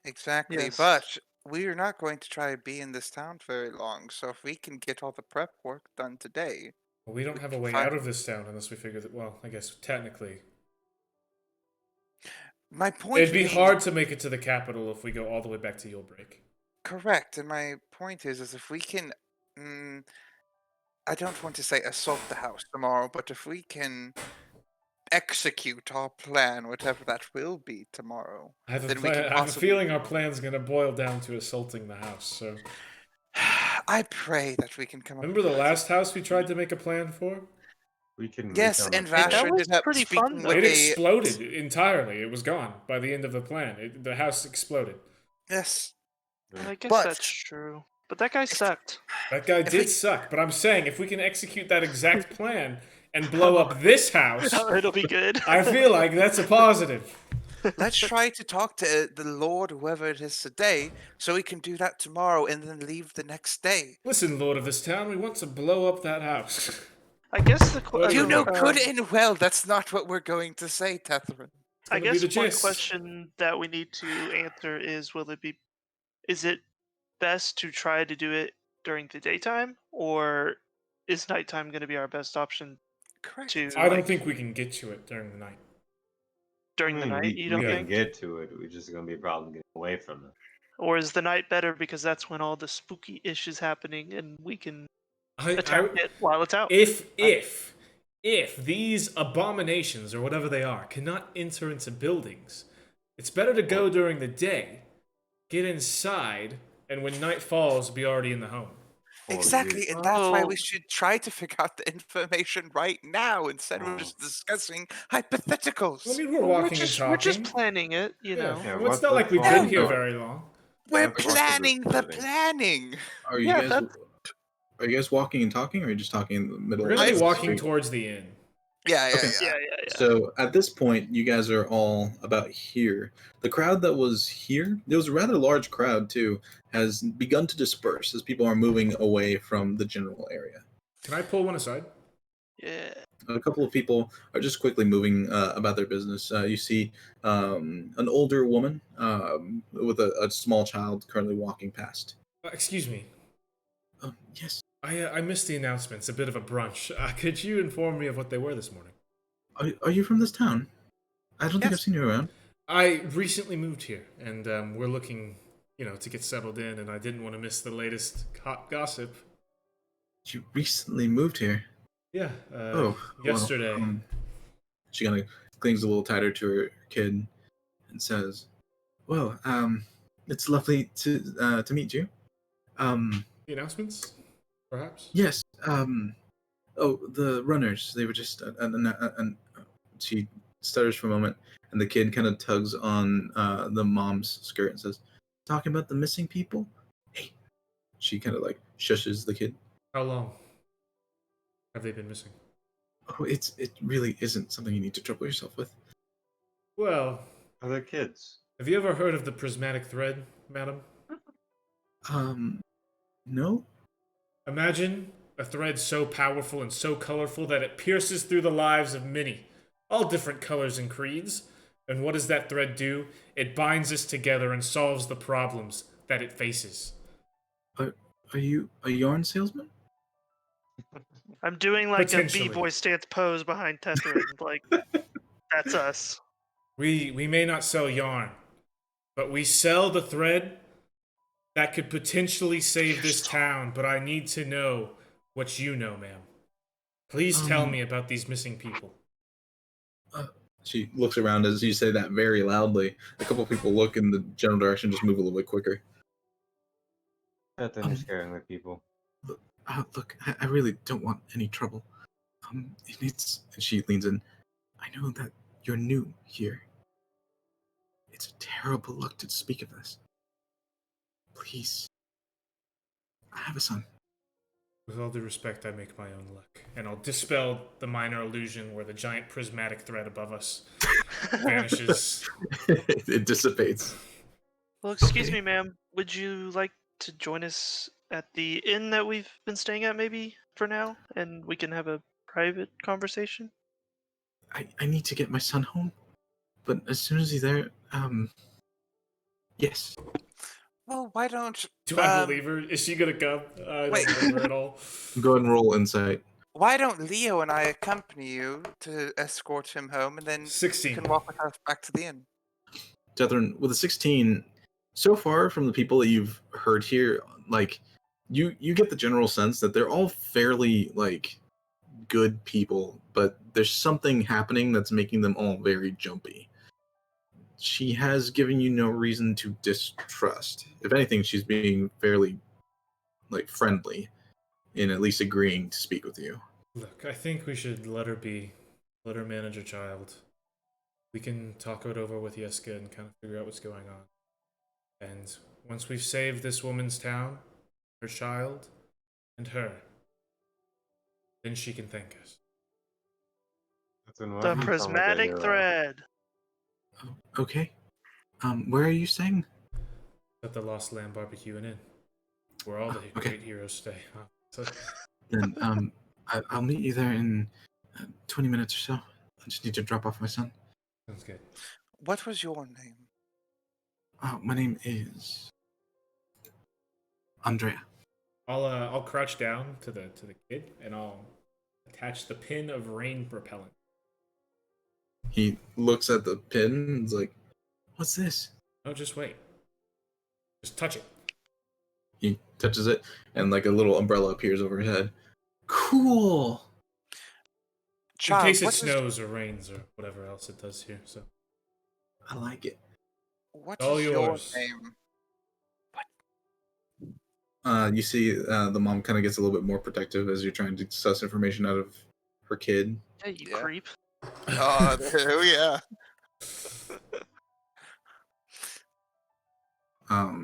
Exactly, Yes. but we are not going to try to be in this town very long. So if we can get all the prep work done today, We don't have a way out of this town unless we figure that. Well, I guess technically, my point. it'd be being- hard to make it to the capital if we go all the way back to Yulebreak. Correct, and my point is if we can, I don't want to say assault the house tomorrow, but if we can execute our plan, whatever that will be tomorrow, I have a, then we plan, can I have a possibly. feeling our plan's gonna boil down to assaulting the house. So I pray that we can come up. remember the with last house we tried to make a plan for? We can. Yes, recount and it Vash That today. was ended up pretty speaking fun, though. with It a exploded entirely. It was gone by the end of the plan. The house exploded. yes. I guess But- that's true. But that guy sucked. That guy If did we- suck, but I'm saying if we can execute that exact plan and blow up this house, It'll be good. I feel like that's a positive. Let's try to talk to the Lord, whoever it is today, so we can do that tomorrow and then leave the next day. Listen, Lord of this town, we want to blow up that house. I guess the Well, You know okay. good and well that's not what we're going to say, Tetherin. I gonna be guess the one gist. question that we need to answer is is it best to try to do it during the daytime, or is nighttime going to be our best option Correct. to I don't like, think we can get to it during the night. during the night? You don't can think? get to it. We're just gonna be a problem getting away from it. Or is the night better because that's when all the spooky ish is happening and we can attack it while it's out? If these abominations or whatever they are cannot enter into buildings, it's better to go during the day, get inside, and when night falls, be already in the home. Exactly, and that's why Oh. we should try to figure out the information right now instead of just discussing hypotheticals. I mean, we're Well, walking and talking. we're just planning it, you know. Yeah, Well, it's what not the like we've fuck? been here No. very long. We're That's possibly planning the planning. planning. Are you Yeah, guys? that's- Are you guys walking and talking, or are you just talking in the middle? We're of gonna be the walking street? towards the inn. Yeah, Okay. Yeah. So at this point, you guys are all about here. The crowd that was here, there was a rather large crowd too, has begun to disperse as people are moving away from the general area. Can I pull one aside? Yeah. A couple of people are just quickly moving about their business. You see an older woman with a small child currently walking past. Excuse me. Yes. I missed the announcements. A bit of a brunch. Could you inform me of what they were this morning? Are you from this town? I don't think I've seen you around. I recently moved here, and we're looking, to get settled in, and I didn't want to miss the latest hot gossip. You recently moved here? Yeah, yesterday. Well, she kind of clings a little tighter to her kid and says, "Well, it's lovely to meet you. The announcements, perhaps? Yes. The runners. They were just she stutters for a moment, and the kid kind of tugs on the mom's skirt and says, "Talking about the missing people? Hey." She kind of like shushes the kid. How long have they been missing? Oh, it really isn't something you need to trouble yourself with. Well, Are they kids? have you ever heard of the prismatic thread, madam? No? Imagine a thread so powerful and so colorful that it pierces through the lives of many, all different colors and creeds. And what does that thread do? It binds us together and solves the problems that it faces. Are you a yarn salesman? I'm doing like a Potentially. b-boy stance pose behind Tethrin. Like, that's us. We may not sell yarn, but we sell the thread that could potentially save this town. But I need to know what you know, ma'am. Please tell me about these missing people. She looks around as you say that very loudly. A couple of people look in the general direction, just move a little bit quicker. I think you're scaring the people. Look, I really don't want any trouble. And she leans in. I know that you're new here. It's a terrible luck to speak of this. Please. I have a son. With all due respect, I make my own luck. And I'll dispel the minor illusion where the giant prismatic thread above us vanishes. It dissipates. Well, excuse Okay. me, ma'am. Would you like to join us at the inn that we've been staying at, maybe for now, and we can have a private conversation? I need to get my son home, but as soon as he's there, yes. Well, why don't Do I believe her? Is she gonna come? I Wait. don't believe her at all. Go ahead and roll insight. why don't Leo and I accompany you to escort him home, and then you 16. can walk with us back to the inn? Tethrin, with a 16, so far from the people that you've heard here, like you get the general sense that they're all fairly like good people, but there's something happening that's making them all very jumpy. She has given you no reason to distrust. If anything, she's being fairly like friendly in at least agreeing to speak with you. Look, I think we should let her be. Let her manage her child. We can talk it over with Yeska and kind of figure out what's going on. And once we've saved this woman's town, her child, and her, then she can thank us. The prismatic thread. Okay. Where are you staying? At the Lost Lamb Barbecue and Inn, where all the Okay. great heroes stay. So, Then I'll meet you there in 20 minutes or so. I just need to drop off my son. sounds good. What was your name? My name is Andrea. I'll crouch down to the kid and I'll attach the pin of rain repellent. He looks at the pin and is like, "What's this?" No, just wait. Just touch it. He touches it, and like a little umbrella appears over his head. Cool. Child, In case it what is- snows or rains or whatever else it does here. So I like it. What all is your yours. name? You see, the mom kind of gets a little bit more protective as you're trying to suss information out of her kid. Hey, you Yeah. creep. Oh, yeah. Um,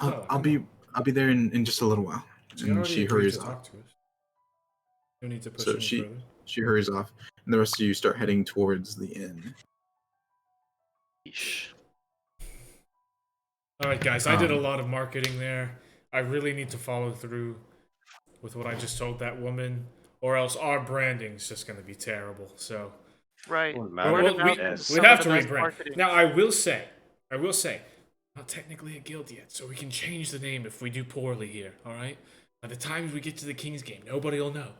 Oh, I'll be there in just a little while. She And already she agreed hurries to off. talk to us. No need to push So any she- further. She hurries off, and the rest of you start heading towards the inn. Yeesh. All right, guys. I did a lot of marketing there. I really need to follow through. with what I just told that woman, or else our branding's just going to be terrible. So Right. Wouldn't well, matter. Word of mouth we, is we'd some have of to the best rebrand. marketing. Now, I will say, not technically a guild yet, so we can change the name if we do poorly here. All right. By the time we get to the King's game, nobody will know.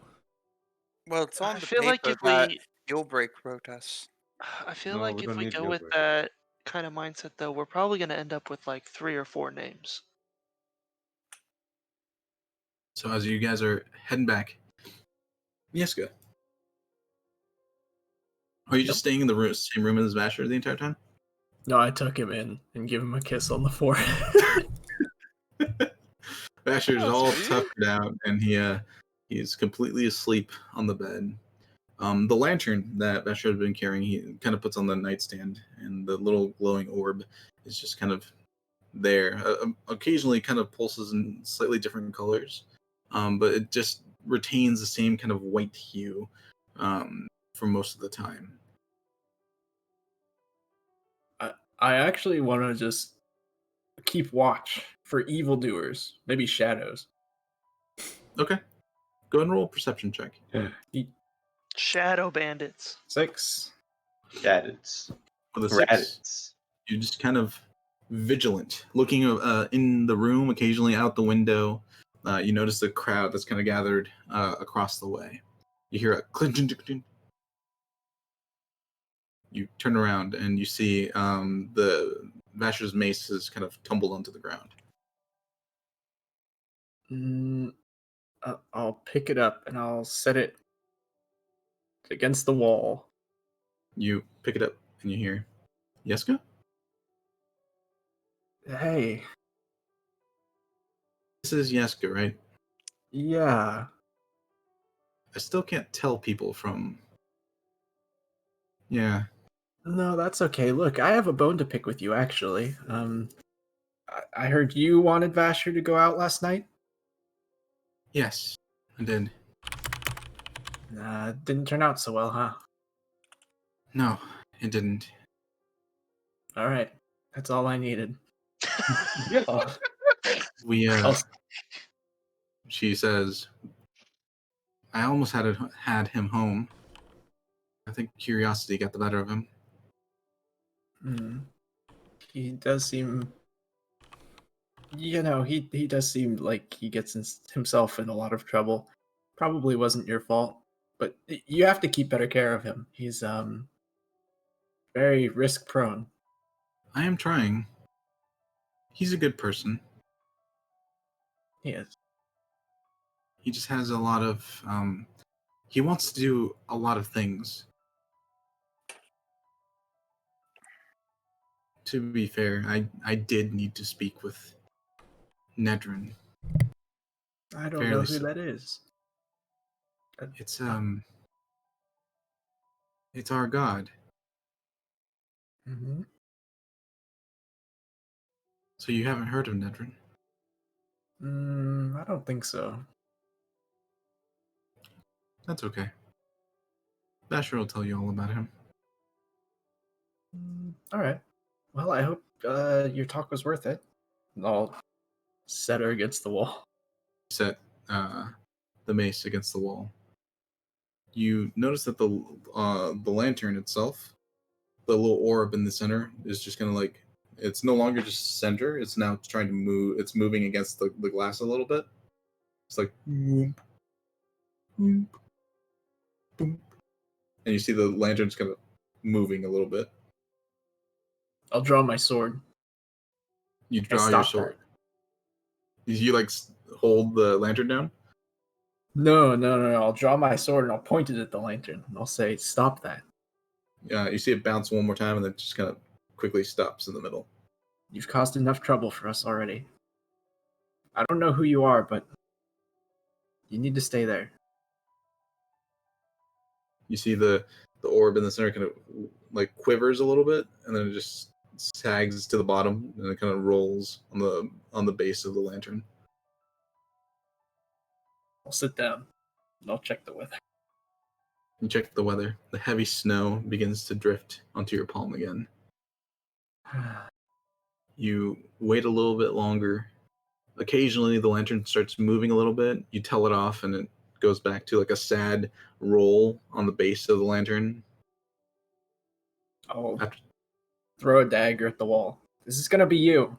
Well, it's on I the feel like paper if that we, you'll break protests. I feel No, like we if don't we need go guild with break. that kind of mindset, though, we're probably going to end up with like 3 or 4 names. So as you guys are heading back, Yeska, are you just staying in the same room as Vasher the entire time? No, I took him in and gave him a kiss on the forehead. Vasher's Oh, all sweet. tuckered out, and he's completely asleep on the bed. The lantern that Vasher had been carrying, he kind of puts on the nightstand, and the little glowing orb is just kind of there. Occasionally, kind of pulses in slightly different colors, but it just retains the same kind of white hue for most of the time. I actually want to just keep watch for evildoers, maybe shadows. Okay, go ahead and roll a perception check. Shadow bandits. 6. Gadgets. For the 6, Radits. you're just kind of vigilant, looking in the room, occasionally out the window. You notice the crowd that's kind of gathered across the way. You hear a clink. You turn around and you see the Vasher's mace is kind of tumbled onto the ground. I'll pick it up and I'll set it against the wall. You pick it up and you hear, Yeska? Hey, This is Yeska, right? yeah. I still can't tell people from... Yeah. No, that's okay. Look, I have a bone to pick with you, actually. I heard you wanted Vasher to go out last night. Yes, I did. Didn't turn out so well, huh? No, it didn't. All right, that's all I needed. Oh, We, I'll- she says, I almost had him home. I think curiosity got the better of him. He does seem, he does seem like he gets himself in a lot of trouble. Probably wasn't your fault, but you have to keep better care of him. He's very risk prone. I am trying. He's a good person. He is. He just has a lot of he wants to do a lot of things. To be fair, I did need to speak with Nedrin. I don't know Fairly who so. that is. It's our god. Mm-hmm. So you haven't heard of Nedrin? I don't think so. That's okay. Basher will tell you all about him. All right. Well, I hope your talk was worth it. I'll set her against the wall. Set the mace against the wall. You notice that the lantern itself, the little orb in the center, is just kind of like, it's no longer just center. It's now trying to move. It's moving against the glass a little bit. It's like, whoop, whoop, boom. And you see the lantern's kind of moving a little bit. I'll draw my sword. You and draw your stop sword. that. You like hold the lantern down. No. I'll draw my sword and I'll point it at the lantern and I'll say, "Stop that." You see it bounce one more time and then just kind of quickly stops in the middle. You've caused enough trouble for us already. I don't know who you are, but you need to stay there. You see the orb in the center kind of like quivers a little bit, and then it just sags to the bottom, and it kind of rolls on the base of the lantern. I'll sit down and I'll check the weather. You check the weather. The heavy snow begins to drift onto your palm again. You wait a little bit longer, occasionally the lantern starts moving a little bit. You tell it off, and it goes back to like a sad roll on the base of the lantern. I'll After- throw a dagger at the wall. This is gonna be you.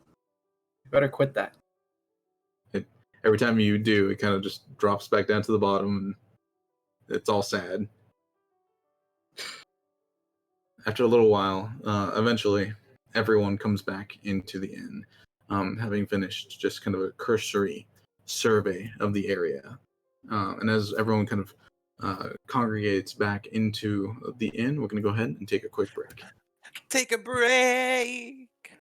You better quit that. Every time you do, it kind of just drops back down to the bottom, and it's all sad. After a little while, eventually, everyone comes back into the inn, having finished just kind of a cursory survey of the area. And as everyone kind of congregates back into the inn, we're going to go ahead and take a quick break. Take a break.